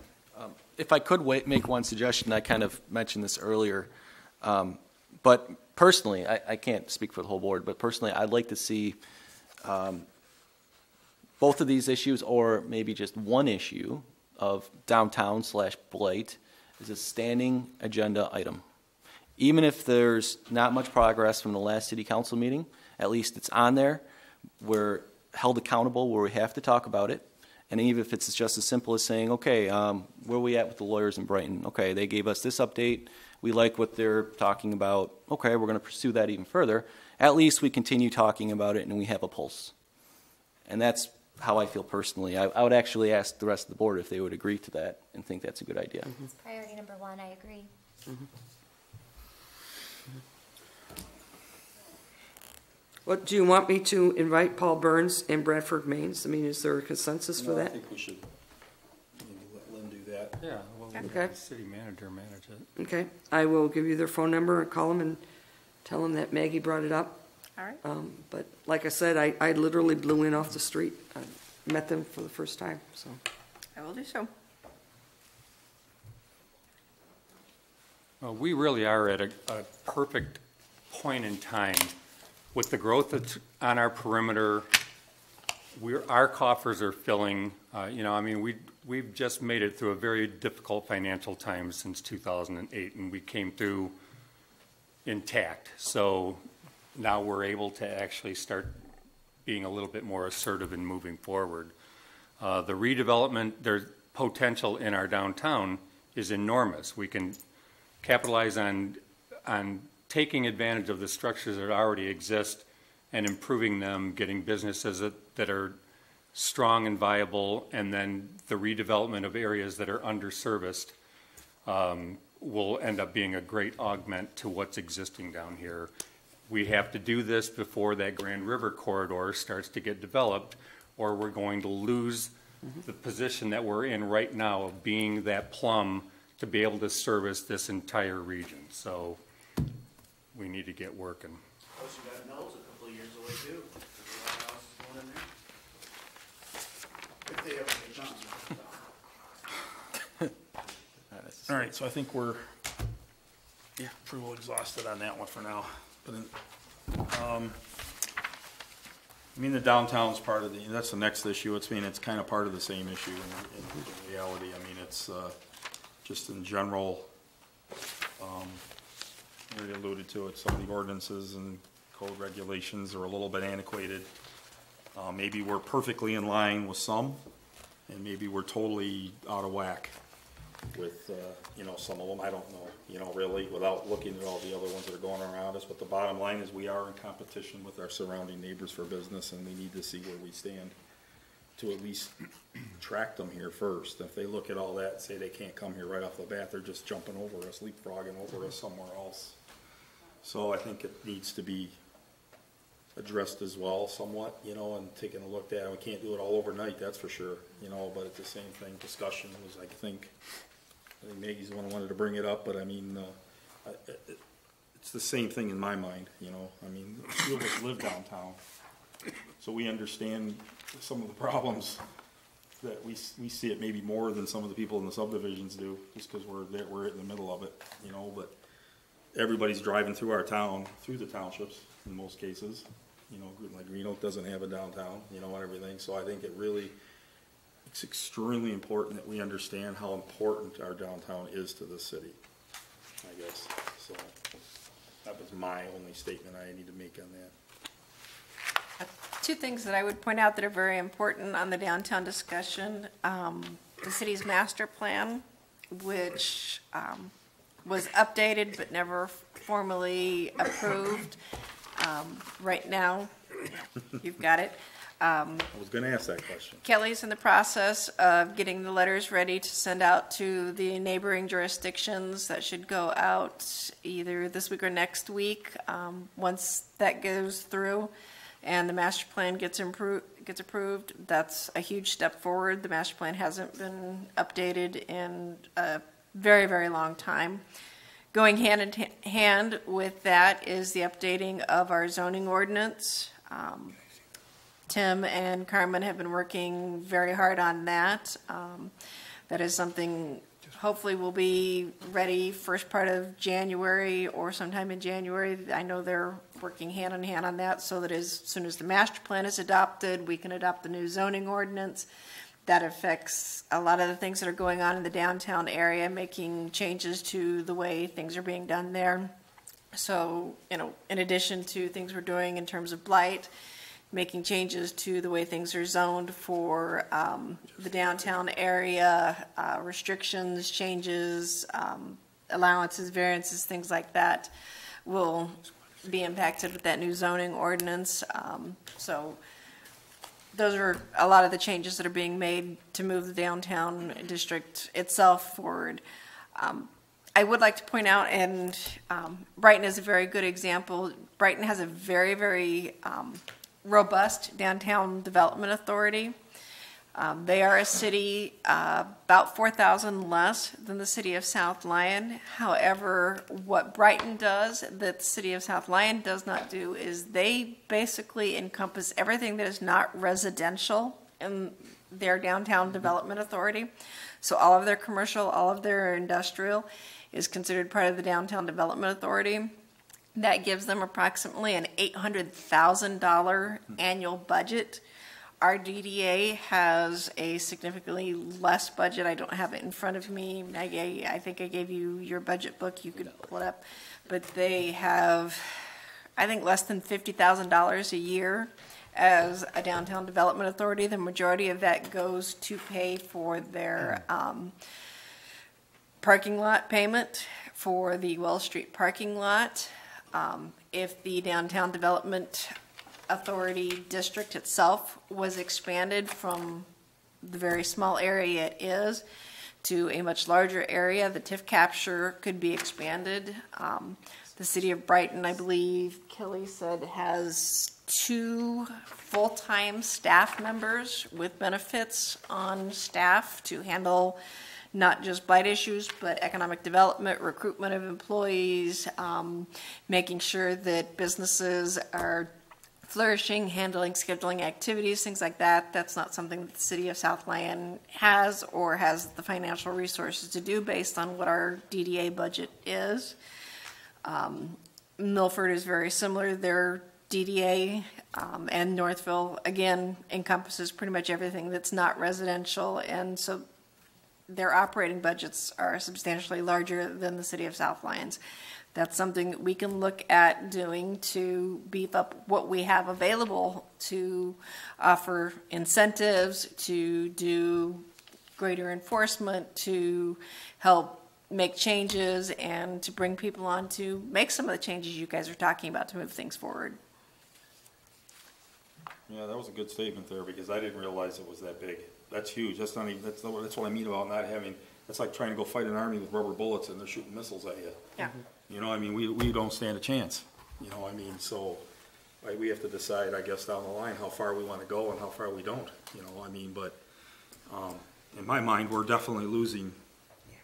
If I could make one suggestion, I kind of mentioned this earlier, but personally, I can't speak for the whole board, but personally, I'd like to see both of these issues, or maybe just one issue, of downtown/blight is a standing agenda item. Even if there's not much progress from the last city council meeting, at least it's on there. We're held accountable where we have to talk about it. And even if it's just as simple as saying, okay, where are we at with the lawyers in Brighton? Okay, they gave us this update. We like what they're talking about. Okay, we're going to pursue that even further. At least we continue talking about it and we have a pulse. And that's how I feel personally. I would actually ask the rest of the board if they would agree to that and think that's a good idea. It's priority number one, I agree. What, do you want me to invite Paul Burns and Bradford Maines? I mean, is there a consensus for No, I that? think we should maybe let Lynn do that. Yeah, well, Okay. the city manager manage it. Okay, I will give you their phone number and call them and tell them that Maggie brought it up. All right. But like I said, I literally blew in off the street. I met them for the first time, so. I will do so. Well, we really are at a perfect point in time with the growth that's on our perimeter. Our coffers are filling. We've just made it through a very difficult financial time since 2008, and we came through intact. So now we're able to actually start being a little bit more assertive in moving forward. The redevelopment, there's potential in our downtown is enormous. We can capitalize on taking advantage of the structures that already exist and improving them, getting businesses that are strong and viable, and then the redevelopment of areas that are underserviced will end up being a great augment to what's existing down here. We have to do this before that Grand River corridor starts to get developed, or we're going to lose the position that we're in right now of being that plum to be able to service this entire region. So we need to get working. Plus, you got Mills a couple of years away too. There's a lot of houses going in there. If they ever get done. All right, so I think we're pretty well exhausted on that one for now. But the downtown's part of that's the next issue. It's kind of part of the same issue in reality. It's just in general, we alluded to it, some of the ordinances and code regulations are a little bit antiquated. Maybe we're perfectly in line with some, and maybe we're totally out of whack with, some of them. I don't know, really, without looking at all the other ones that are going around us. But the bottom line is we are in competition with our surrounding neighbors for business, and we need to see where we stand to at least track them here first. If they look at all that and say they can't come here right off the bat, they're just jumping over us, leapfrogging over us somewhere else. So I think it needs to be addressed as well somewhat, and taking a look at it. We can't do it all overnight, that's for sure, but it's the same thing. Discussion was, I think Maggie's the one who wanted to bring it up, but it's the same thing in my mind, a few of us live downtown, so we understand some of the problems that we see it maybe more than some of the people in the subdivisions do, just because we're in the middle of it, but everybody's driving through our town, through the townships in most cases, like Green Oak doesn't have a downtown, and everything, so I think it's extremely important that we understand how important our downtown is to the city, I guess. So that was my only statement I need to make on that. Two things that I would point out that are very important on the downtown discussion. The city's master plan, which was updated but never formally approved. Right now, you've got it. I was going to ask that question. Kelly's in the process of getting the letters ready to send out to the neighboring jurisdictions. That should go out either this week or next week. Once that goes through and the master plan gets approved, that's a huge step forward. The master plan hasn't been updated in a very, very long time. Going hand in hand with that is the updating of our zoning ordinance. Tim and Carmen have been working very hard on that. That is something hopefully will be ready first part of January or sometime in January. I know they're working hand in hand on that so that as soon as the master plan is adopted, we can adopt the new zoning ordinance. that affects a lot of the things that are going on in the downtown area, making changes to the way things are being done there. So, in addition to things we're doing in terms of blight, making changes to the way things are zoned for the downtown area, restrictions, changes, allowances, variances, things like that will be impacted with that new zoning ordinance. So those are a lot of the changes that are being made to move the downtown district itself forward. I would like to point out, and Brighton is a very good example. Brighton has a very, very robust downtown development authority. They are a city about 4,000 less than the city of South Lyon. However, what Brighton does that the city of South Lyon does not do is they basically encompass everything that is not residential in their downtown development authority. So all of their commercial, all of their industrial is considered part of the downtown development authority. That gives them approximately an $800,000 annual budget. Our DDA has a significantly less budget. I don't have it in front of me. I think I gave you your budget book. You could pull it up. But they have, I think, less than $50,000 a year as a downtown development authority. The majority of that goes to pay for their parking lot payment for the Wells Street parking lot. If the downtown development authority district itself was expanded from the very small area it is to a much larger area, the TIF capture could be expanded. The city of Brighton, I believe Kelly said, has 2 full-time staff members with benefits on staff to handle not just blight issues, but economic development, recruitment of employees, making sure that businesses are flourishing, handling, scheduling activities, things like that. That's not something that the city of South Lyon has or has the financial resources to do based on what our DDA budget is. Milford is very similar. Their DDA and Northville, again, encompasses pretty much everything that's not residential, and so their operating budgets are substantially larger than the city of South Lyons. That's something that we can look at doing to beef up what we have available to offer incentives, to do greater enforcement, to help make changes, and to bring people on to make some of the changes you guys are talking about to move things forward. Yeah, that was a good statement there, because I didn't realize it was that big. That's huge. That's not even, that's what I mean about not having, that's like trying to go fight an army with rubber bullets and they're shooting missiles at you. Yeah. You know, I mean, we don't stand a chance. You know, I mean, so we have to decide, I guess, down the line how far we want to go and how far we don't. You know, I mean, but in my mind, we're definitely losing.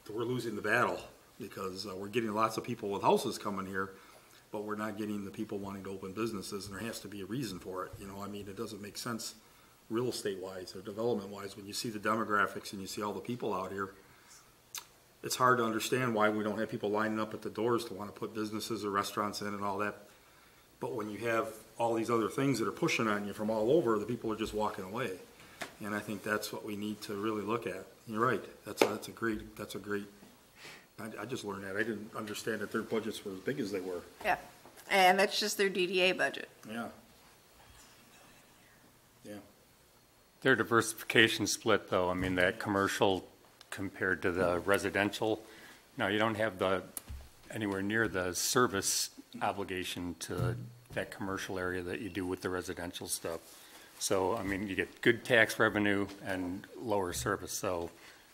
We're losing the battle because we're getting lots of people with houses coming here, but we're not getting the people wanting to open businesses, and there has to be a reason for it. You know, I mean, it doesn't make sense real estate wise or development wise when you see the demographics and you see all the people out here. It's hard to understand why we don't have people lining up at the doors to want to put businesses or restaurants in and all that. But when you have all these other things that are pushing on you from all over, the people are just walking away. And I think that's what we need to really look at. You're right. That's a great. I just learned that. I didn't understand that their budgets were as big as they were. Yeah, and that's just their DDA budget. Yeah. Yeah. Their diversification split, though, I mean, that commercial compared to the residential, now you don't have anywhere near the service obligation to that commercial area that you do with the residential stuff. So, I mean, you get good tax revenue and lower service. So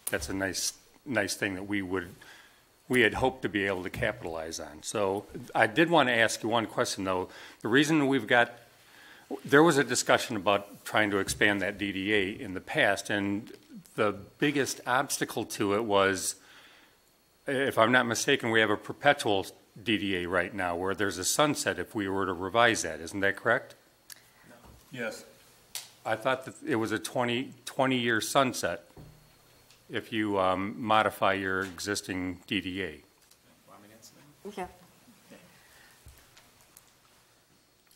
that's a nice thing that we had hoped to be able to capitalize on. So I did want to ask you one question, though. The reason there was a discussion about trying to expand that DDA in the past, and the biggest obstacle to it was, if I'm not mistaken, we have a perpetual DDA right now where there's a sunset if we were to revise that. Isn't that correct? No. Yes. I thought that it was a 20-year sunset if you modify your existing DDA. Okay.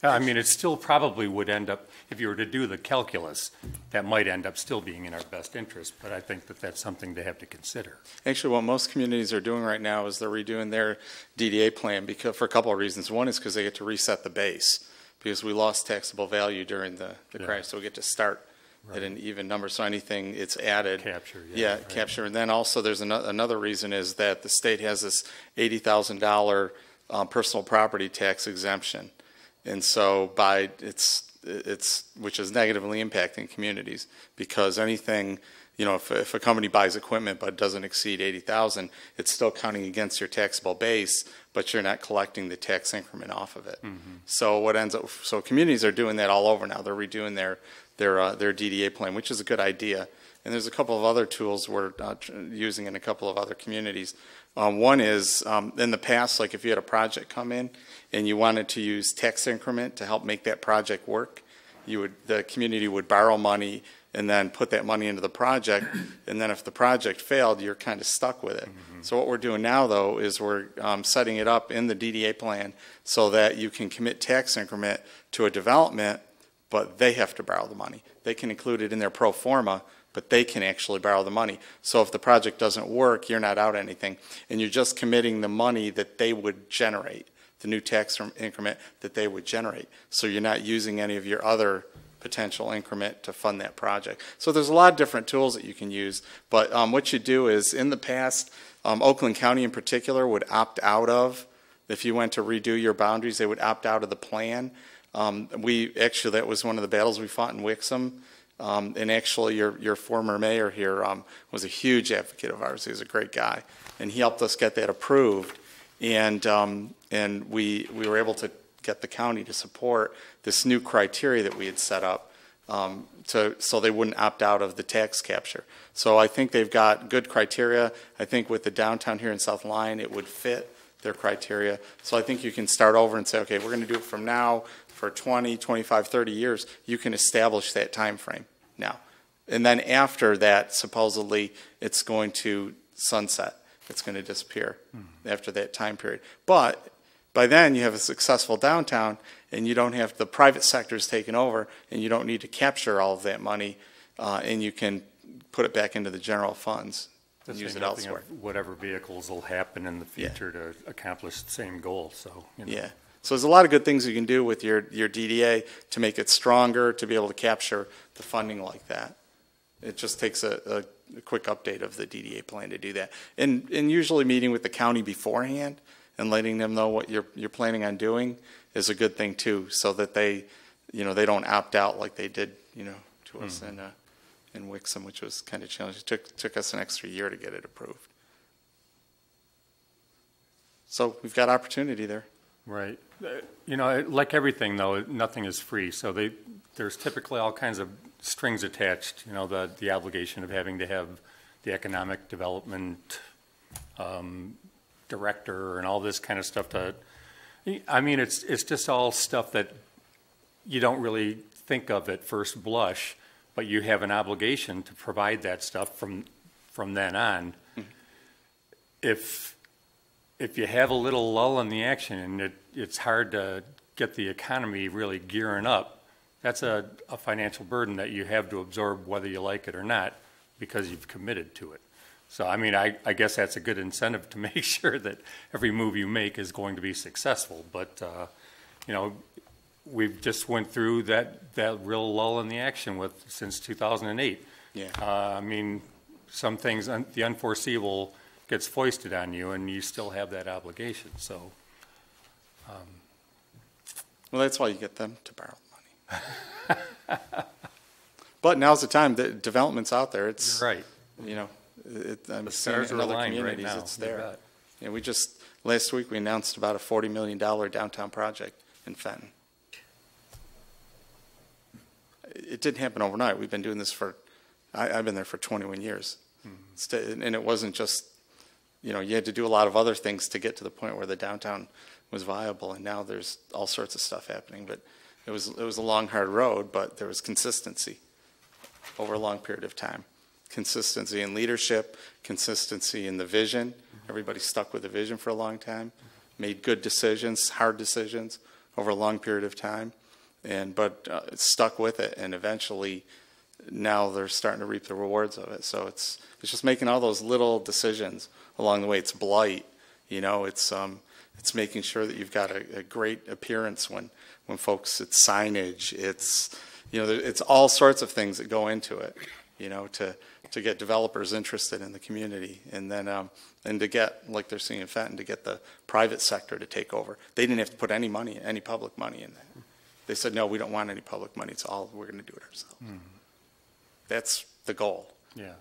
I mean, it still probably would end up, if you were to do the calculus, that might end up still being in our best interest, but I think that that's something to have to consider. Actually, what most communities are doing right now is they're redoing their DDA plan because, for a couple of reasons. One is because they get to reset the base because we lost taxable value during the crash, so we get to start at an even number. So anything it's added. Capture, capture. And then also there's another reason is that the state has this $80,000 personal property tax exemption. And so by it's which is negatively impacting communities because anything, you know, if a company buys equipment but doesn't exceed 80,000, it's still counting against your taxable base, but you're not collecting the tax increment off of it. So what ends up, so communities are doing that all over now. They're redoing their DDA plan, which is a good idea. And there's a couple of other tools we're using in a couple of other communities. One is, in the past, like if you had a project come in and you wanted to use tax increment to help make that project work, the community would borrow money and then put that money into the project, and then if the project failed, you're kind of stuck with it. So what we're doing now, though, is we're setting it up in the DDA plan so that you can commit tax increment to a development, but they have to borrow the money. They can include it in their pro forma, but they can actually borrow the money. So if the project doesn't work, you're not out anything, and you're just committing the money that they would generate, the new tax increment that they would generate. So you're not using any of your other potential increment to fund that project. So there's a lot of different tools that you can use, but what you do is, in the past, Oakland County in particular would opt out of, if you went to redo your boundaries, they would opt out of the plan. That was one of the battles we fought in Wixom. And actually, your former mayor here was a huge advocate of ours. He was a great guy, and he helped us get that approved. And we were able to get the county to support this new criteria that we had set up so they wouldn't opt out of the tax capture. So I think they've got good criteria. I think with the downtown here in South Lyon, it would fit their criteria. So I think you can start over and say, okay, we're going to do it from now for 20, 25, 30 years. You can establish that time frame now. And then after that, supposedly, it's going to sunset. It's going to disappear after that time period. But by then, you have a successful downtown, and you don't have the private sectors taken over, and you don't need to capture all of that money, and you can put it back into the general funds and use it elsewhere. Whatever vehicles will happen in the future to accomplish the same goal. So, you know. Yeah. So there's a lot of good things you can do with your DDA to make it stronger, to be able to capture the funding like that. It just takes a quick update of the DDA plan to do that. And usually meeting with the county beforehand and letting them know what you're planning on doing is a good thing too, so that they don't opt out like they did, to us in Wixom, which was kind of challenging. It took us an extra year to get it approved. So we've got opportunity there. Right. Like everything, though, nothing is free. So there's typically all kinds of strings attached. The obligation of having to have the economic development director and all this kind of stuff. It's just all stuff that you don't really think of at first blush, but you have an obligation to provide that stuff from then on. If you have a little lull in the action and it's hard to get the economy really gearing up, that's a financial burden that you have to absorb whether you like it or not because you've committed to it. So, I guess that's a good incentive to make sure that every move you make is going to be successful. But, we've just went through that real lull in the action since 2008. Yeah. Some things, the unforeseeable gets foisted on you, and you still have that obligation. So, well, that's why you get them to borrow money. But now's the time. The development's out there. It's right. I'm seeing it in other communities. Right, it's there. Yeah, last week we announced about a $40 million downtown project in Fenton. It didn't happen overnight. We've been doing this I've been there for 21 years. And it wasn't just, you had to do a lot of other things to get to the point where the downtown was viable, and now there's all sorts of stuff happening. But it was a long, hard road, but there was consistency over a long period of time. Consistency in leadership, consistency in the vision. Everybody stuck with the vision for a long time, made good decisions, hard decisions over a long period of time, but stuck with it, and eventually now they're starting to reap the rewards of it. So it's just making all those little decisions along the way. It's blight, it's making sure that you've got a great appearance when folks, it's signage, it's all sorts of things that go into it, to get developers interested in the community, and then and to get, like they're seeing in Fenton, to get the private sector to take over. They didn't have to put any public money in that. They said, no, we don't want any public money. It's all, we're going to do it ourselves. Mhm. That's the goal. Yeah.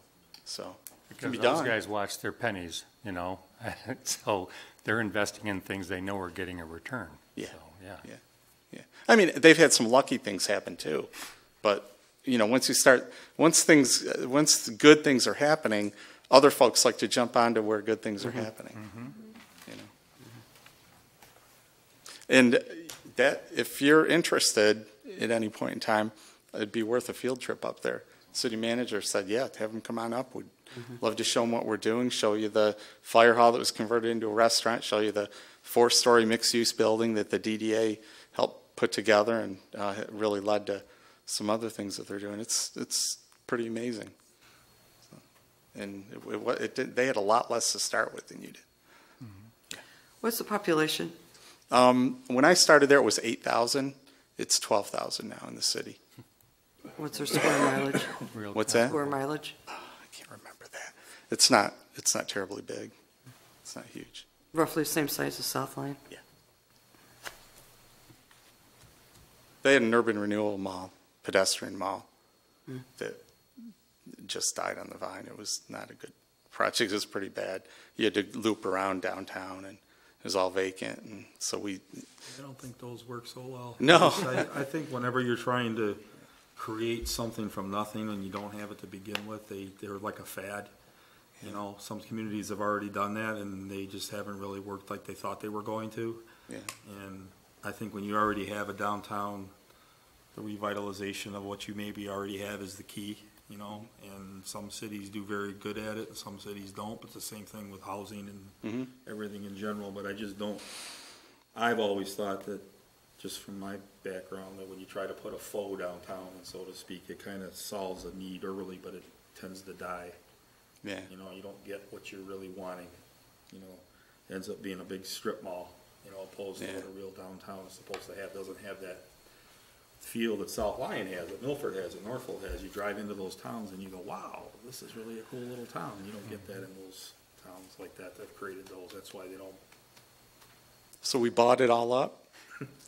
So it Because can be those done. guys watch their pennies, so they're investing in things they know are getting a return. Yeah. So, yeah. Yeah. I mean, they've had some lucky things happen too, but once good things are happening, other folks like to jump onto where good things are happening. And that, if you're interested at any point in time, it'd be worth a field trip up there. City manager said, yeah, have them come on up. We'd love to show them what we're doing, show you the fire hall that was converted into a restaurant, show you the 4-story mixed-use building that the DDA helped put together, and it really led to some other things that they're doing. It's pretty amazing. So, and they had a lot less to start with than you did. What's the population? When I started there, it was 8,000. It's 12,000 now in the city. What's their square mileage? What's that? Square mileage? I can't remember that. It's not terribly big. It's not huge. Roughly the same size as South Line? Yeah. They had an urban renewal mall, pedestrian mall, that just died on the vine. It was not a good project. It was pretty bad. You had to loop around downtown, and it was all vacant, and so I don't think those work so well. No. I think whenever you're trying to create something from nothing and you don't have it to begin with, they're like a fad. Some communities have already done that, and they just haven't really worked like they thought they were going to. Yeah. And I think when you already have a downtown, the revitalization of what you maybe already have is the key, and some cities do very good at it and some cities don't, but the same thing with housing and everything in general. But I've always thought that, just from my background, that when you try to put a faux downtown, so to speak, it kind of solves a need early, but it tends to die. Yeah. You don't get what you're really wanting. It ends up being a big strip mall, opposed to what a real downtown is supposed to have. Doesn't have that feel that South Lyon has, that Milford has, that Norfolk has. You drive into those towns and you go, wow, this is really a cool little town. You don't get that in those towns like that have created those. That's why they don't. So we bought it all up,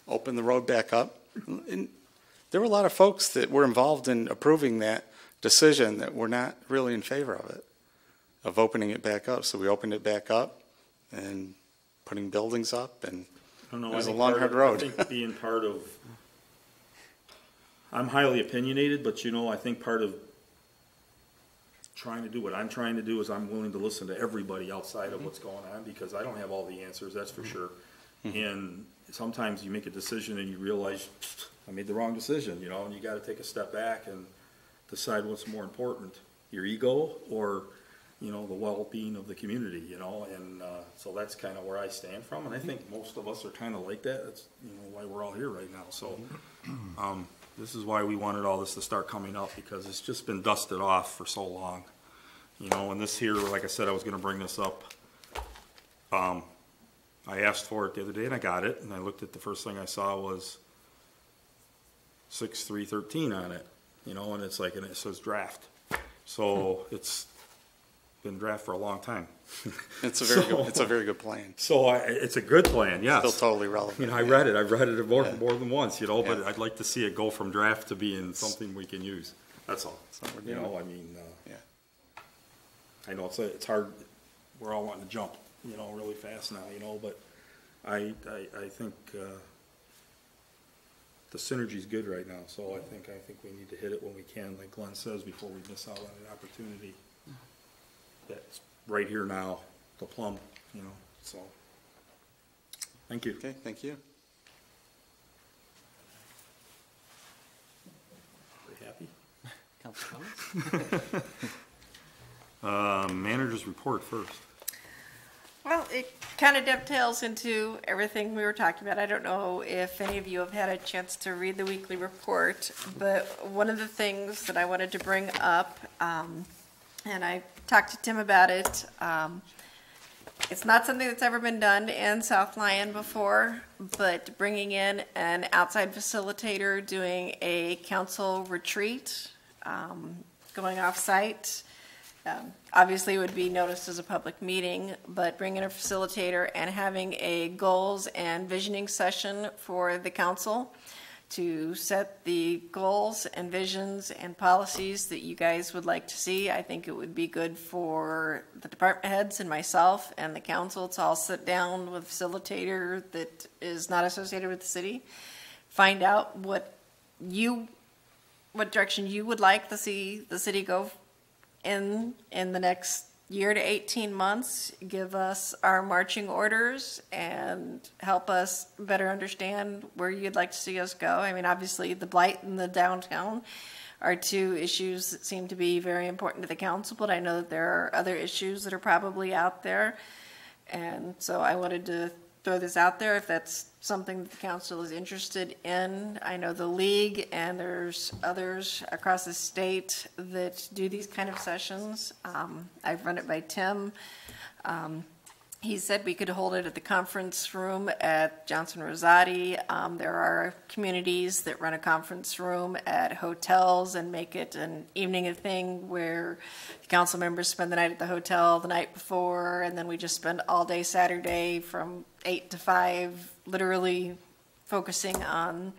opened the road back up, and there were a lot of folks that were involved in approving that decision that were not really in favor of it, of opening it back up. So we opened it back up and putting buildings up, and it was a long, hard road. I think being part of, I'm highly opinionated, but I think part of trying to do what I'm trying to do is I'm willing to listen to everybody outside of what's going on, because I don't have all the answers, that's for sure. And sometimes you make a decision and you realize, I made the wrong decision, and you got to take a step back and decide what's more important, your ego or, the well-being of the community, and so that's kind of where I stand from, and I think most of us are kind of like that. That's, why we're all here right now. So this is why we wanted all this to start coming up, because it's just been dusted off for so long, and this here, like I said, I was going to bring this up. I asked for it the other day and I got it, and I looked at the first thing I saw was 6313 on it, and it's like, and it says draft. So it's been draft for a long time. It's a very good plan. So it's a good plan, yes. Still totally relevant. I read it. I've read it more than once, but I'd like to see it go from draft to being something we can use. That's all. I know it's hard. We're all wanting to jump, really fast now, but I think the synergy's good right now. So I think we need to hit it when we can, like Glenn says, before we miss out on an opportunity that's right here now, the plum, so. Thank you. Okay, thank you. Pretty happy? Council comments? Manager's report first. Well, it kind of dovetails into everything we were talking about. I don't know if any of you have had a chance to read the weekly report, but one of the things that I wanted to bring up, and I talked to Tim about it, it's not something that's ever been done in South Lyon before, but bringing in an outside facilitator, doing a council retreat, going off-site. Obviously, it would be noticed as a public meeting, but bringing a facilitator and having a goals and visioning session for the council to set the goals and visions and policies that you guys would like to see. I think it would be good for the department heads and myself and the council to all sit down with a facilitator that is not associated with the city, find out what direction you would like to see the city go in the next year to 18 months, give us our marching orders and help us better understand where you'd like to see us go. I mean, obviously the blight and the downtown are two issues that seem to be very important to the council, but I know that there are other issues that are probably out there. And so I wanted to throw this out there if that's something that the council is interested in. I know the league and there's others across the state that do these kind of sessions. I've run it by Tim. He said we could hold it at the conference room at Johnson Rosati. There are communities that run a conference room at hotels and make it an evening thing where the council members spend the night at the hotel the night before, and then we just spend all day Saturday from 8 to 5 literally focusing on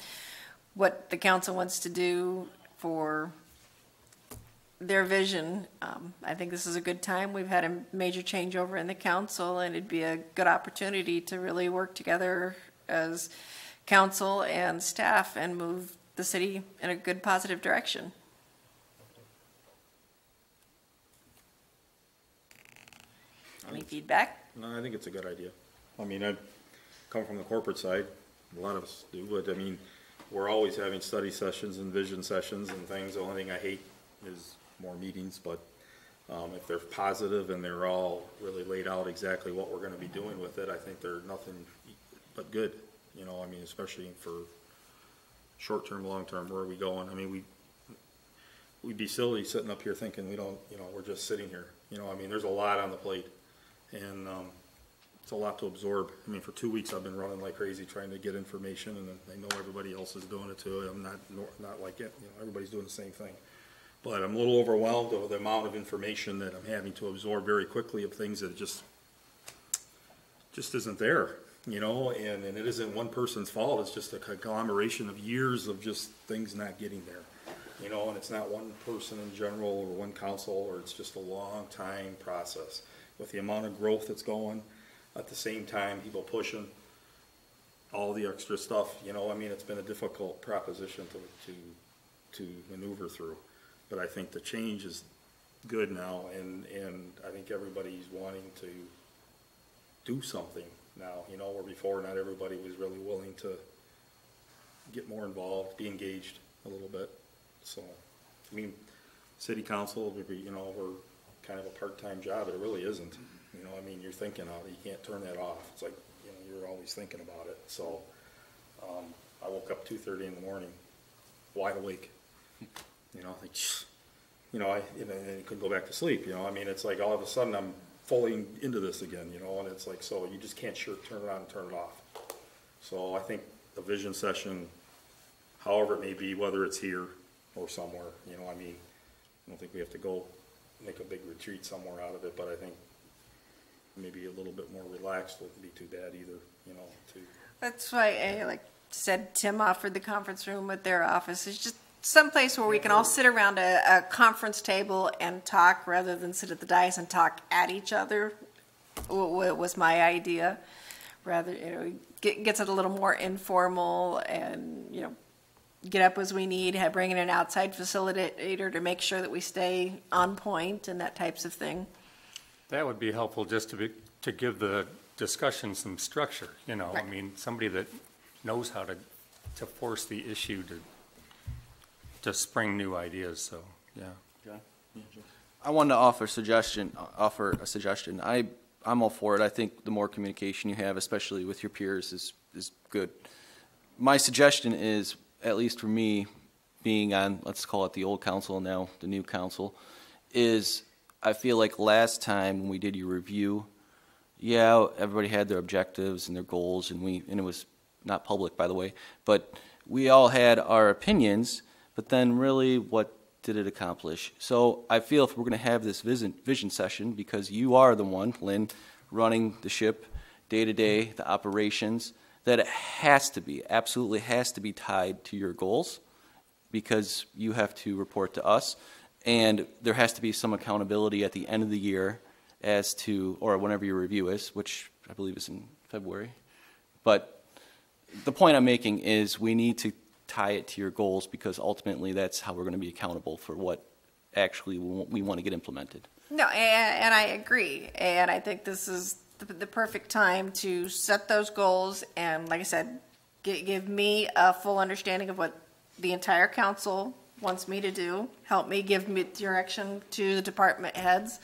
what the council wants to do for their vision. I think this is a good time. We've had a major changeover in the council, and it'd be a good opportunity to really work together as council and staff and move the city in a good, positive direction. Any feedback? No, I think it's a good idea. I mean, I come from the corporate side, a lot of us do, but I mean, we're always having study sessions and vision sessions and things. The only thing I hate is more meetings, but if they're positive and they're all really laid out exactly what we're going to be doing with it, I think they're nothing but good. You know, I mean, especially for short-term, long-term, where are we going? I mean, we'd be silly sitting up here thinking we don't, you know, we're just sitting here. You know, I mean, there's a lot on the plate, and it's a lot to absorb. I mean, for 2 weeks I've been running like crazy trying to get information, and I know everybody else is doing it too. I'm not like it. You know, everybody's doing the same thing. But I'm a little overwhelmed with the amount of information that I'm having to absorb very quickly of things that just isn't there, you know, and it isn't one person's fault. It's just a conglomeration of years of just things not getting there, you know, and it's not one person in general or one council, or it's just a long time process with the amount of growth that's going. At the same time, people pushing all the extra stuff, you know, I mean, it's been a difficult proposition to maneuver through. But I think the change is good now, and I think everybody's wanting to do something now, you know, where before not everybody was really willing to get more involved, be engaged a little bit. So, I mean, city council, you know, we're kind of a part-time job, but it really isn't. You know, I mean, you're thinking of it, you can't turn that off. It's like, you know, you're always thinking about it. So, I woke up 2:30 in the morning, wide awake. You know, like, you know, I couldn't go back to sleep. You know, I mean, it's like all of a sudden I'm fully into this again. You know, and it's like, so you just can't turn it on and turn it off. So I think a vision session, however it may be, whether it's here or somewhere, you know, I mean, I don't think we have to go make a big retreat somewhere out of it, but I think maybe a little bit more relaxed wouldn't be too bad either. You know, That's why, like said, Tim offered the conference room at their office. It's just someplace where we can all sit around a conference table and talk rather than sit at the dais and talk at each other. Was my idea. Rather, you know, gets it a little more informal, and you know, get up as we need. Bring in an outside facilitator to make sure that we stay on point and that types of thing. That would be helpful, just to give the discussion some structure. You know, right. I mean, somebody that knows how to force the issue to spring new ideas. So yeah. I wanted to offer a suggestion. I I'm all for it. I think the more communication you have, especially with your peers, is good. My suggestion is, at least for me, being on, let's call it the old council now, the new council, is I feel like last time when we did your review, yeah, everybody had their objectives and their goals, and it was not public, by the way, but we all had our opinions, but then really what did it accomplish? So I feel if we're going to have this vision session, because you are the one, Lynn, running the ship day to day, the operations, that it has to be, absolutely has to be tied to your goals, because you have to report to us, and there has to be some accountability at the end of the year as to, or whenever your review is, which I believe is in February. But the point I'm making is we need to tie it to your goals, because ultimately that's how we're going to be accountable for what actually we want to get implemented. No, and I agree. And I think this is the perfect time to set those goals and, like I said, give me a full understanding of what the entire council wants me to do, help me give me direction to the department heads.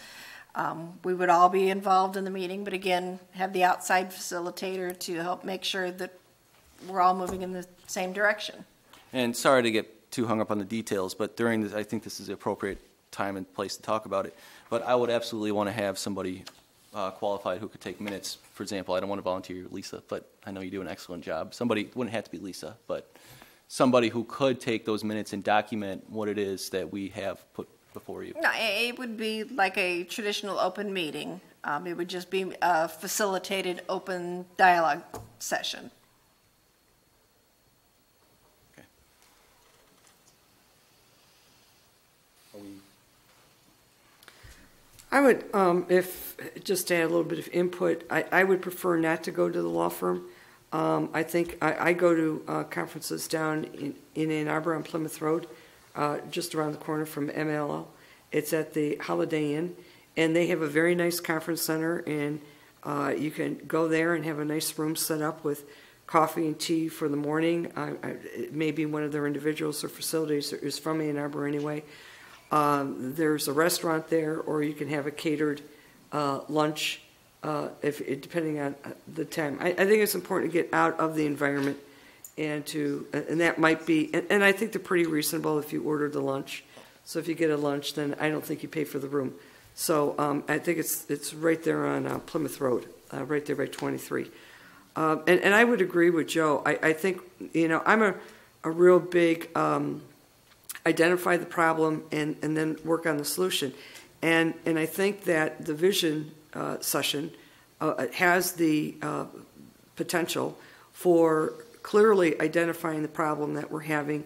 We would all be involved in the meeting, but again, have the outside facilitator to help make sure that we're all moving in the same direction. And sorry to get too hung up on the details, but during this, I think this is the appropriate time and place to talk about it. But I would absolutely want to have somebody qualified who could take minutes. For example, I don't want to volunteer Lisa, but I know you do an excellent job. Somebody, wouldn't have to be Lisa, but somebody who could take those minutes and document what it is that we have put before you. No, it would be like a traditional open meeting. It would just be a facilitated open dialogue session. I would, if, just to add a little bit of input, I would prefer not to go to the law firm. I think I go to conferences down in Ann Arbor on Plymouth Road, just around the corner from MLL. It's at the Holiday Inn, and they have a very nice conference center, and you can go there and have a nice room set up with coffee and tea for the morning. Maybe one of their individuals or facilities is from Ann Arbor anyway. There's a restaurant there, or you can have a catered lunch, depending on the time. I think it's important to get out of the environment, and that might be, and I think they're pretty reasonable if you order the lunch. So if you get a lunch, then I don't think you pay for the room. So I think it's right there on Plymouth Road, right there by 23. And I would agree with Joe. I think, I'm a real big identify the problem and then work on the solution. And I think that the vision session has the potential for clearly identifying the problem that we're having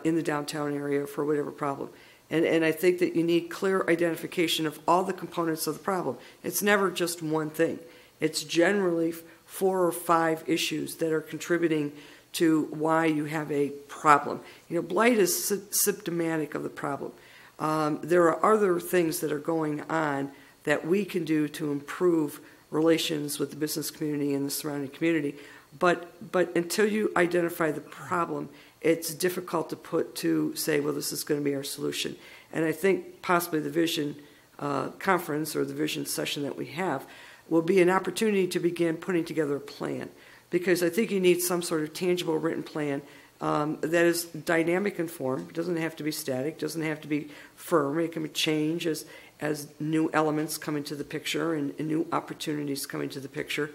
in the downtown area for whatever problem. And I think that you need clear identification of all the components of the problem. It's never just one thing. It's generally 4 or 5 issues that are contributing to why you have a problem. Blight is symptomatic of the problem. There are other things that are going on that we can do to improve relations with the business community and the surrounding community. But until you identify the problem, it's difficult to say, well, this is going to be our solution. And I think possibly the vision conference or the vision session that we have will be an opportunity to begin putting together a plan. Because I think you need some sort of tangible written plan that is dynamic in form. It doesn't have to be static, doesn't have to be firm. It can change as new elements come into the picture and new opportunities come into the picture.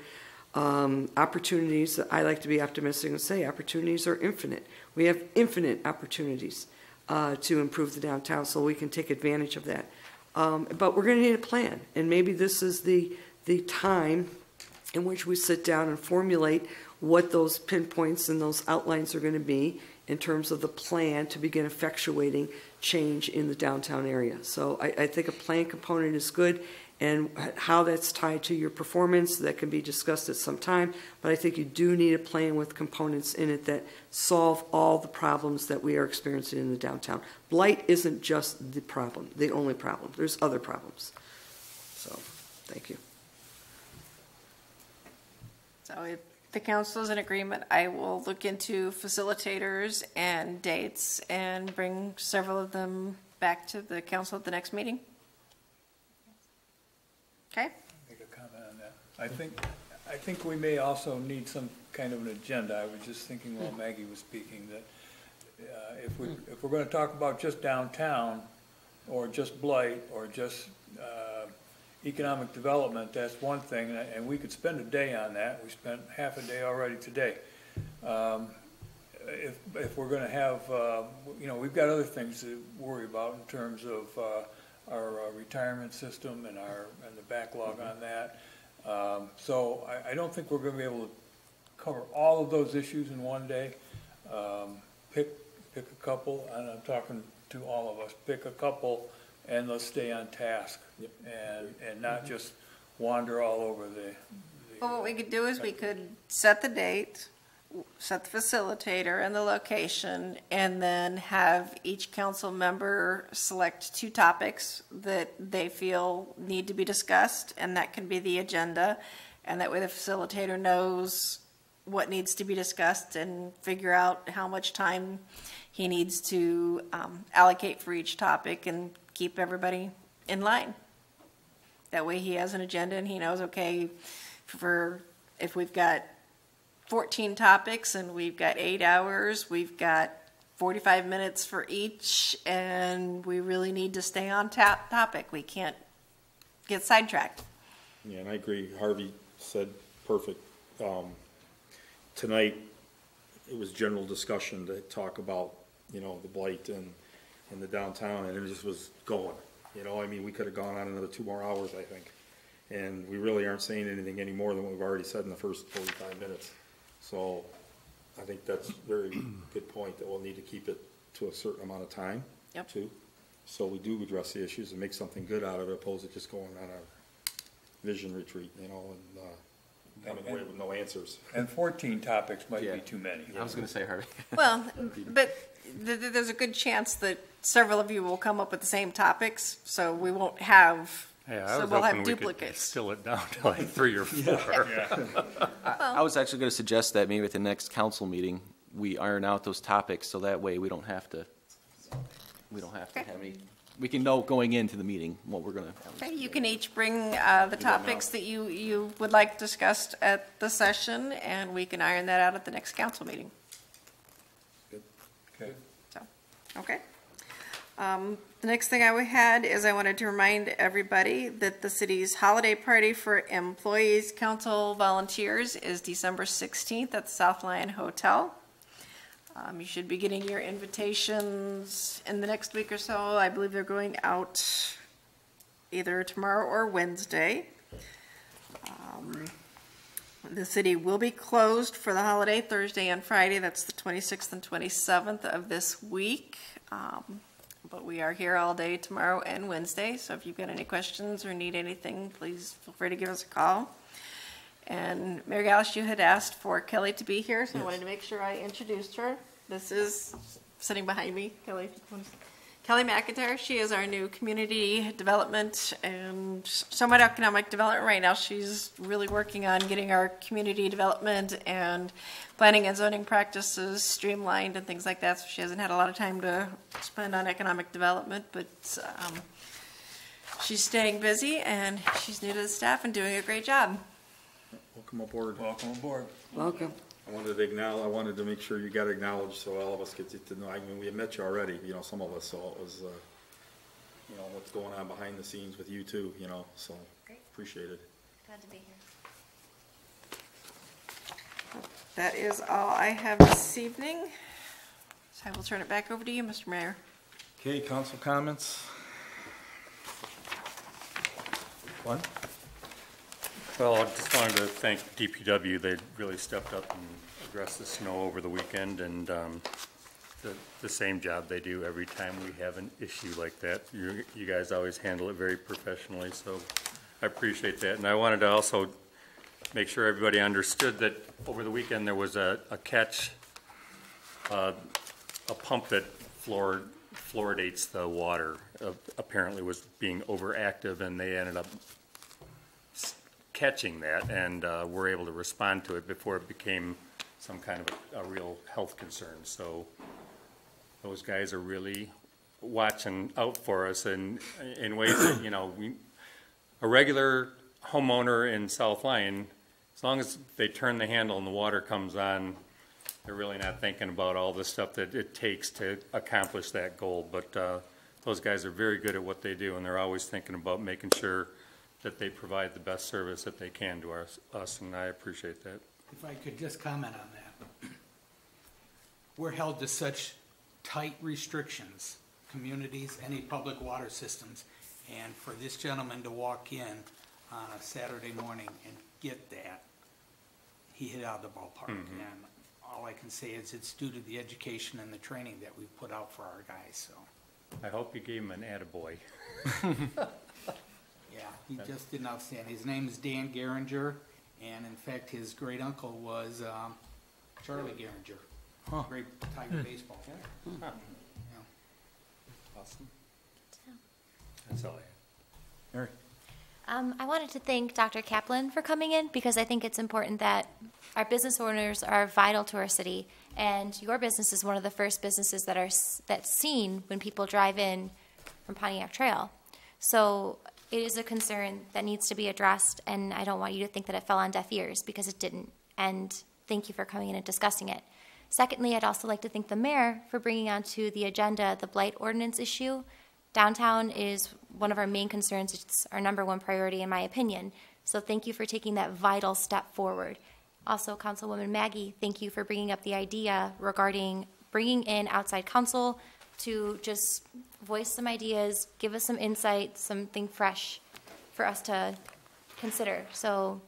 Opportunities, I like to be optimistic and say opportunities are infinite. We have infinite opportunities to improve the downtown, so we can take advantage of that. But we're going to need a plan, and maybe this is the time in which we sit down and formulate what those pinpoints and those outlines are going to be in terms of the plan to begin effectuating change in the downtown area. So I think a plan component is good, and how that's tied to your performance, that can be discussed at some time, but I think you do need a plan with components in it that solve all the problems that we are experiencing in the downtown. Blight isn't just the problem, the only problem. There's other problems. So, thank you. So if the council is in agreement, I will look into facilitators and dates and bring several of them back to the council at the next meeting. Okay? Make a comment on I think we may also need some kind of an agenda. I was just thinking while Maggie was speaking that if we're going to talk about just downtown, or just blight, or just economic development, that's one thing, and we could spend a day on that. We spent half a day already today. If we're going to have, we've got other things to worry about in terms of our retirement system and the backlog on that. So I don't think we're going to be able to cover all of those issues in one day. Pick a couple, and I'm talking to all of us, pick a couple and let's stay on task. Yep. And not just wander all over the. Well, what we could do is we could set the date, set the facilitator and the location, and then have each council member select 2 topics that they feel need to be discussed, and that can be the agenda. And that way the facilitator knows what needs to be discussed and figure out how much time he needs to allocate for each topic and keep everybody in line. That way he has an agenda and he knows, okay, if we've got 14 topics and we've got 8 hours, we've got 45 minutes for each, and we really need to stay on topic. We can't get sidetracked. Yeah, and I agree. Harvey said perfect. Tonight, it was general discussion to talk about, the blight and the downtown, and it just was going. I mean, we could have gone on another 2 more hours, I think. And we really aren't saying anything any more than what we've already said in the first 45 minutes. So I think that's a very good point, that we'll need to keep it to a certain amount of time, too. So we do address the issues and make something good out of it, opposed to just going on a vision retreat, and coming away with no answers. And 14 topics might be too many. I was going to say, Harvey. Well, but there's a good chance that several of you will come up with the same topics, so we won't have. Yeah, so we'll have duplicates. Distill it down to like 3 or 4. I was actually going to suggest that maybe at the next council meeting, we iron out those topics, so that way we don't have to have any, we can know going into the meeting what we're going to. Okay, you can each bring the topics that you would like discussed at the session, and we can iron that out at the next council meeting. Good. Okay. So, okay. The next thing I had is I wanted to remind everybody that the city's holiday party for employees, council, volunteers is December 16th at the South Lion Hotel. You should be getting your invitations in the next week or so. I believe they're going out either tomorrow or Wednesday. The city will be closed for the holiday Thursday and Friday. That's the 26th and 27th of this week. But we are here all day tomorrow and Wednesday, so if you've got any questions or need anything, please feel free to give us a call. And Mayor Gallus, you had asked for Kelly to be here, so I wanted to make sure I introduced her. This is sitting behind me, Kelly McIntyre. She is our new community development and somewhat economic development right now. She's really working on getting our community development and planning and zoning practices streamlined and things like that. So she hasn't had a lot of time to spend on economic development, but she's staying busy and she's new to the staff and doing a great job. Welcome aboard. Welcome aboard. Welcome. I wanted to make sure you got acknowledged, so all of us get to know. I mean, we had met you already, some of us, so it was, what's going on behind the scenes with you too, so Great. Appreciate it. Glad to be here. That is all I have this evening. So I will turn it back over to you, Mr. Mayor. Okay, council comments? One? Well, I just wanted to thank DPW. They really stepped up and addressed the snow over the weekend, and the same job they do every time we have an issue like that. You guys always handle it very professionally, so I appreciate that. And I wanted to also make sure everybody understood that over the weekend there was a catch, a pump that fluoridates the water, apparently was being overactive, and they ended up catching that, and were able to respond to it before it became some kind of a real health concern. So those guys are really watching out for us, and in ways that, a regular homeowner in South Lyon, as long as they turn the handle and the water comes on, they're really not thinking about all the stuff that it takes to accomplish that goal. But those guys are very good at what they do, and they're always thinking about making sure that they provide the best service that they can to us, and I appreciate that. If I could just comment on that. We're held to such tight restrictions, communities, any public water systems, and for this gentleman to walk in on a Saturday morning and get that, he hit out of the ballpark. Mm-hmm. And all I can say is it's due to the education and the training that we've put out for our guys, so. I hope you gave him an attaboy. Yeah, he just did outstanding. His name is Dan Geringer, and in fact, his great uncle was Charlie Geringer, great Tiger baseball player. Huh. Yeah. Awesome. That's all I have. Mary? I wanted to thank Dr. Kaplan for coming in because I think it's important that our business owners are vital to our city, and your business is one of the first businesses that's seen when people drive in from Pontiac Trail. So it is a concern that needs to be addressed, and I don't want you to think that it fell on deaf ears because it didn't. And thank you for coming in and discussing it. Secondly, I'd also like to thank the mayor for bringing onto the agenda the blight ordinance issue. Downtown is one of our main concerns. It's our number one priority, in my opinion. So thank you for taking that vital step forward. Also, Councilwoman Maggie, thank you for bringing up the idea regarding bringing in outside counsel to just voice some ideas, give us some insight, something fresh for us to consider. So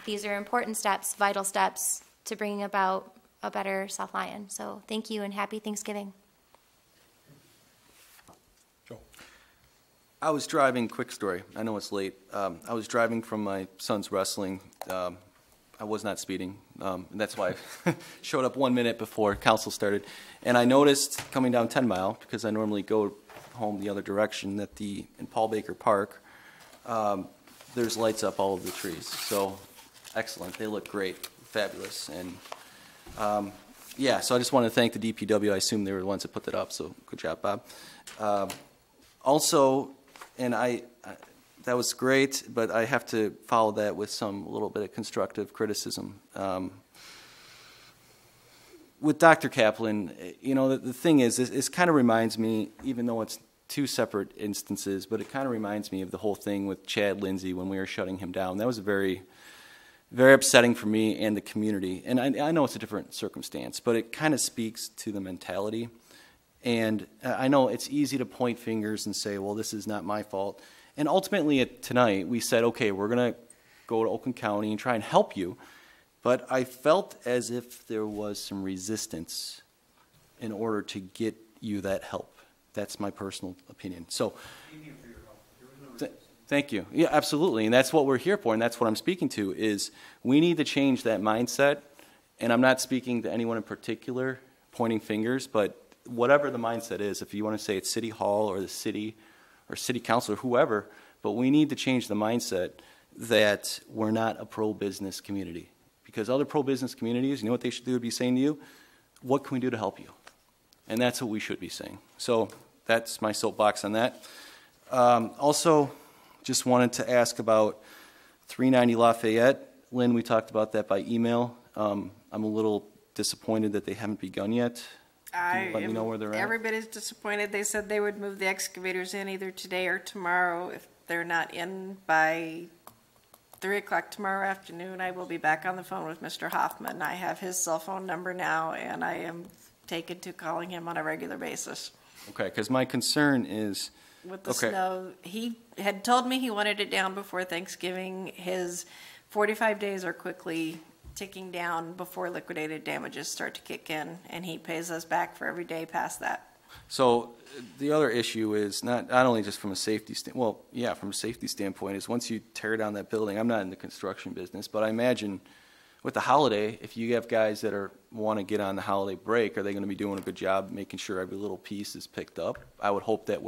these are important steps, vital steps to bringing about a better South Lyon. So thank you and happy Thanksgiving. I was driving, quick story, I know it's late. I was driving from my son's wrestling. I was not speeding, and that's why I showed up 1 minute before council started. And I noticed coming down 10 Mile, because I normally go home the other direction, that in Paul Baker Park, there's lights up all over the trees. So excellent, they look great, fabulous. And yeah, so I just want to thank the DPW. I assume they were the ones that put that up, so good job, Bob. Also, and that was great, but I have to follow that with a little bit of constructive criticism. With Dr. Kaplan, you know, the thing is, this kind of reminds me, even though it's two separate instances, but it kind of reminds me of the whole thing with Chad Lindsay when we were shutting him down. That was very, very upsetting for me and the community. And I know it's a different circumstance, but it kind of speaks to the mentality. And I know it's easy to point fingers and say, well, this is not my fault. And ultimately, tonight, we said, okay, we're going to go to Oakland County and try and help you. But I felt as if there was some resistance in order to get you that help. That's my personal opinion. So, thank you. Yeah, absolutely. And that's what we're here for, and that's what I'm speaking to, is we need to change that mindset. And I'm not speaking to anyone in particular, pointing fingers, but whatever the mindset is, if you want to say it's City Hall or the city or City Council or whoever, but we need to change the mindset that we're not a pro-business community. Because other pro-business communities, you know what they should do? Be saying to you, what can we do to help you? And that's what we should be saying. So that's my soapbox on that. Also, just wanted to ask about 390 Lafayette. Lynn, we talked about that by email. I'm a little disappointed that they haven't begun yet. Let me know where they're at. Everybody's disappointed. They said they would move the excavators in either today or tomorrow. If they're not in by 3 o'clock tomorrow afternoon, I will be back on the phone with Mr. Hoffman. I have his cell phone number now, and I am taken to calling him on a regular basis. Okay, because my concern is... With the snow, he had told me he wanted it down before Thanksgiving. His 45 days are quickly ticking down before liquidated damages start to kick in, and he pays us back for every day past that. So the other issue is not only just from a safety from a safety standpoint, is once you tear down that building, I'm not in the construction business, but I imagine with the holiday, if you have guys that want to get on the holiday break, are they going to be doing a good job making sure every little piece is picked up? I would hope that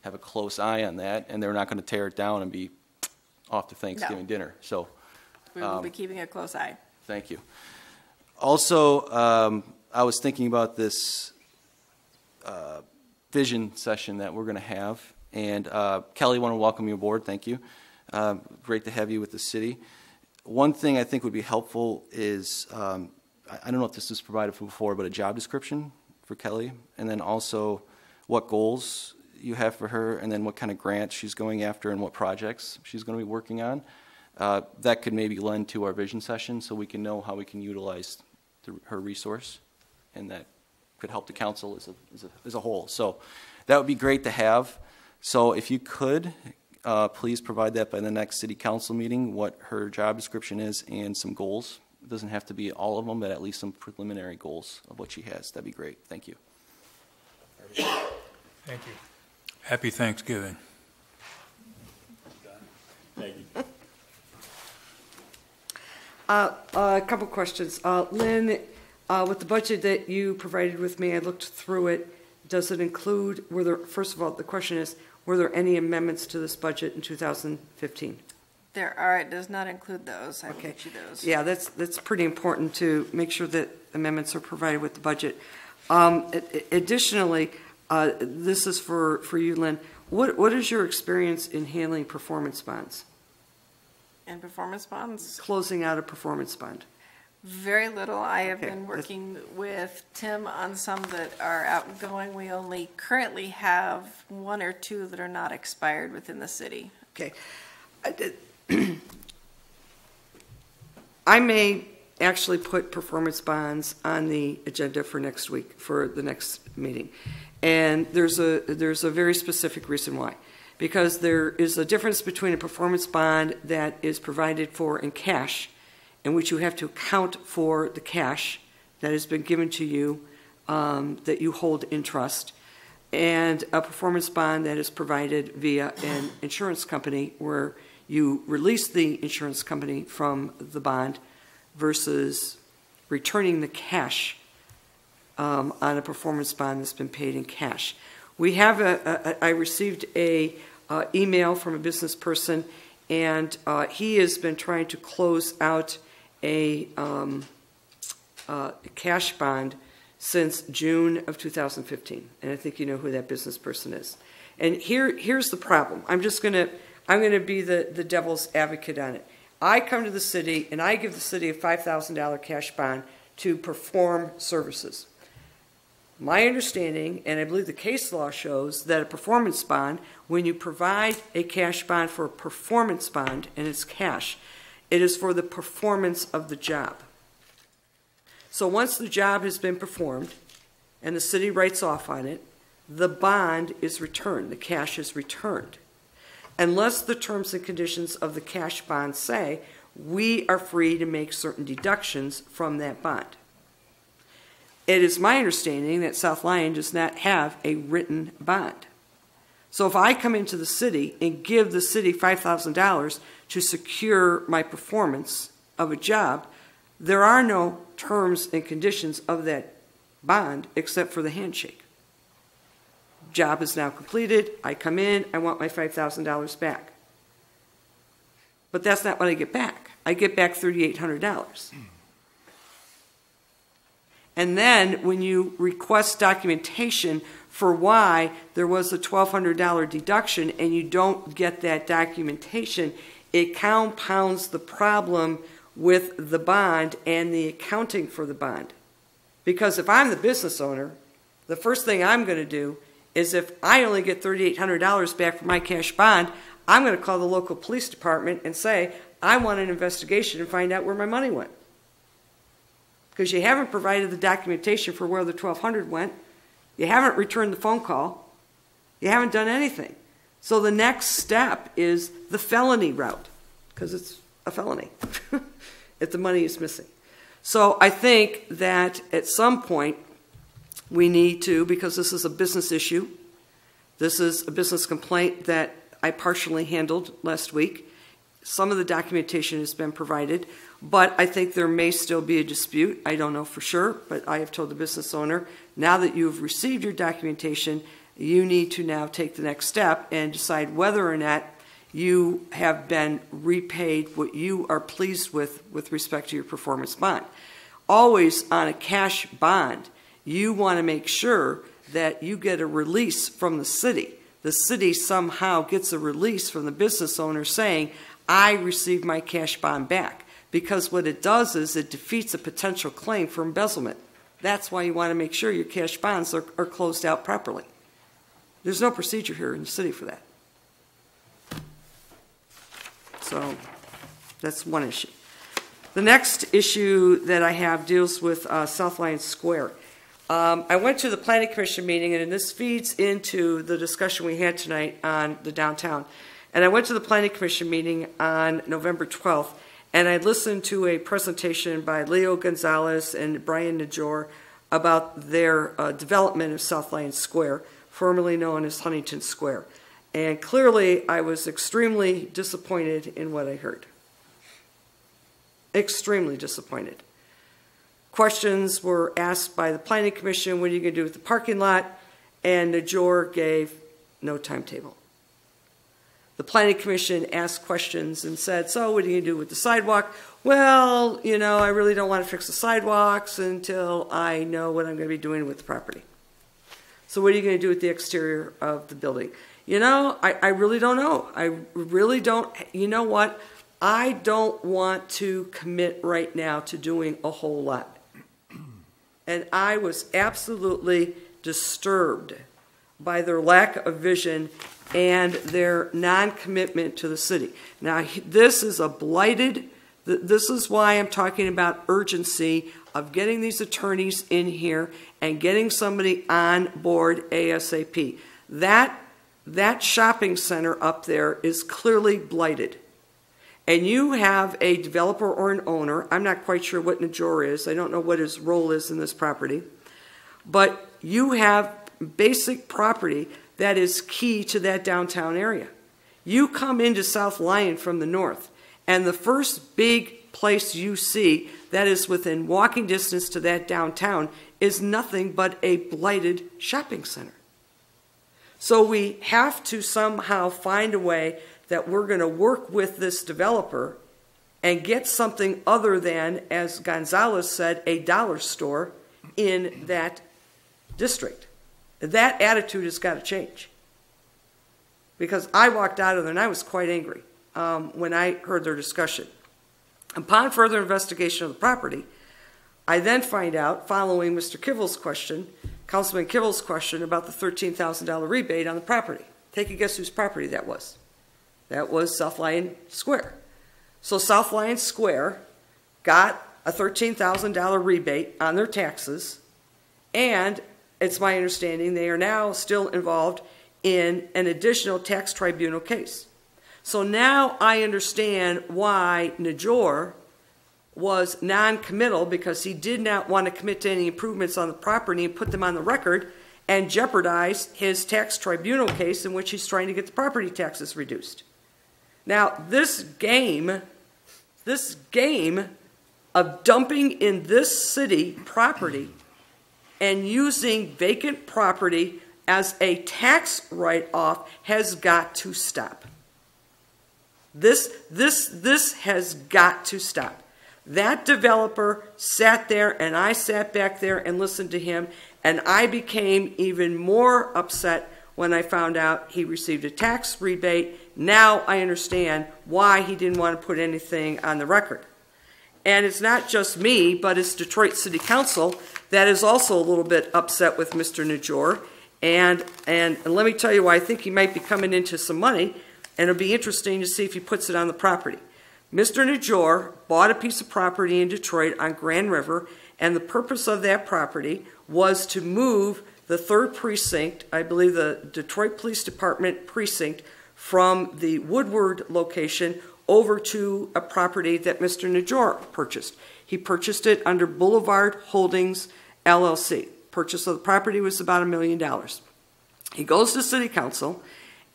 have a close eye on that, and they're not going to tear it down and be off to Thanksgiving dinner. So we will be keeping a close eye. Thank you. Also, I was thinking about this vision session that we're going to have, and Kelly, I want to welcome you aboard. Thank you. Great to have you with the city. One thing I think would be helpful is, I don't know if this was provided before, but a job description for Kelly, and then also what goals you have for her, and then what kind of grants she's going after and what projects she's going to be working on. That could maybe lend to our vision session so we can know how we can utilize her resource, and that could help the council as a whole. So that would be great to have. So if you could, please provide that by the next city council meeting, what her job description is and some goals. It doesn't have to be all of them, but at least some preliminary goals of what she has. That'd be great. Thank you. Thank you. Happy Thanksgiving. Thank you. A couple questions. Lynn, with the budget that you provided with me, I looked through it. Does it include, first of all, the question is, were there any amendments to this budget in 2015? There are. It does not include those. I will get you those. Yeah, that's pretty important to make sure that amendments are provided with the budget. Additionally, this is for you, Lynn. What is your experience in handling performance bonds? And performance bonds? Closing out a performance bond. Very little. I have been working with Tim on some that are outgoing. We only currently have 1 or 2 that are not expired within the city. Okay. I may actually put performance bonds on the agenda for next week, for the next meeting. And there's a very specific reason why. Because there is a difference between a performance bond that is provided for in cash, in which you have to account for the cash that has been given to you that you hold in trust, and a performance bond that is provided via an insurance company where you release the insurance company from the bond versus returning the cash on a performance bond that's been paid in cash. We have I received a email from a business person, and he has been trying to close out a cash bond since June of 2015, and I think you know who that business person is. And here's the problem. I'm going to be the devil's advocate on it. I come to the city and I give the city a $5,000 cash bond to perform services. My understanding, and I believe the case law shows, that a performance bond, when you provide a cash bond for a performance bond and it's cash, it is for the performance of the job. So once the job has been performed and the city writes off on it, the bond is returned, the cash is returned. Unless the terms and conditions of the cash bond say we are free to make certain deductions from that bond. It is my understanding that South Lyon does not have a written bond. So if I come into the city and give the city $5,000 to secure my performance of a job, there are no terms and conditions of that bond except for the handshake. Job is now completed. I come in. I want my $5,000 back. But that's not what I get back. I get back $3,800. And then when you request documentation for why there was a $1,200 deduction and you don't get that documentation, it compounds the problem with the bond and the accounting for the bond. Because if I'm the business owner, the first thing I'm going to do is, if I only get $3,800 back from my cash bond, I'm going to call the local police department and say, I want an investigation and find out where my money went. Because you haven't provided the documentation for where the $1,200 went. You haven't returned the phone call. You haven't done anything. So the next step is the felony route, because it's a felony if the money is missing. So I think that at some point we need to, because this is a business issue, this is a business complaint that I partially handled last week. Some of the documentation has been provided, but I think there may still be a dispute. I don't know for sure, but I have told the business owner, now that you've received your documentation, you need to now take the next step and decide whether or not you have been repaid what you are pleased with respect to your performance bond. Always on a cash bond, you want to make sure that you get a release from the city the city somehow gets a release from the business owner saying, I received my cash bond back. Because what it does is it defeats a potential claim for embezzlement. That's why you want to make sure your cash bonds are closed out properly. There's no procedure here in the city for that. So that's one issue. The next issue that I have deals with South Lyon Square. I went to the Planning Commission meeting, and this feeds into the discussion we had tonight on the downtown. And I went to the Planning Commission meeting on November 12th, and I listened to a presentation by Leo Gonzalez and Brian Najor about their development of South Lyon Square, formerly known as Huntington Square. And clearly, I was extremely disappointed in what I heard. Extremely disappointed. Questions were asked by the Planning Commission, what are you going to do with the parking lot? And Najor gave no timetable. The Planning Commission asked questions and said, so what are you going to do with the sidewalk? Well, you know, I really don't want to fix the sidewalks until I know what I'm going to be doing with the property. So what are you going to do with the exterior of the building? You know, I really don't know. I really don't. You know what? I don't want to commit right now to doing a whole lot. And I was absolutely disturbed by their lack of vision and their non-commitment to the city. Now, this is a blighted, this is why I'm talking about urgency of getting these attorneys in here and getting somebody on board ASAP. That shopping center up there is clearly blighted. And you have a developer or an owner, I'm not quite sure what Najor is, I don't know what his role is in this property, but you have basic property that is key to that downtown area. You come into South Lyon from the north, and the first big place you see that is within walking distance to that downtown is nothing but a blighted shopping center. So we have to somehow find a way that we're going to work with this developer and get something other than, as Gonzalez said, a dollar store in that district. That attitude has got to change. Because I walked out of there and I was quite angry when I heard their discussion. Upon further investigation of the property, I then find out, following Mr. Kivel's question, Councilman Kivel's question about the $13,000 rebate on the property. Take a guess whose property that was. That was South Lyon Square. So South Lyon Square got a $13,000 rebate on their taxes, and it's my understanding they are now still involved in an additional tax tribunal case. So now I understand why Najor was non-committal, because he did not want to commit to any improvements on the property and put them on the record and jeopardize his tax tribunal case in which he's trying to get the property taxes reduced. Now, this game of dumping in this city property and using vacant property as a tax write-off has got to stop. This has got to stop. That developer sat there, and I sat back there and listened to him, and I became even more upset when I found out he received a tax rebate. Now I understand why he didn't want to put anything on the record. And it's not just me, but it's Detroit City Council that is also a little bit upset with Mr. Najor. And let me tell you why I think he might be coming into some money, and it'll be interesting to see if he puts it on the property. Mr. Najor bought a piece of property in Detroit on Grand River, and the purpose of that property was to move the 3rd precinct, I believe the Detroit Police Department precinct, from the Woodward location over to a property that Mr. Najor purchased. He purchased it under Boulevard Holdings, LLC. Purchase of the property was about $1 million. He goes to City Council,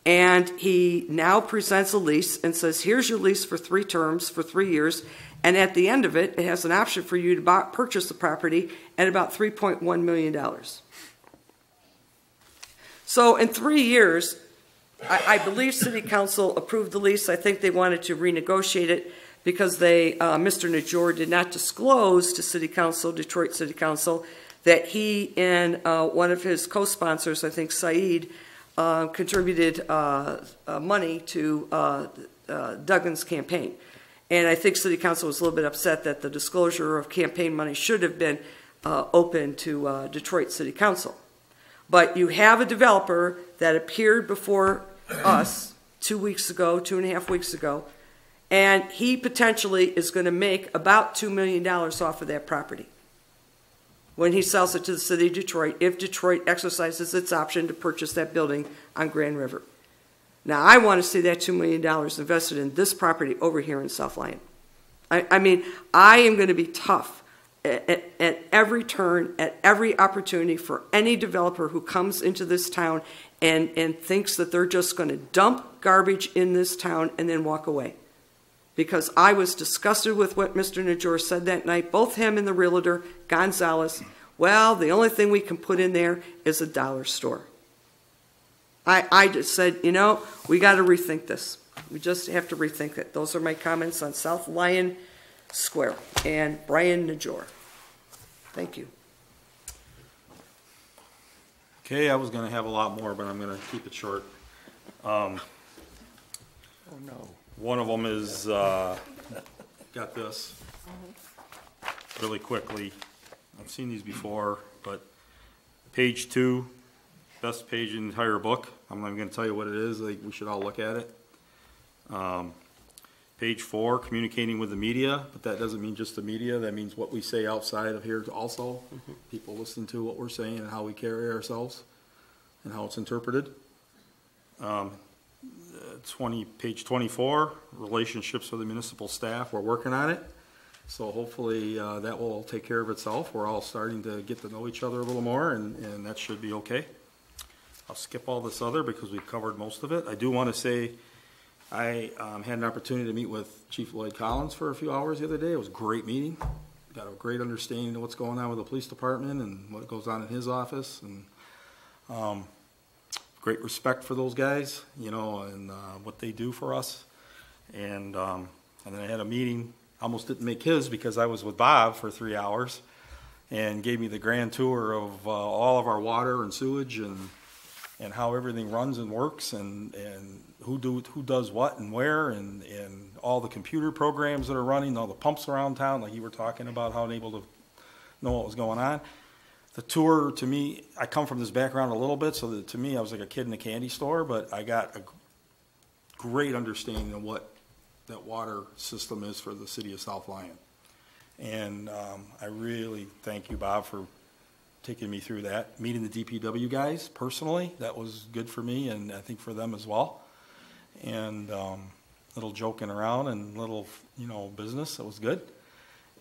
and he now presents a lease and says, here's your lease for 3 terms, for 3 years, and at the end of it, it has an option for you to purchase the property at about $3.1 million. So in 3 years, I believe City Council approved the lease. I think they wanted to renegotiate it because Mr. Najor did not disclose to City Council, Detroit City Council, that he and one of his co-sponsors, I think Saeed, contributed money to Duggan's campaign. And I think City Council was a little bit upset that the disclosure of campaign money should have been open to Detroit City Council. But you have a developer that appeared before us 2 weeks ago, 2.5 weeks ago, and he potentially is going to make about $2 million off of that property when he sells it to the city of Detroit, if Detroit exercises its option to purchase that building on Grand River. Now, I want to see that $2 million invested in this property over here in South Lyon. I mean, I am going to be tough at every turn, at every opportunity for any developer who comes into this town and thinks that they're just going to dump garbage in this town and then walk away. Because I was disgusted with what Mr. Najor said that night, both him and the realtor, Gonzalez. Well, the only thing we can put in there is a dollar store. I just said, you know, we got to rethink this. We just have to rethink it. Those are my comments on South Lyon Square and Brian Najor. Thank you. Okay, I was going to have a lot more, but I'm going to keep it short. Oh, no. One of them is, got this really quickly. I've seen these before, but page 2, best page in the entire book. I'm not even going to tell you what it is. Like, we should all look at it. Page 4, communicating with the media, but that doesn't mean just the media. That means what we say outside of here also. People listen to what we're saying and how we carry ourselves and how it's interpreted. Page 24, relationships with the municipal staff. We're working on it. So hopefully that will take care of itself. We're all starting to get to know each other a little more, and that should be okay. I'll skip all this other because we've covered most of it. I do want to say I had an opportunity to meet with Chief Lloyd Collins for a few hours the other day. It was a great meeting. Got a great understanding of what's going on with the police department and what goes on in his office, and great respect for those guys, you know, and what they do for us. And then I had a meeting. Almost didn't make his because I was with Bob for 3 hours and gave me the grand tour of all of our water and sewage and how everything runs and works and who does what and where and all the computer programs that are running, all the pumps around town, like you were talking about, how able to know what was going on. The tour, to me, I come from this background a little bit, so that to me I was like a kid in a candy store, but I got a great understanding of what that water system is for the city of South Lyon. And I really thank you, Bob, for taking me through that. Meeting the DPW guys personally, that was good for me and I think for them as well. And little joking around and little, you know, business, that was good.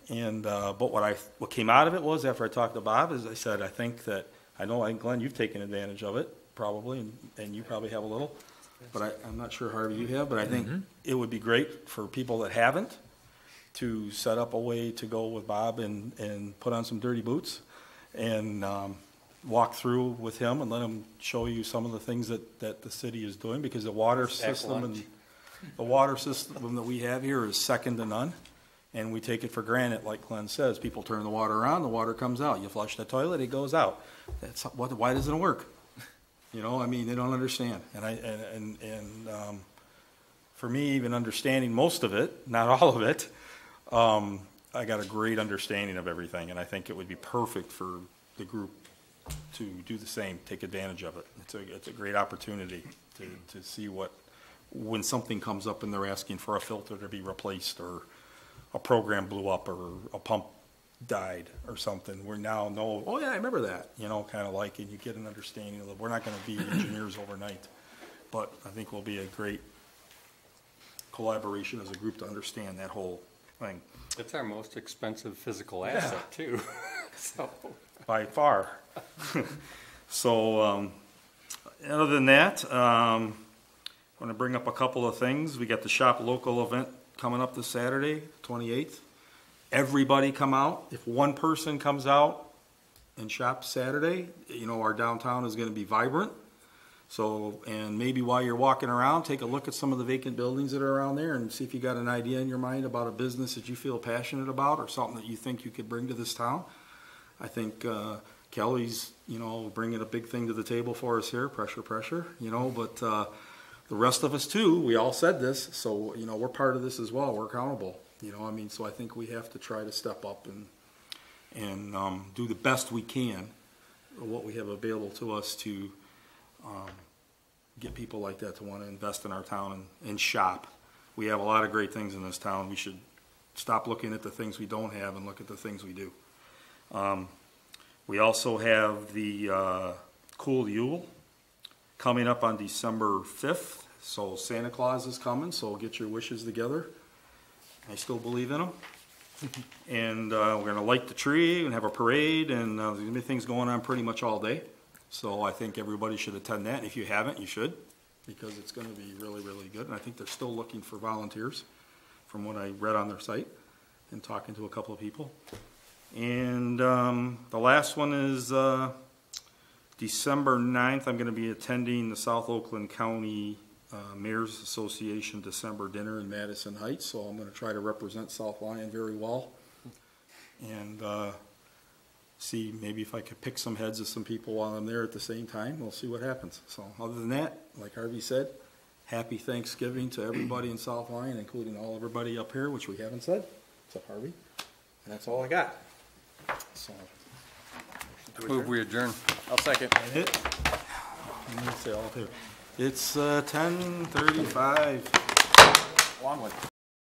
And but what came out of it was, after I talked to Bob, is I said, I think that, I know, Glenn, you've taken advantage of it probably, and you probably have a little, but I'm not sure, Harvey, you have, but I think it would be great for people that haven't to set up a way to go with Bob and put on some dirty boots and walk through with him and let him show you some of the things that the city is doing, because the water system that we have here is second to none. And we take it for granted, like Glenn says. People turn the water on, the water comes out. You flush the toilet, it goes out. Why doesn't it work? You know, I mean, they don't understand. And for me, even understanding most of it, not all of it, I got a great understanding of everything. And I think it would be perfect for the group to do the same, take advantage of it. It's a great opportunity to see when something comes up and they're asking for a filter to be replaced, or a program blew up, or a pump died or something. We now know, oh yeah, I remember that, you know, kind of like, and you get an understanding of it. We're not going to be engineers overnight, but I think we'll be a great collaboration as a group to understand that whole thing. It's our most expensive physical asset too. So. By far. So other than that, I'm going to bring up a couple of things. We got the Shop Local event coming up this Saturday, 28th. Everybody come out. If one person comes out and shops Saturday, you know, our downtown is going to be vibrant. So, and maybe while you're walking around, take a look at some of the vacant buildings that are around there and see if you got an idea in your mind about a business that you feel passionate about or something that you think you could bring to this town. I think Kelly's, you know, bringing a big thing to the table for us here, pressure, you know, but the rest of us too, we all said this, so, you know, we're part of this as well, we're accountable, you know, I mean, so I think we have to try to step up and do the best we can, what we have available to us to get people like that to want to invest in our town and shop. We have a lot of great things in this town. We should stop looking at the things we don't have and look at the things we do. We also have the Cool Yule coming up on December 5th. So Santa Claus is coming, so get your wishes together. I still believe in them. And we're going to light the tree and have a parade, and there's going to be things going on pretty much all day. So I think everybody should attend that. And if you haven't, you should, because it's going to be really, really good. And I think they're still looking for volunteers from what I read on their site and talking to a couple of people. And the last one is December 9th. I'm going to be attending the South Oakland County Mayor's Association December dinner in Madison Heights. So I'm going to try to represent South Lyon very well and see maybe if I could pick some heads of some people while I'm there at the same time. We'll see what happens. So other than that, like Harvey said, happy Thanksgiving to everybody in South Lyon, including everybody up here, which we haven't said, except Harvey. And that's all I got. So, Move we adjourn. I'll second. Let me say all here. It's 10:35. Long one.